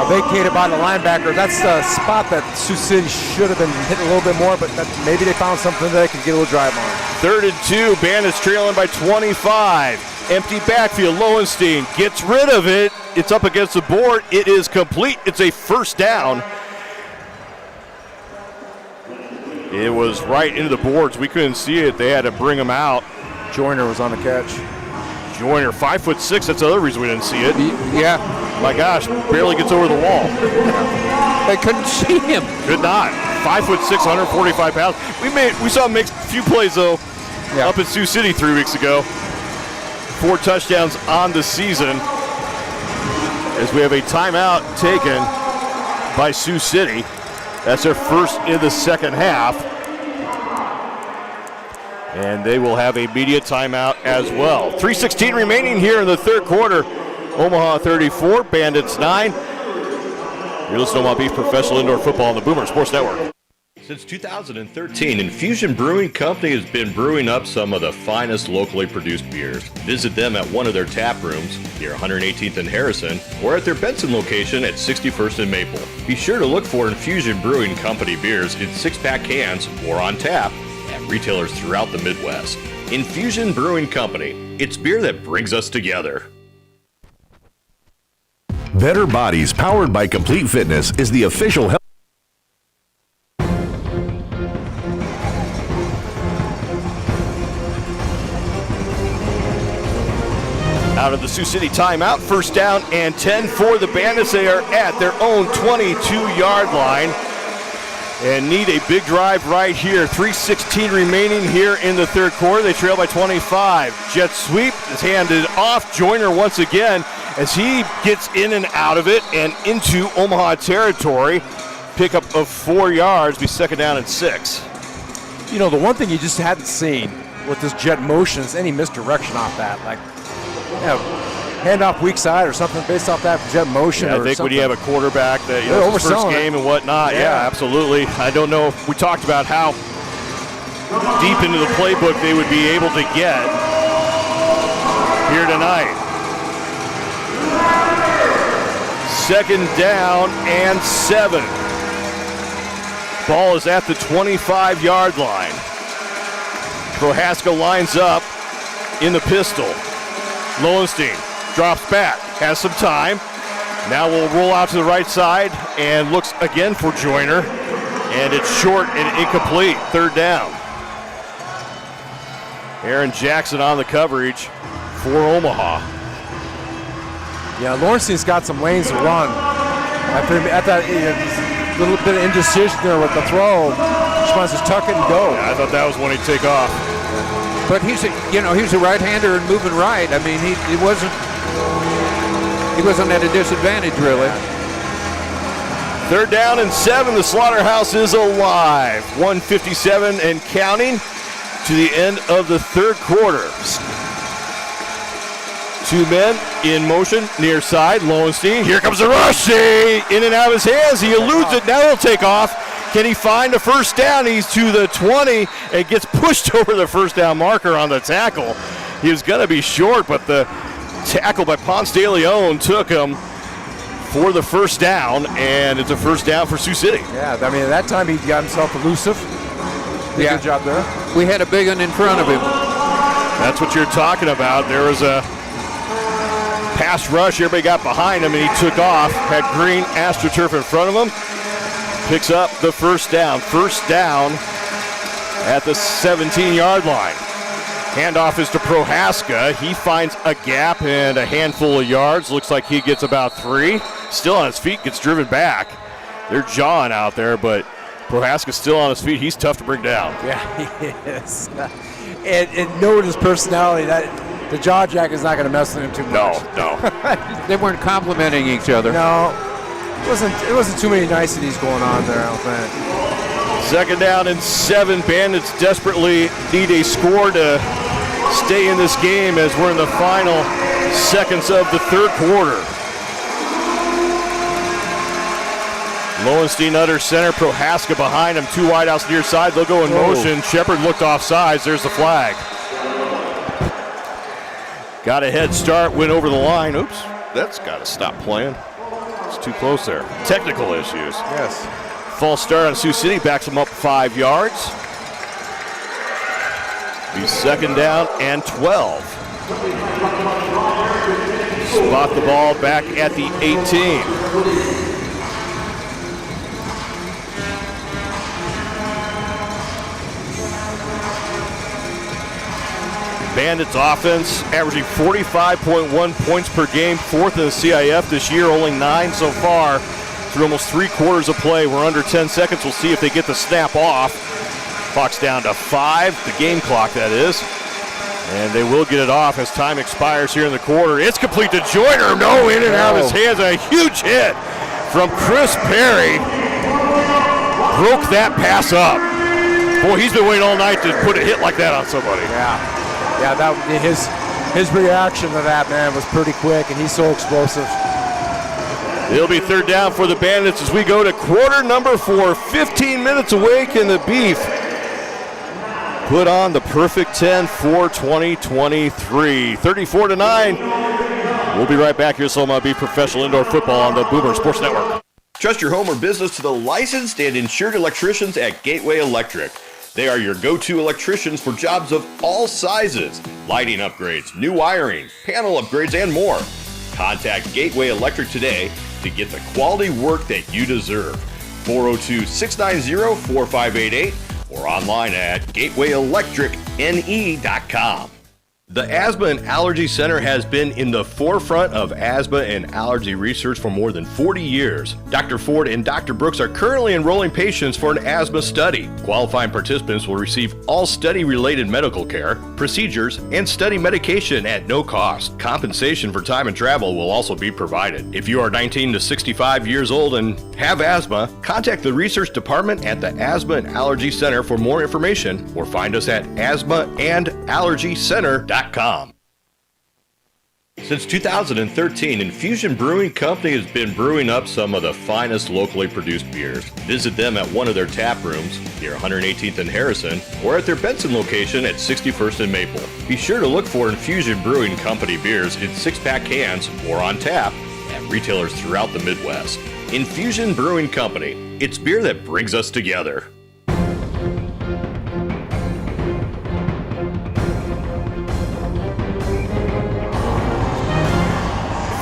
vacated by the linebacker. That's the spot that Sioux City should have been hitting a little bit more, but maybe they found something that they could get a little drive on. 3rd and 2, Bandits trailing by 25. Empty backfield, Lowenstein gets rid of it. It's up against the board. It is complete. It's a first down. It was right into the boards. We couldn't see it. They had to bring him out. Joyner was on the catch. Joyner, 5'6". That's the other reason we didn't see it. Yeah. My gosh, barely gets over the wall. They couldn't see him. Could not. 5'6", 145 pounds. We saw him make a few plays, though, up in Sioux City 3 weeks ago. 4 touchdowns on the season. As we have a timeout taken by Sioux City. That's their first in the second half. And they will have a media timeout as well. 3:16 remaining here in the third quarter. Omaha 34, Bandits 9. You're listening to Omaha Beef Professional Indoor Football on the Boomer Sports Network. Since 2013, Infusion Brewing Company has been brewing up some of the finest locally produced beers. Visit them at one of their tap rooms near 118th and Harrison, or at their Benson location at 61st and Maple. Be sure to look for Infusion Brewing Company beers in 6-pack cans or on tap at retailers throughout the Midwest. Infusion Brewing Company. It's beer that brings us together. Better Bodies, powered by Complete Fitness, is the official health. Out of the Sioux City timeout, first down and 10 for the Bandits. They are at their own 22-yard line and need a big drive right here. 3:16 remaining here in the third quarter. They trail by 25. Jet sweep is handed off. Joyner once again as he gets in and out of it and into Omaha territory. Pickup of 4 yards, be second down and 6. You know, the one thing you just hadn't seen with this jet motion is any misdirection off that. Like, hand off weak side or something based off that jet motion. Yeah, I think when you have a quarterback that, it's his first game and whatnot, yeah, absolutely. I don't know if we talked about how deep into the playbook they would be able to get here tonight. Second down and 7. Ball is at the 25-yard line. Prohaska lines up in the pistol. Lowenstein drops back, has some time. Now we'll roll out to the right side and looks again for Joyner. And it's short and incomplete. Third down. Aaron Jackson on the coverage for Omaha. Yeah, Lowenstein's got some lanes to run. At that little bit of indecision there with the throw, just wants to tuck it and go. Yeah, I thought that was when he'd take off. But he's a right-hander and moving right. I mean, he wasn't at a disadvantage really. Third down and 7. The Slaughterhouse is alive. 1:57 and counting to the end of the third quarter. 2 men in motion near side. Lowenstein. Here comes the rush. In and out of his hands. He eludes it. Now he'll take off. Can he find a first down? He's to the 20 and gets pushed over the first down marker on the tackle. He was going to be short, but the tackle by Ponce de Leon took him for the first down, and it's a first down for Sioux City. Yeah, I mean, at that time he got himself elusive. Did a good job there. We had a big one in front of him. That's what you're talking about. There was a pass rush. Everybody got behind him, and he took off. Had green AstroTurf in front of him. Picks up the first down. First down at the 17-yard line. Handoff is to Prohaska. He finds a gap and a handful of yards. Looks like he gets about 3. Still on his feet, gets driven back. They're jawing out there, but Prohaska's still on his feet. He's tough to bring down. Yeah, he is. And knowing his personality, that the jaw jack is not going to mess with him too much. No. They weren't complimenting each other. No. It wasn't too many niceties going on there, I don't think. Second down and 7. Bandits desperately need a score to stay in this game as we're in the final seconds of the third quarter. Lowenstein under center, Prohaska behind him. 2 wideouts near side. They'll go in motion. Shepard looked off sides. There's the flag. Got a head start, went over the line. Oops, that's got to stop playing. It's too close there. Technical issues. Yes. False start on Sioux City, backs them up 5 yards. Be second down and 12. Spot the ball back at the 18. Bandits offense averaging 45.1 points per game, 4th in the CIF this year, only 9 so far through almost 3/4 of play. We're under 10 seconds. We'll see if they get the snap off. Clock's down to 5, the game clock that is. And they will get it off as time expires here in the quarter. It's complete to Joyner. No, in and out of his hands. A huge hit from Chris Perry. Broke that pass up. Boy, he's been waiting all night to put a hit like that on somebody. Yeah, that his reaction to that, man, was pretty quick, and he's so explosive. It'll be third down for the Bandits as we go to quarter number 4. 15 minutes away. Can the Beef put on the perfect 10 for 2023? 34-9. We'll be right back here at Omaha Beef Professional Indoor Football on the Boomer Sports Network. Trust your home or business to the licensed and insured electricians at Gateway Electric. They are your go-to electricians for jobs of all sizes, lighting upgrades, new wiring, panel upgrades, and more. Contact Gateway Electric today to get the quality work that you deserve. 402-690-4588 or online at gatewayelectricne.com. The Asthma and Allergy Center has been in the forefront of asthma and allergy research for more than 40 years. Dr. Ford and Dr. Brooks are currently enrolling patients for an asthma study. Qualifying participants will receive all study-related medical care, procedures, and study medication at no cost. Compensation for time and travel will also be provided. If you are 19 to 65 years old and have asthma, contact the research department at the Asthma and Allergy Center for more information or find us at asthmaandallergycenter.com. Since 2013, Infusion Brewing Company has been brewing up some of the finest locally produced beers. Visit them at one of their tap rooms near 118th and Harrison or at their Benson location at 61st and Maple. Be sure to look for Infusion Brewing Company beers in 6-pack cans or on tap at retailers throughout the Midwest. Infusion Brewing Company. It's beer that brings us together.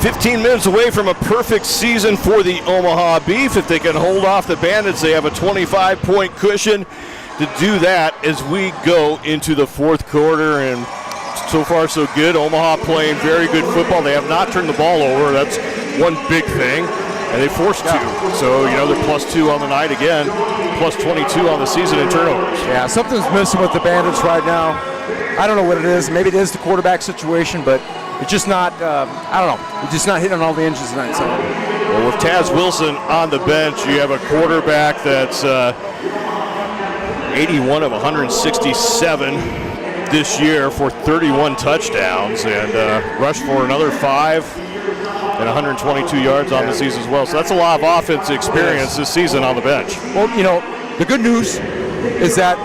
15 minutes away from a perfect season for the Omaha Beef. If they can hold off the Bandits, they have a 25-point cushion to do that as we go into the fourth quarter. And so far, so good. Omaha playing very good football. They have not turned the ball over. That's one big thing. And they forced 2. So, they're +2 on the night again, +22 on the season in turnovers. Yeah, something's missing with the Bandits right now. I don't know what it is. Maybe it is the quarterback situation, but it's just not, I don't know. It's just not hitting on all the engines tonight. So. Well, with Taz Wilson on the bench, you have a quarterback that's 81 of 167 this year for 31 touchdowns and rushed for another 5 and 122 yards on the season as well. So that's a lot of offense experience this season on the bench. Well, the good news is that,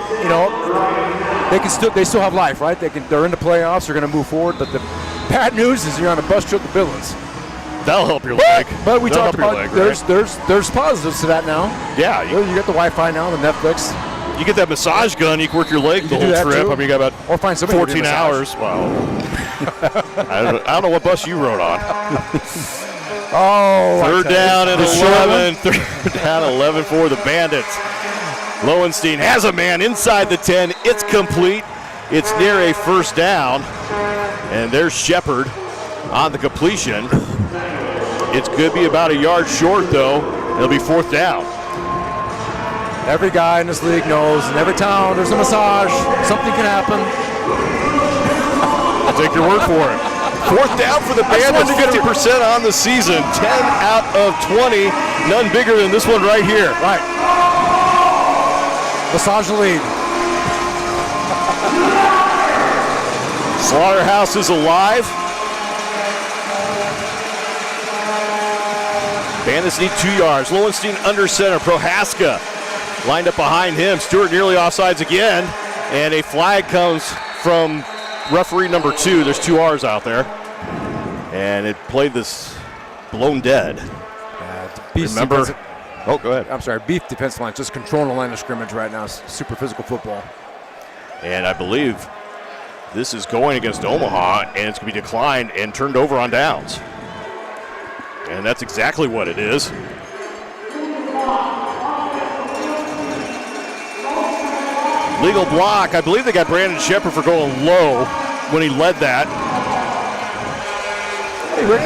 they still have life, right? They're in the playoffs. They're going to move forward. But the bad news is you're on a bus trip to Billings. That'll help your leg. But we That'll talked about leg, there's positives to that now. Yeah, you get the Wi-Fi now, the Netflix. You get that massage gun. You can work your leg the whole trip. Too. I mean, you got about or find 14 hours. Wow. I don't know what bus you rode on. Third down and 11. Third down 11 for the Bandits. Lowenstein has a man inside the 10. It's complete. It's near a first down. And there's Shepard on the completion. It's going to be about a yard short, though. It'll be fourth down. Every guy in this league knows, in every town there's a massage. Something can happen. I'll take your word for it. Fourth down for the Bandits, 50% on the season. 10 out of 20. None bigger than this one right here. Right. Massage the lead. Slaughterhouse is alive. Bandits need 2 yards. Lowenstein under center. Prohaska lined up behind him. Stewart nearly offsides again. And a flag comes from referee number 2. There's 2 R's out there. And it played this blown dead. Remember? Oh, go ahead. I'm sorry. Beef defensive line just controlling the line of scrimmage right now. It's super physical football. And I believe this is going against Omaha, and it's going to be declined and turned over on downs. And that's exactly what it is. Legal block. I believe they got Brandon Shepard for going low when he led that. Hey, Rick.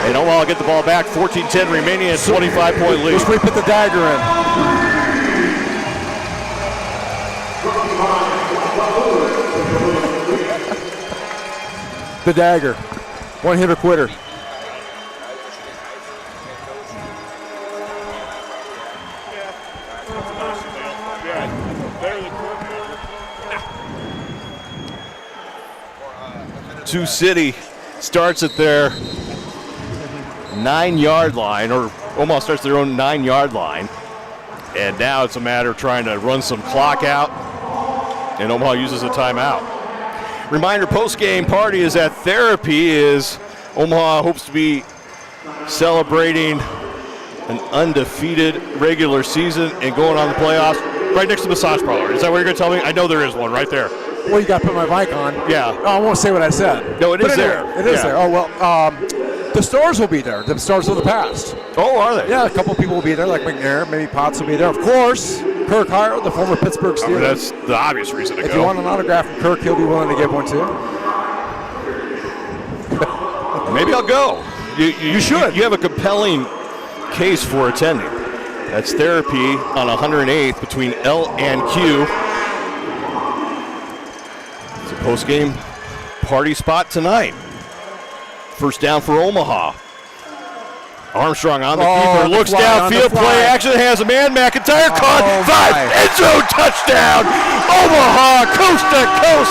And Omaha will get the ball back. 14-10 remaining and 25-point lead. Let's put the dagger in. The dagger. One hitter quitter. Sioux City starts at their 9-yard line, or Omaha starts their own 9-yard line. And now it's a matter of trying to run some clock out, and Omaha uses a timeout. Reminder, post-game party is at Therapy, as Omaha hopes to be celebrating an undefeated regular season and going on the playoffs right next to the massage parlor. Is that what you're going to tell me? I know there is one right there. Well, you got to put my mic on. Yeah. Oh, I won't say what I said. No, it is there. It is there. Oh, well, the stars will be there. The stars of the past. Oh, are they? Yeah, a couple people will be there, like McNair. Maybe Potts will be there. Of course, Kirk Hire, the former Pittsburgh Steelers. I mean, that's the obvious reason to go. If you want an autograph from Kirk, he'll be willing to give one too. Maybe I'll go. You should. You have a compelling case for attending. That's Therapy on 108th between L and Q. It's a post-game party spot tonight. First down for Omaha. Armstrong on the keeper, looks downfield, play action, has a man, McIntyre caught, 5, end zone touchdown, Omaha, coast to coast,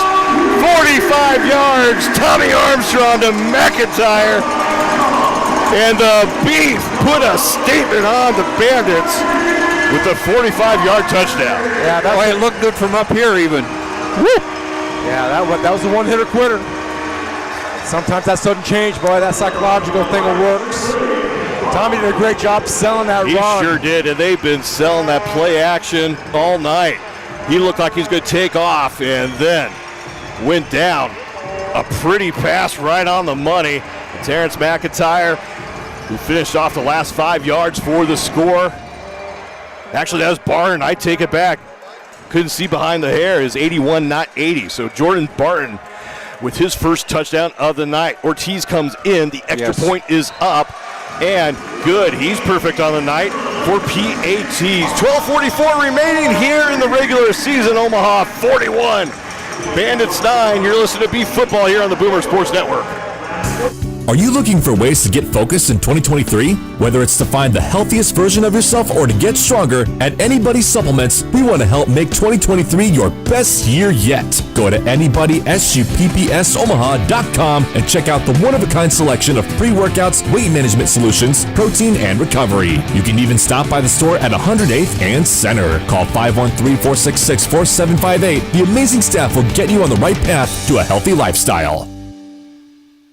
45 yards, Tommy Armstrong to McIntyre, and the Beef put a statement on the Bandits with a 45-yard touchdown. Yeah, it looked good from up here even. Woo! Yeah, that was a one-hitter quitter. Sometimes that doesn't change, boy. That psychological thing works. Tommy did a great job selling that run. He sure did, and they've been selling that play action all night. He looked like he's going to take off, and then went down. A pretty pass right on the money. Terrence McIntyre, who finished off the last 5 yards for the score. Actually, that was Barton. I take it back. Couldn't see behind the hair. Is 81, not 80. So Jordan Barton with his first touchdown of the night. Ortiz comes in. The extra point is up. And good. He's perfect on the night for PATs. 12:44 remaining here in the regular season. Omaha 41. Bandits 9. You're listening to Beef Football here on the Boomer Sports Network. Are you looking for ways to get focused in 2023? Whether it's to find the healthiest version of yourself or to get stronger, at Anybody Supplements, we want to help make 2023 your best year yet. Go to anybodysuppsomaha.com and check out the one-of-a-kind selection of pre-workouts, weight management solutions, protein, and recovery. You can even stop by the store at 108th and Center. Call 513-466-4758. The amazing staff will get you on the right path to a healthy lifestyle.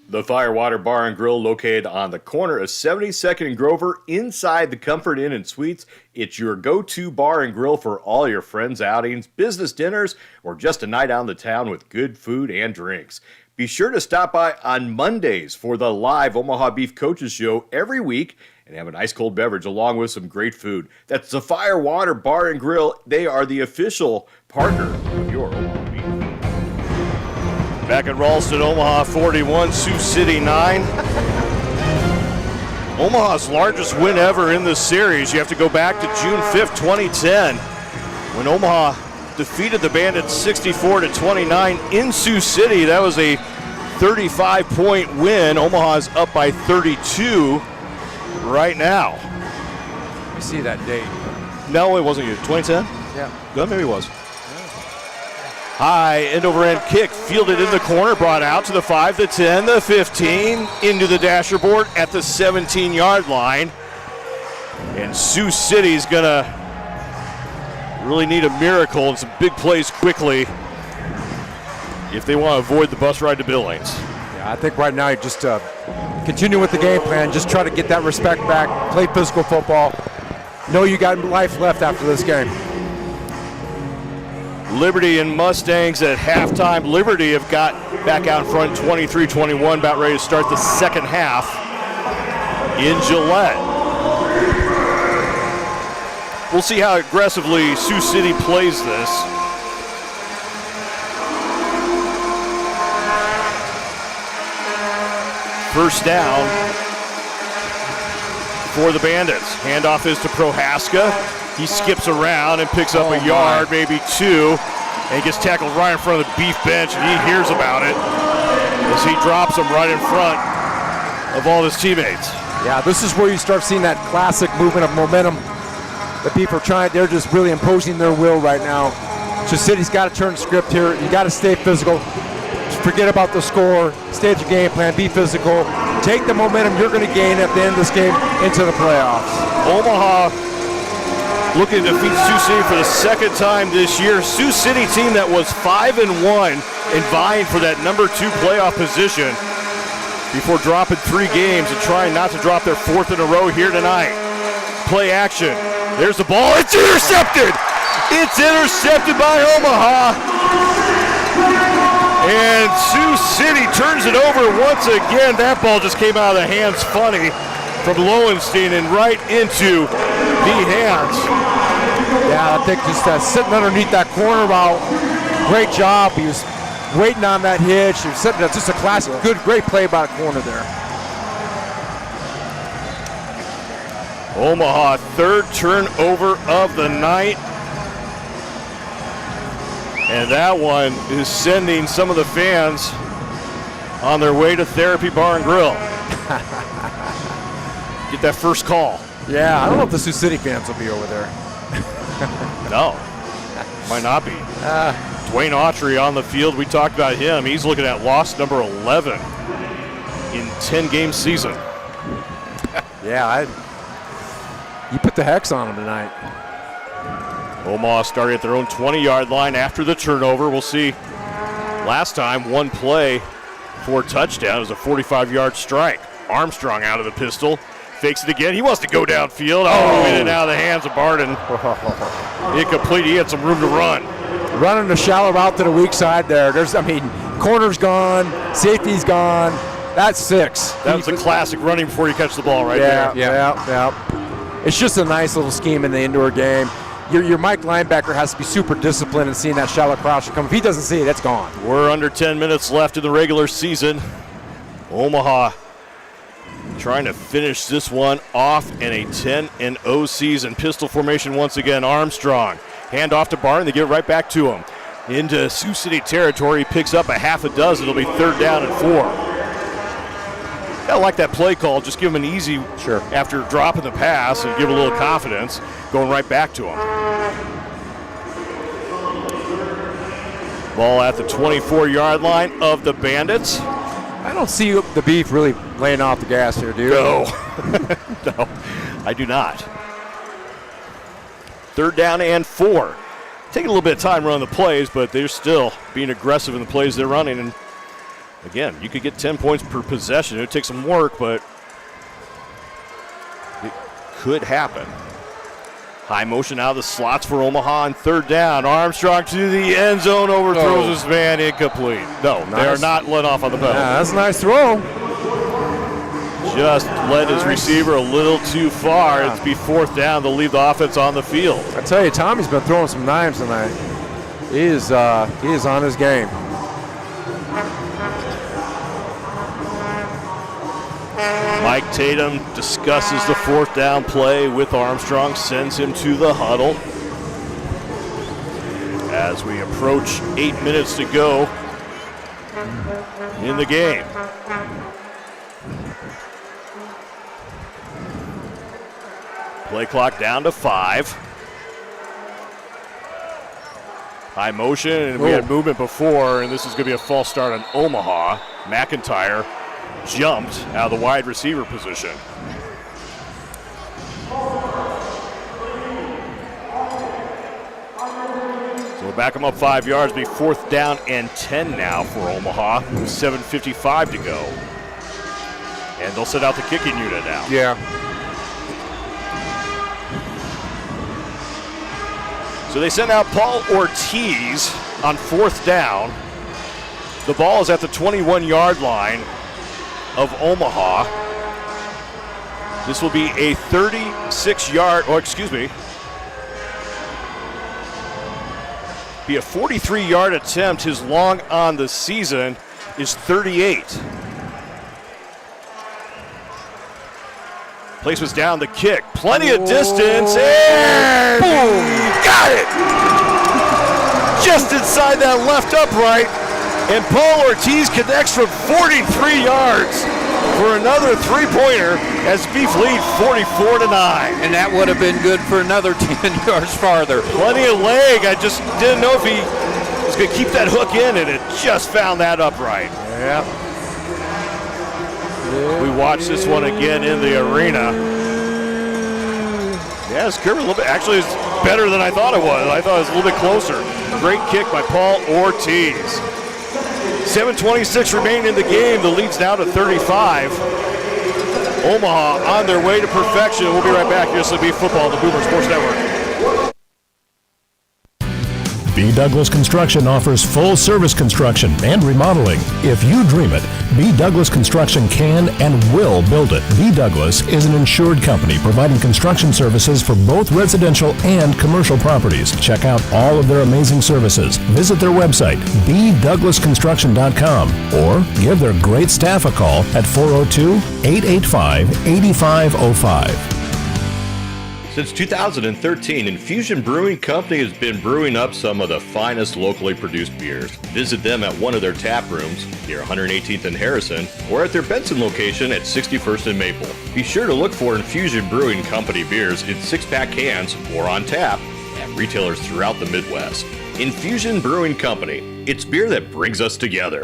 The Firewater Bar and Grill, located on the corner of 72nd and Grover, inside the Comfort Inn and Suites. It's your go-to bar and grill for all your friends' outings, business dinners, or just a night out in the town with good food and drinks. Be sure to stop by on Mondays for the live Omaha Beef Coaches Show every week and have an ice cold beverage along with some great food. That's the Firewater Bar and Grill. They are the official partner of your Omaha Beef. Back at Ralston, Omaha 41, Sioux City 9. Omaha's largest win ever in this series. You have to go back to June 5th, 2010, when Omaha defeated the Bandits 64-29 in Sioux City. That was a 35-point win. Omaha's up by 32 right now. You see that date? No, it wasn't you. 2010? Yeah. Well, maybe it was. High end-over-end kick, fielded in the corner, brought out to the 5, the 10, the 15, into the dasher board at the 17-yard line. And Sioux City's going to really need a miracle and some big plays quickly if they want to avoid the bus ride to Billings. Yeah, I think right now you just continue with the game plan, just try to get that respect back, play physical football. Know you got life left after this game. Liberty and Mustangs at halftime. Liberty have got back out in front 23-21, about ready to start the second half in Gillette. We'll see how aggressively Sioux City plays this. First down for the Bandits. Handoff is to Prohaska. He skips around and picks up a yard, maybe 2, and gets tackled right in front of the Beef bench, and he hears about it as he drops him right in front of all his teammates. Yeah, this is where you start seeing that classic movement of momentum. The Beef are trying, they're just really imposing their will right now. Sioux City's got to turn the script here. You got to stay physical. Forget about the score. Stay at your game plan. Be physical. Take the momentum you're going to gain at the end of this game into the playoffs. Omaha looking to defeat Sioux City for the second time this year. Sioux City team that was 5-1 and vying for that number 2 playoff position before dropping 3 games and trying not to drop their 4th in a row here tonight. Play action. There's the ball. It's intercepted. It's intercepted by Omaha. And Sioux City turns it over once again. That ball just came out of the hands funny from Lowenstein and right into the hands. Yeah, I think just sitting underneath that corner route, great job. He was waiting on that hitch. He was sitting there, just a classic, good, great play by the corner there. Omaha, 3rd turnover of the night. And that one is sending some of the fans on their way to Therapy Bar and Grill. Get that first call. Yeah, I don't know if the Sioux City fans will be over there. No, might not be. Dwayne Autry on the field. We talked about him. He's looking at loss number 11 in 10-game season. Yeah, you put the hex on them tonight. Omaha started at their own 20-yard line after the turnover. We'll see. Last time, 1 play, 4 touchdowns. It was a 45-yard strike. Armstrong out of the pistol. Fakes it again. He wants to go downfield. Oh, in and out of the hands of Barden. Incomplete. He had some room to run. Running the shallow route to the weak side there. Corner's gone. Safety's gone. That's 6. That was a classic running before you catch the ball right there. Yeah. It's just a nice little scheme in the indoor game. Your Mike linebacker has to be super disciplined in seeing that shallow crouch come. If he doesn't see it, it's gone. We're under 10 minutes left in the regular season. Omaha trying to finish this one off in a 10-0 season. Pistol formation once again. Armstrong. Hand off to Barton. They get it right back to him. Into Sioux City territory. He picks up a half a dozen. It'll be 3rd down and 4. I like that play call. Just give him an easy after dropping the pass and give a little confidence. Going right back to him. Ball at the 24-yard line of the Bandits. I don't see the Beef really laying off the gas here, do you? No. No, I do not. 3rd down and 4. Taking a little bit of time running the plays, but they're still being aggressive in the plays they're running. And again, you could get 10 points per possession. It would take some work, but it could happen. High motion out of the slots for Omaha on 3rd down. Armstrong to the end zone, overthrows his man, incomplete. No, nice. They are not let off on the pedal. Yeah, that's a nice throw. Just led his receiver a little too far. It's be 4th down. They'll leave the offense on the field. I tell you, Tommy's been throwing some knives tonight. He is on his game. Mike Tatum discusses the 4th down play with Armstrong, sends him to the huddle. As we approach 8 minutes to go in the game. Play clock down to 5. High motion, and we had movement before, and this is going to be a false start on Omaha. McIntyre jumped out of the wide receiver position. So we'll back them up 5 yards, be 4th down and 10 now for Omaha, with 7:55 to go. And they'll set out the kicking unit now. Yeah. So they send out Paul Ortiz on 4th down. The ball is at the 21-yard line of Omaha. This will be a 36-yard, be a 43-yard attempt. His long on the season is 38. Placement's down, the kick. Plenty of distance, and boom! Got it! Just inside that left upright. And Paul Ortiz connects from 43 yards for another three-pointer as Beef lead 44-9. And that would have been good for another 10 yards farther. Plenty of leg. I just didn't know if he was going to keep that hook in, and it just found that upright. Yeah. We watch this one again in the arena. Yeah, it's curved a little bit. Actually, it's better than I thought it was. I thought it was a little bit closer. Great kick by Paul Ortiz. 7:26 remaining in the game. The lead's now to 35. Omaha on their way to perfection. We'll be right back. Here's the Beef Football on the Boomer Sports Network. B. Douglas Construction offers full-service construction and remodeling. If you dream it, B. Douglas Construction can and will build it. B. Douglas is an insured company providing construction services for both residential and commercial properties. Check out all of their amazing services. Visit their website, bdouglasconstruction.com, or give their great staff a call at 402-885-8505. Since 2013, Infusion Brewing Company has been brewing up some of the finest locally produced beers. Visit them at one of their tap rooms near 118th and Harrison, or at their Benson location at 61st and Maple. Be sure to look for Infusion Brewing Company beers in 6-pack cans or on tap at retailers throughout the Midwest. Infusion Brewing Company. It's beer that brings us together.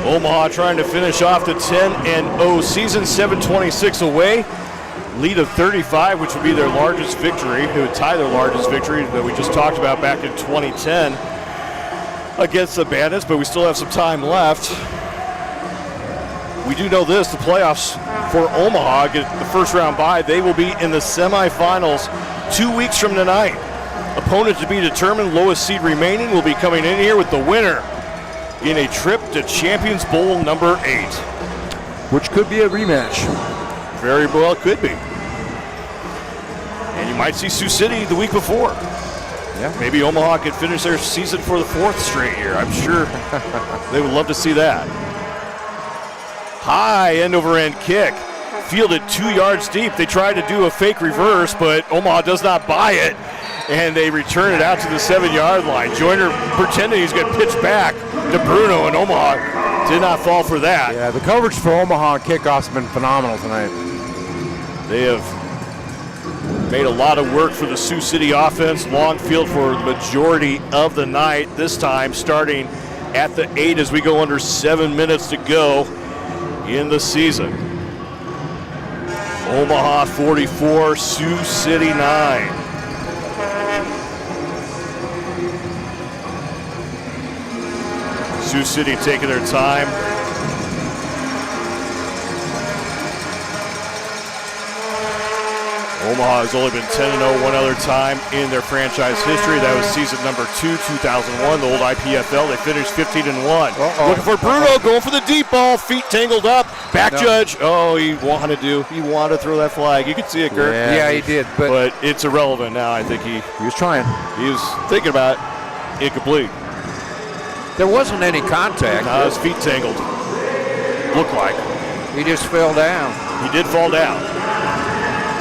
Omaha trying to finish off the 10-0 season, 7:26 away. Lead of 35, which would be their largest victory. It would tie their largest victory that we just talked about back in 2010 against the Bandits, but we still have some time left. We do know this, the playoffs for Omaha get the first round bye. They will be in the semifinals 2 weeks from tonight. Opponent to be determined, lowest seed remaining, will be coming in here with the winner in a trip to Champions Bowl number 8. Which could be a rematch. Very well could be. And you might see Sioux City the week before. Yeah. Maybe Omaha could finish their season for the 4th straight year. I'm sure they would love to see that. High end-over-end kick. Fielded 2 yards deep. They tried to do a fake reverse, but Omaha does not buy it. And they return it out to the 7-yard line. Joyner pretending he's going to pitch back to Bruno, and Omaha did not fall for that. Yeah, the coverage for Omaha on kickoffs has been phenomenal tonight. They have made a lot of work for the Sioux City offense. Long field for the majority of the night. This time starting at the 8 as we go under 7 minutes to go in the season. Omaha 44, Sioux City 9. Sioux City taking their time. Omaha has only been 10-0 one other time in their franchise history. That was season number 2, 2001, the old IPFL. They finished 15-1. Looking for Bruno, going for the deep ball, feet tangled up. Back judge. Oh, he wanted to throw that flag. You could see it, Kurt. Yeah, he did. But it's irrelevant now. I think he was trying. He was thinking about it. Incomplete. There wasn't any contact. No, his feet tangled. Looked like. He just fell down. He did fall down.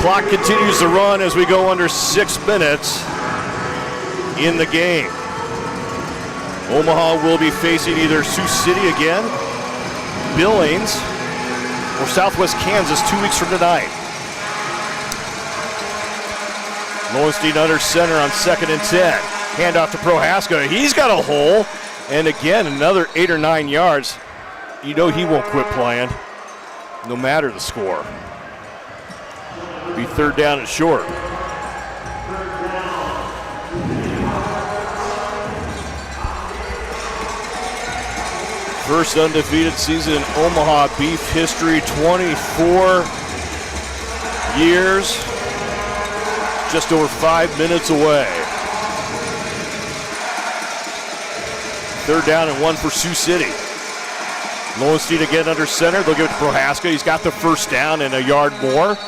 Clock continues to run as we go under 6 minutes in the game. Omaha will be facing either Sioux City again, Billings, or Southwest Kansas 2 weeks from tonight. Lowenstein under center on 2nd and 10. Handoff to Prohaska. He's got a hole. And again, another 8 or 9 yards. You know he won't quit playing, no matter the score. Be 3rd down and short. First undefeated season in Omaha Beef history, 24 years, just over 5 minutes away. 3rd down and 1 for Sioux City. Lowenstein again under center. They'll give it to Prohaska. He's got the first down and a yard more.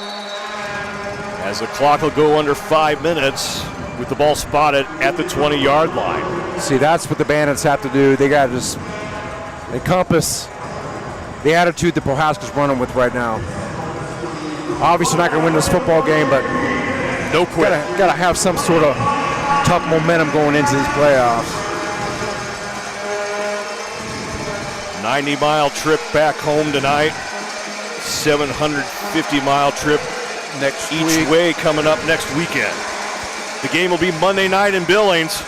As the clock will go under 5 minutes. with the ball spotted at the 20-yard line. See, that's what the Bandits have to do. They got to just encompass the attitude that Prohaska's running with right now. Obviously not going to win this football game, but no quit. Got to have some sort of tough momentum going into these playoffs. 90-mile trip back home tonight. 750-mile trip next each way coming up next weekend. The game will be Monday night in Billings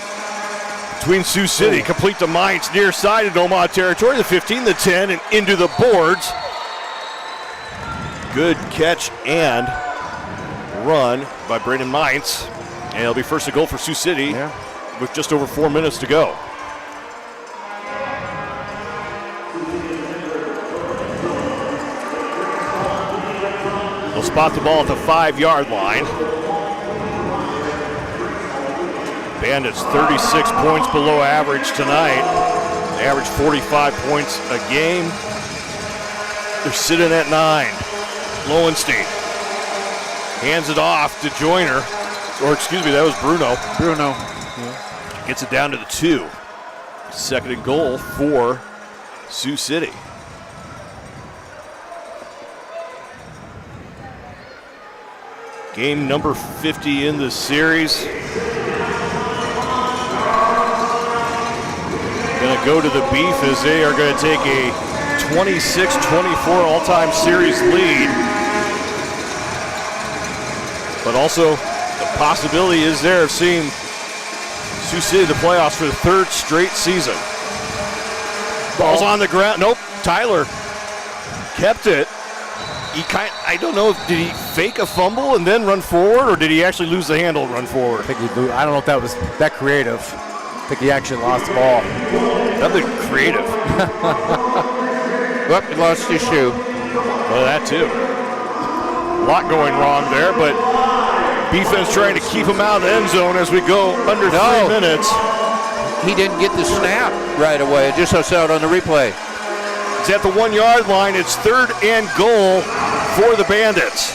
between Sioux City, complete to Mainz, near side in Omaha territory, the 15, the 10, and into the boards. Good catch and run by Braden Mainz. And it'll be first to goal for Sioux City with just over 4 minutes to go. They'll spot the ball at the 5-yard line. Bandits 36 points below average tonight. They average 45 points a game. They're sitting at 9. Lowenstein hands it off to Joyner. Or excuse me, that was Bruno. Gets it down to the 2. Second and goal for Sioux City. Game number 50 in the series. Going to go to the Beef as they are going to take a 26-24 all-time series lead. But also, the possibility is there of seeing Sioux City in the playoffs for the 3rd straight season. Ball's on the ground. Nope, Tyler kept it. I don't know, did he fake a fumble and then run forward, or did he actually lose the handle and run forward? I don't know if that was that creative. I think he actually lost the ball. That'd be creative. Well, he lost his shoe. Well, that too. A lot going wrong there, but defense trying to keep him out of the end zone as we go under 3 minutes. He didn't get the snap right away. Just I saw it on the replay. It's at the 1-yard line. It's 3rd and goal for the Bandits.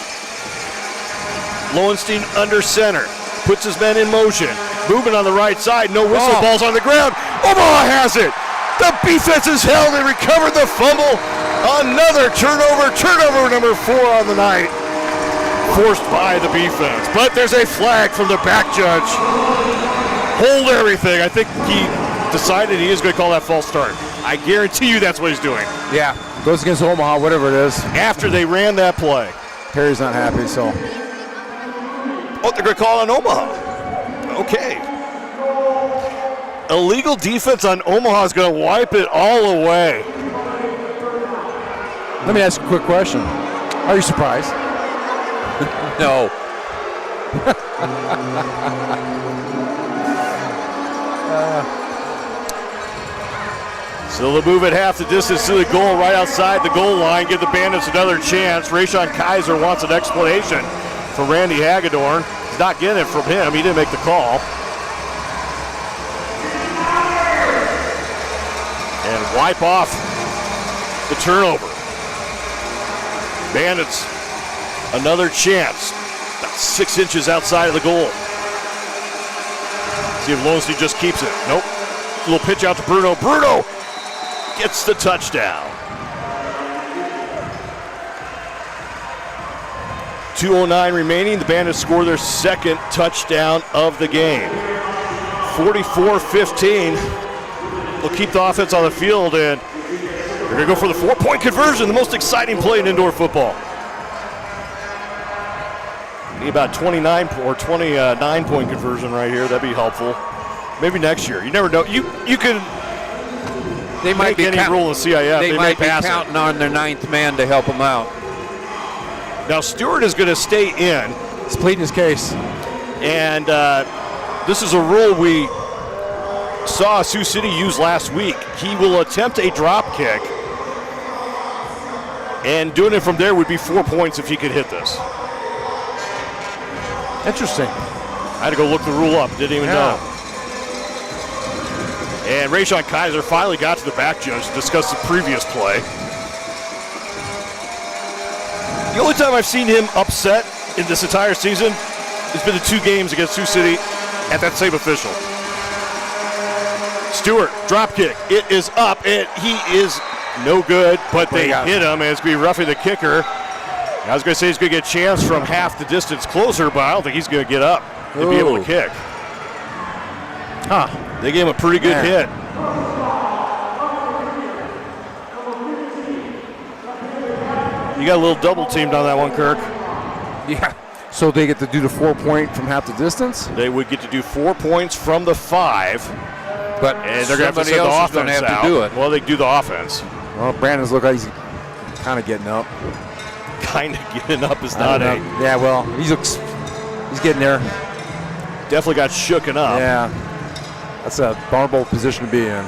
Lowenstein under center. Puts his men in motion. Moving on the right side. No whistle. Ball's on the ground. Omaha has it. The defense is held and recovered the fumble. Another turnover. Turnover number 4 on the night. Forced by the defense. But there's a flag from the back judge. Hold everything. I think he decided he is going to call that false start. I guarantee you that's what he's doing. Yeah, goes against Omaha, whatever it is. After they ran that play. Perry's not happy, so. Oh, they're going to call it on Omaha. Okay. Illegal defense on Omaha is going to wipe it all away. Let me ask you a quick question. Are you surprised? No. So they'll move it half the distance to the goal, right outside the goal line, give the Bandits another chance. Rayshon Kaiser wants an explanation for Randy Hagedorn. He's not getting it from him. He didn't make the call. And wipe off the turnover. Bandits, another chance. About 6 inches outside of the goal. See if Lowenstein just keeps it. Nope. A little pitch out to Bruno. Bruno gets the touchdown. 2:09 remaining. The Bandits score their 2nd touchdown of the game. 44-15. They'll keep the offense on the field, and they're going to go for the 4-point conversion, the most exciting play in indoor football. Need about 29 or 29-point conversion right here. That'd be helpful. Maybe next year. You never know. You could They might make be any rule in CIF. They might be pass counting on their 9th man to help them out. Now Stewart is going to stay in. He's pleading his case. And this is a rule we saw Sioux City use last week. He will attempt a drop kick. And doing it from there would be 4 points if he could hit this. Interesting. I had to go look the rule up. Didn't even know. And Rayshon Kaiser finally got to the back judge to discuss the previous play. The only time I've seen him upset in this entire season has been the 2 games against Sioux City at that same official. Stewart, drop kick. It is up, and he is no good, but they hit him, and it's going to be roughing the kicker. I was going to say he's going to get a chance from half the distance closer, but I don't think he's going to get up and be able to kick. They gave him a pretty good hit. You got a little double teamed on that one, Kirk. Yeah. So they get to do the 4-point from half the distance? They would get to do 4 points from the 5. But and they're going to have to send the offense out. do it. Well, they do the offense. Well, Brandon's look like he's kind of getting up. Kind of getting up is not a... Yeah, well, he's getting there. Definitely got shooken up. Yeah. That's a vulnerable position to be in.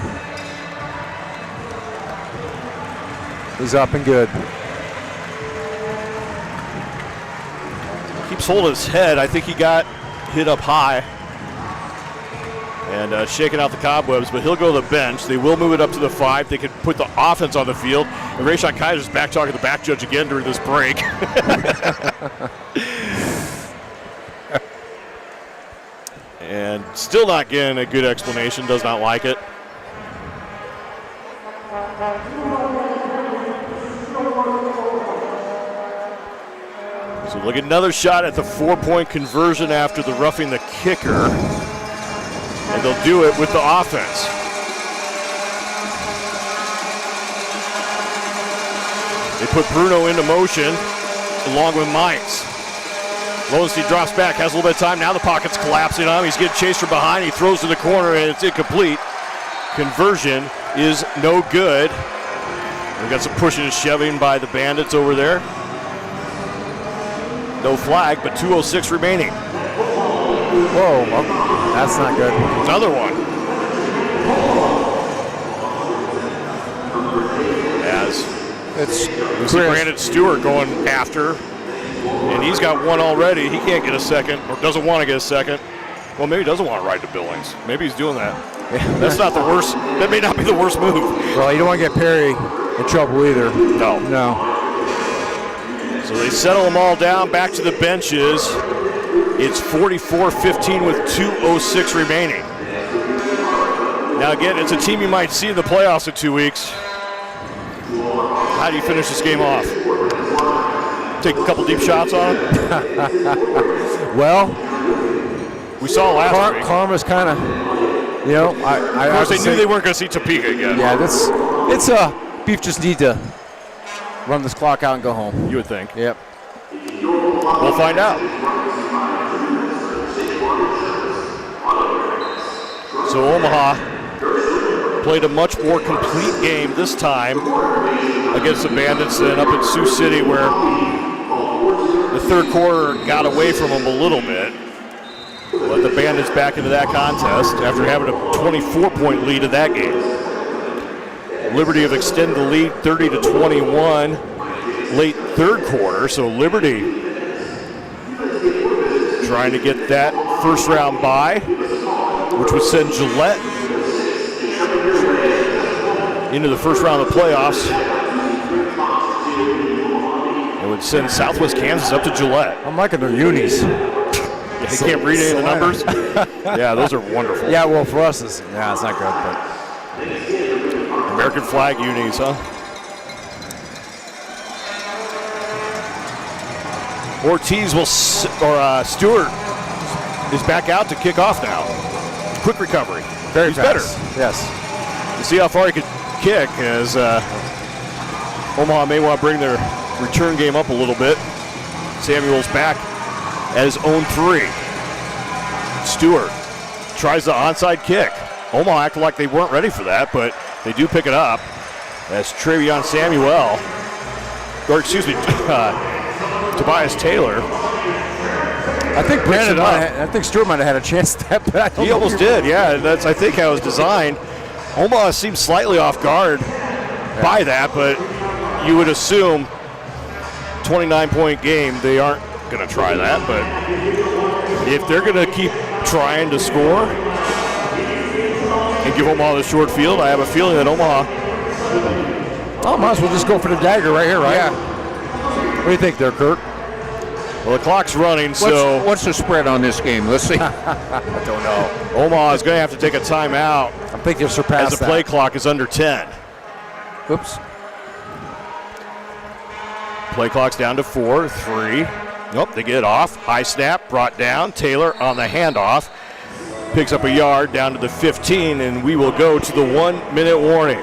He's up and good. Keeps holding his head. I think he got hit up high and shaking out the cobwebs, but he'll go to the bench. They will move it up to the 5. They can put the offense on the field. And Rayshon Kaiser's back talking to the back judge again during this break. And still not getting a good explanation. Does not like it. So look at another shot at the 4-point conversion after the roughing the kicker. And they'll do it with the offense. They put Bruno into motion along with Mines. Lowenstein drops back, has a little bit of time. Now the pocket's collapsing on him. He's getting chased from behind. He throws to the corner, and it's incomplete. Conversion is no good. We got some pushing and shoving by the Bandits over there. No flag, but 2:06 remaining. Whoa, well, that's not good. Another one. As it's Brandon Stewart going after, and he's got one already. He can't get a second, or doesn't want to get a second. Well, maybe he doesn't want to ride to Billings. Maybe he's doing that. That's not the worst. That may not be the worst move. Well, you don't want to get Perry in trouble either. No. No. So they settle them all down, back to the benches. It's 44-15 with 2:06 remaining. Now again, it's a team you might see in the playoffs in 2 weeks. How do you finish this game off? Take a couple deep shots on them? Well, we saw last week. Karma's kind of, you know, of course, they knew they weren't going to see Topeka again. Yeah, it's Beef just need to run this clock out and go home. You would think. Yep. We'll find out. So Omaha played a much more complete game this time against the Bandits than up in Sioux City, where the third quarter got away from them a little bit. But the Bandits back into that contest after having a 24-point lead in that game. Liberty have extended the lead 30-21 late third quarter, so Liberty trying to get that first round bye, which would send Gillette into the first round of the playoffs. It would send Southwest Kansas up to Gillette. I'm liking their unis. They can't read any of the numbers? Yeah, those are wonderful. Yeah, well, for us, it's not good, but. American flag unis, huh? Ortiz Stewart is back out to kick off now. Quick recovery. He's better. Yes. You see how far he could kick as Omaha may want to bring their return game up a little bit. Samuel's back at his own 3. Stewart tries the onside kick. Omaha acted like they weren't ready for that, but they do pick it up as Travion Samuel, or excuse me, Tobias Taylor. I think Stewart might have had a chance at that, but I don't He know almost did, yeah. That's, I think, how it was designed. Omaha seems slightly off guard by that, but you would assume 29-point game, they aren't going to try that. But if they're going to keep trying to score and give Omaha the short field, I have a feeling that Omaha... Oh, might as well just go for the dagger right here, right? Yeah. What do you think there, Kurt? Well, the clock's running, so. What's the spread on this game? Let's see. I don't know. Omaha is going to have to take a timeout. I think they've surpassed as the play clock is under 10. Oops. Play clock's down to 4, 3. Nope, they get it off. High snap, brought down. Taylor on the handoff. Picks up a yard down to the 15, and we will go to the 1 minute warning.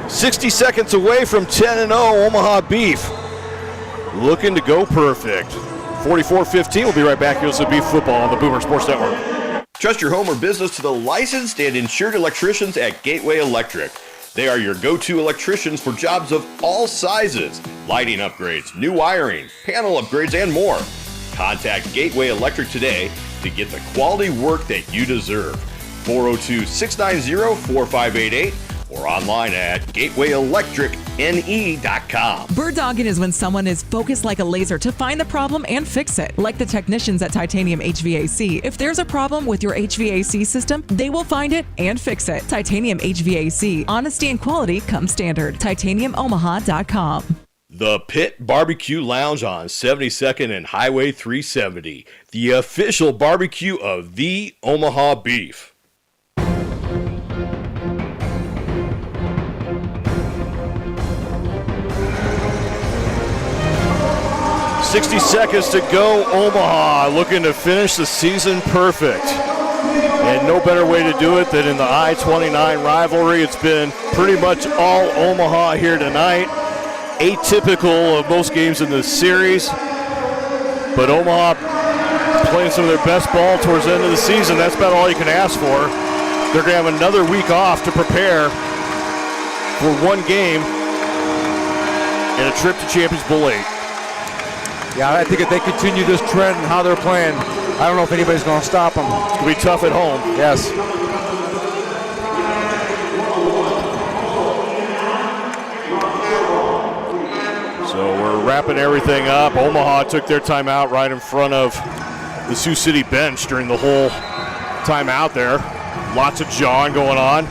60 seconds away from 10-0, Omaha Beef. Looking to go perfect. 44-15, we'll be right back here with some Beef football on the Boomer Sports Network. Trust your home or business to the licensed and insured electricians at Gateway Electric. They are your go-to electricians for jobs of all sizes, lighting upgrades, new wiring, panel upgrades, and more. Contact Gateway Electric today to get the quality work that you deserve. 402-690-4588 or online at gatewayelectricne.com. Bird dogging is when someone is focused like a laser to find the problem and fix it. Like the technicians at Titanium HVAC. If there's a problem with your HVAC system, they will find it and fix it. Titanium HVAC. Honesty and quality come standard. TitaniumOmaha.com. The Pit Barbecue Lounge on 72nd and Highway 370. The official barbecue of the Omaha Beef. 60 seconds to go. Omaha looking to finish the season perfect. And no better way to do it than in the I-29 rivalry. It's been pretty much all Omaha here tonight. Atypical of most games in this series. But Omaha playing some of their best ball towards the end of the season. That's about all you can ask for. They're going to have another week off to prepare for one game and a trip to Champions Bowl 8. Yeah, I think if they continue this trend and how they're playing, I don't know if anybody's going to stop them. It's going to be tough at home. Yes. So we're wrapping everything up. Omaha took their timeout right in front of the Sioux City bench during the whole timeout there. Lots of jawing going on.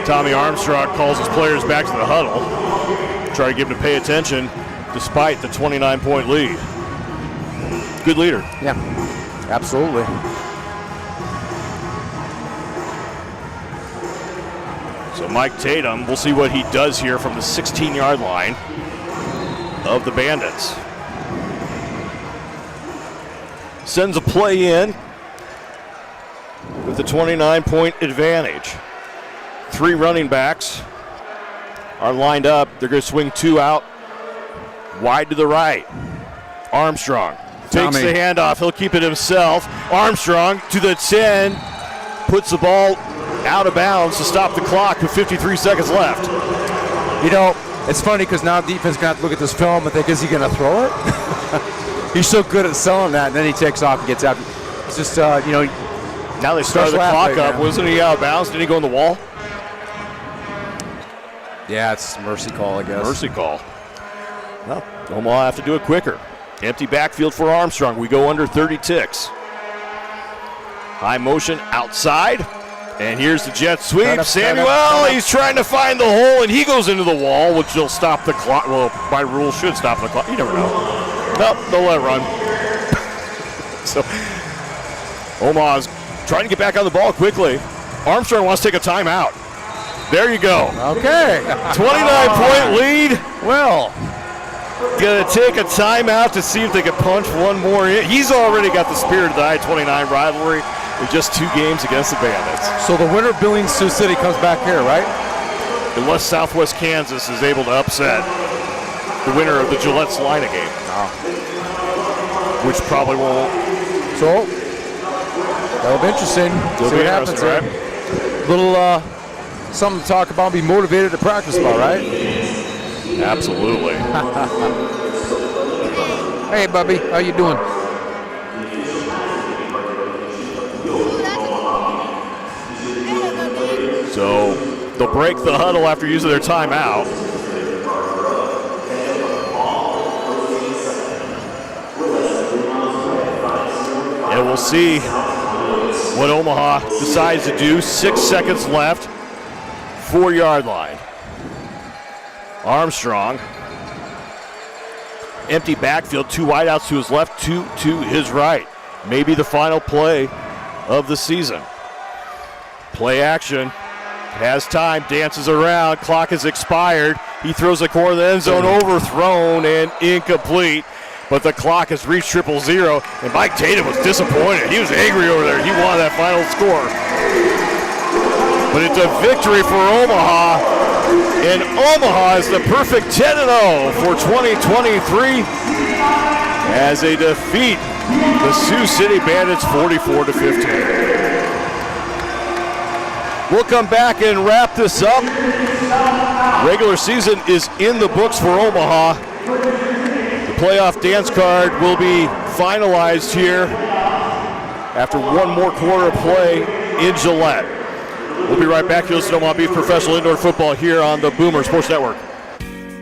Tommy Armstrong calls his players back to the huddle. Try to get them to pay attention despite the 29-point lead. Good leader. Yeah, absolutely. So Mike Tatum, we'll see what he does here from the 16-yard line of the Bandits. Sends a play in with a 29-point advantage. 3 running backs are lined up. They're going to swing 2 out wide to the right. Armstrong takes the handoff. He'll keep it himself. Armstrong to the 10. Puts the ball out of bounds to stop the clock with 53 seconds left. You know, it's funny because now defense going to have to look at this film and think, is he going to throw it? He's so good at selling that, and then he takes off and gets out. It's just, you know. Now they started the clock up. Wasn't he out of bounds? Did he go in the wall? Yeah, it's a mercy call, I guess. Mercy call. Well, Omaha have to do it quicker. Empty backfield for Armstrong. We go under 30 ticks. High motion outside. And here's the jet sweep. Samuel, he's trying to find the hole, and he goes into the wall, which will stop the clock. Well, by rule, should stop the clock. You never know. Nope, they'll let it run. So, Omaha's trying to get back on the ball quickly. Armstrong wants to take a timeout. There you go. Okay. 29-point lead. Well, gonna take a timeout to see if they can punch one more in. He's already got the spirit of the I-29 rivalry with just 2 games against the Bandits. So the winner of Billings Sioux City comes back here, right? Unless Southwest Kansas is able to upset the winner of the Gillette Salina game. Which probably won't. So, that'll be interesting. It'll see be what happens right? there. Little something to talk about, be motivated to practice about, right? Absolutely. Hey, Bubby, how you doing? So they'll break the huddle after using their timeout. And we'll see what Omaha decides to do. 6 seconds left. 4-yard line. Armstrong. empty backfield, 2 wideouts to his left, 2 to his right. Maybe the final play of the season. Play action. Has time, dances around, clock has expired. He throws the corner of the end zone, overthrown and incomplete. But the clock has reached 0-0, and Mike Tatum was disappointed. He was angry over there. He wanted that final score. But it's a victory for Omaha, and Omaha is the perfect 10-0 for 2023 as they defeat the Sioux City Bandits 44-15. We'll come back and wrap this up. Regular season is in the books for Omaha. The playoff dance card will be finalized here after one more quarter of play in Gillette. We'll be right back. You'll listen to Omaha Beef Professional Indoor Football here on the Boomer Sports Network.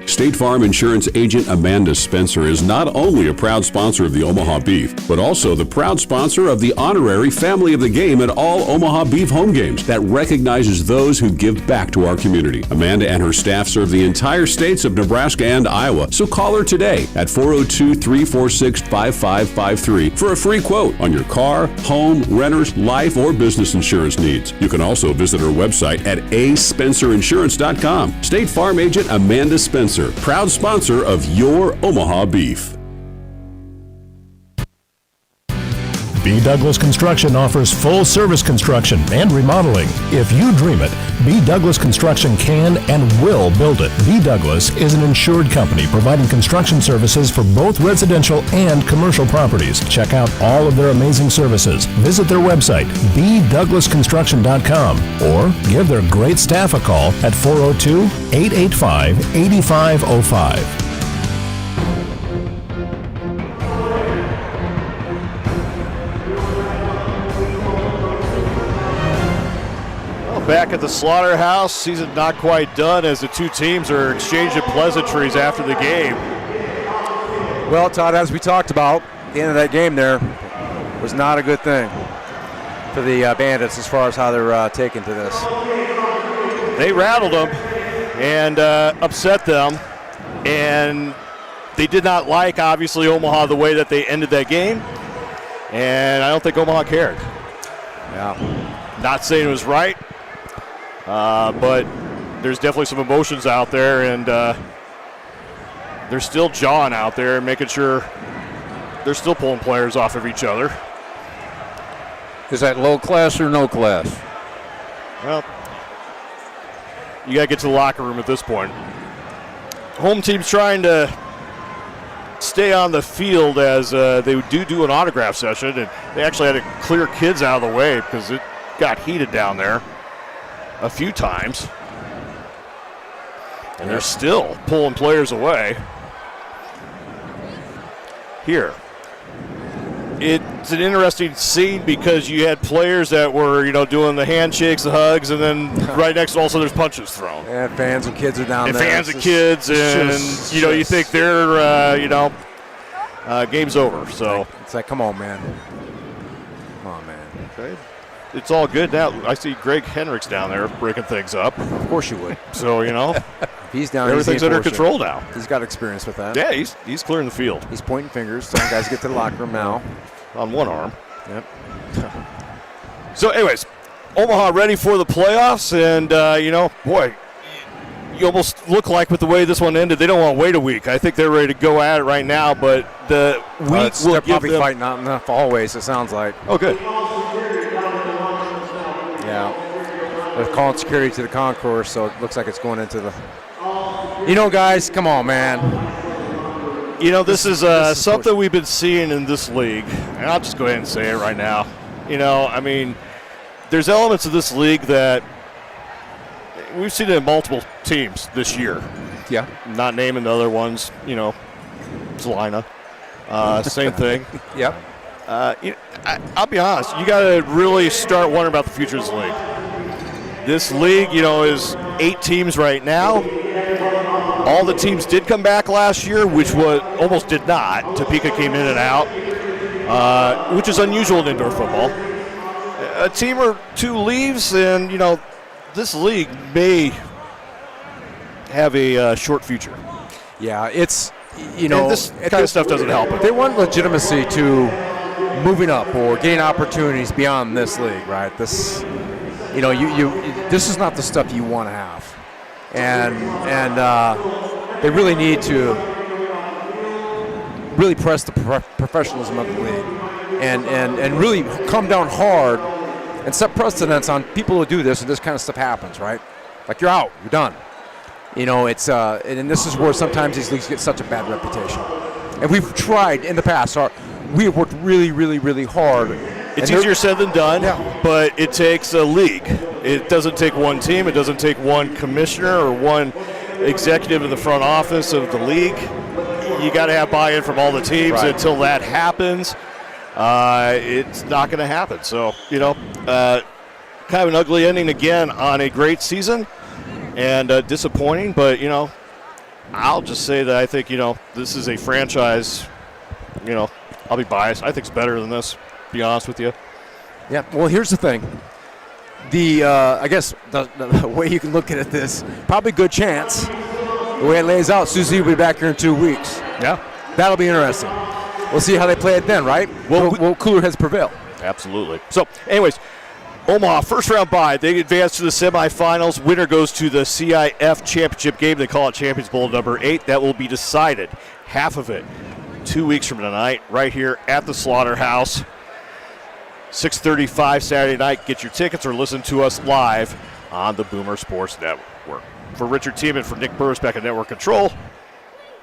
State Farm Insurance agent Amanda Spencer is not only a proud sponsor of the Omaha Beef, but also the proud sponsor of the honorary Family of the Game at all Omaha Beef home games that recognizes those who give back to our community. Amanda and her staff serve the entire states of Nebraska and Iowa, so call her today at 402-346-5553 for a free quote on your car, home, renters, life, or business insurance needs. You can also visit her website at aspencerinsurance.com. State Farm agent Amanda Spencer, proud sponsor of your Omaha Beef. B. Douglas Construction offers full-service construction and remodeling. If you dream it, B. Douglas Construction can and will build it. B. Douglas is an insured company providing construction services for both residential and commercial properties. Check out all of their amazing services. Visit their website, bdouglasconstruction.com, or give their great staff a call at 402-885-8505. Back at the Slaughterhouse, season not quite done as the two teams are exchanging pleasantries after the game. Well, Todd, as we talked about, the end of that game there was not a good thing for the Bandits as far as how they're taking to this. They rattled them and upset them, and they did not like, obviously, Omaha the way that they ended that game, and I don't think Omaha cared. Yeah. Not saying it was right. But there's definitely some emotions out there, and they're still jawing out there and making sure they're still pulling players off of each other. Is that low class or no class? Well, you got to get to the locker room at this point. Home team's trying to stay on the field as they do an autograph session, and they actually had to clear kids out of the way because it got heated down there a few times, and they're still pulling players away. Here, it's an interesting scene because you had players that were, doing the handshakes, the hugs, and then right next to also there's punches thrown. And fans and kids are down there. And fans and kids, and you think they're, game's over. So it's like, come on, man. Come on, man. Okay. It's all good now. I see Greg Henricks down there breaking things up. Of course you would. So, he's down. Everything's under control now. He's got experience with that. Yeah, he's clearing the field. He's pointing fingers. Some guys get to the locker room now. On one arm. Yep. So, anyways, Omaha ready for the playoffs, and, boy, you almost look like with the way this one ended, they don't want to wait a week. I think they're ready to go at it right now, but the week will they're give probably them... fighting out in the hallways, it sounds like. Oh, good. Yeah. They're calling security to the concourse, so it looks like it's going into the... guys, come on, man. This is something we've been seeing in this league, and I'll just go ahead and say it right now. There's elements of this league that we've seen it in multiple teams this year. Yeah. Not naming the other ones, Salina. Same thing. Yep. I'll be honest, you got to really start wondering about the future of this league. This league, is 8 teams right now. All the teams did come back last year, which almost did not. Topeka came in and out, which is unusual in indoor football. A team or two leaves, and, this league may have a short future. Yeah, it's this kind of stuff doesn't help. They want legitimacy to moving up or getting opportunities beyond this league, right? This, this is not the stuff you want to have, and they really need to really press the professionalism of the league, and really come down hard and set precedents on people who do this, and this kind of stuff happens, right? Like, you're out, you're done. It's and this is where sometimes these leagues get such a bad reputation. And we've tried in the past. We have worked really, really, really hard. It's easier said than done, but it takes a league. It doesn't take one team. It doesn't take one commissioner or one executive in the front office of the league. You got to have buy-in from all the teams. Right. Until that happens, it's not going to happen. So, kind of an ugly ending again on a great season, and disappointing. But, I'll just say that I think, this is a franchise, I'll be biased. I think it's better than this, to be honest with you. Yeah, well, here's the thing. I guess the way you can look at it, this probably good chance. The way it lays out, Sioux City will be back here in 2 weeks. Yeah. That'll be interesting. We'll see how they play it then, right? Will cooler heads prevail? Absolutely. So, anyways, Omaha, first round bye. They advance to the semifinals. Winner goes to the CIF championship game. They call it Champions Bowl number 8. That will be decided, half of it, 2 weeks from tonight, right here at the Slaughterhouse. 6:35 Saturday night. Get your tickets or listen to us live on the Boomer Sports Network. For Richard Tiemann, for Nick Burris back at Network Control,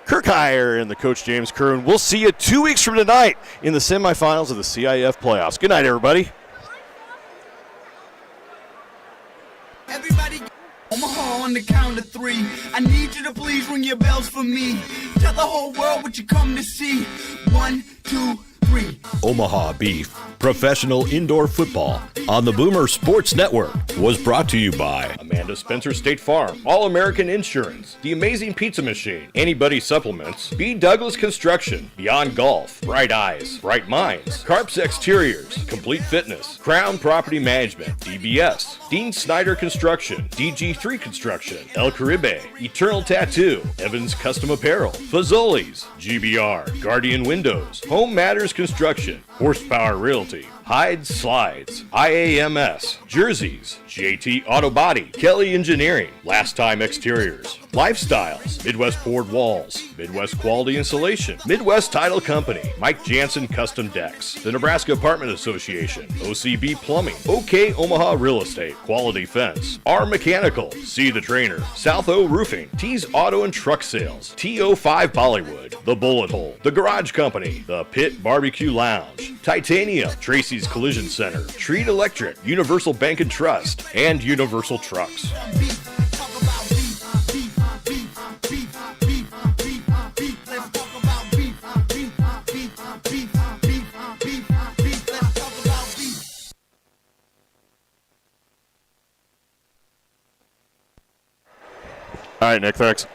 Kirk Heyer and the Coach James Curran. We'll see you 2 weeks from tonight in the semifinals of the CIF playoffs. Good night, everybody. Everybody, Omaha on the count of 3. I need you to please ring your bells for me. Tell the whole world what you come to see. 1, 2, 3. Omaha Beef, professional indoor football on the Boomer Sports Network was brought to you by Amanda Spencer State Farm, All-American Insurance, The Amazing Pizza Machine, Anybody Supplements, B. Douglas Construction, Beyond Golf, Bright Eyes, Bright Minds, Carps Exteriors, Complete Fitness, Crown Property Management, DBS, Dean Snyder Construction, DG3 Construction, El Caribe, Eternal Tattoo, Evans Custom Apparel, Fazoli's, GBR, Guardian Windows, Home Matters Construction, Horsepower Realty, Hyde Slides, IAMS, Jerseys, JT Auto Body, Kelly Engineering, Last Time Exteriors, Lifestyles, Midwest Poured Walls, Midwest Quality Insulation, Midwest Title Company, Mike Jansen Custom Decks, the Nebraska Apartment Association, OCB Plumbing, OK Omaha Real Estate, Quality Fence, R Mechanical, See the Trainer, South O Roofing, T's Auto and Truck Sales, TO5 Bollywood, The Bullet Hole, The Garage Company, The Pit Barbecue Lounge, Titania, Tracy's Collision Center, Treat Electric, Universal Bank and Trust, and Universal Trucks. All right, Nick, thanks.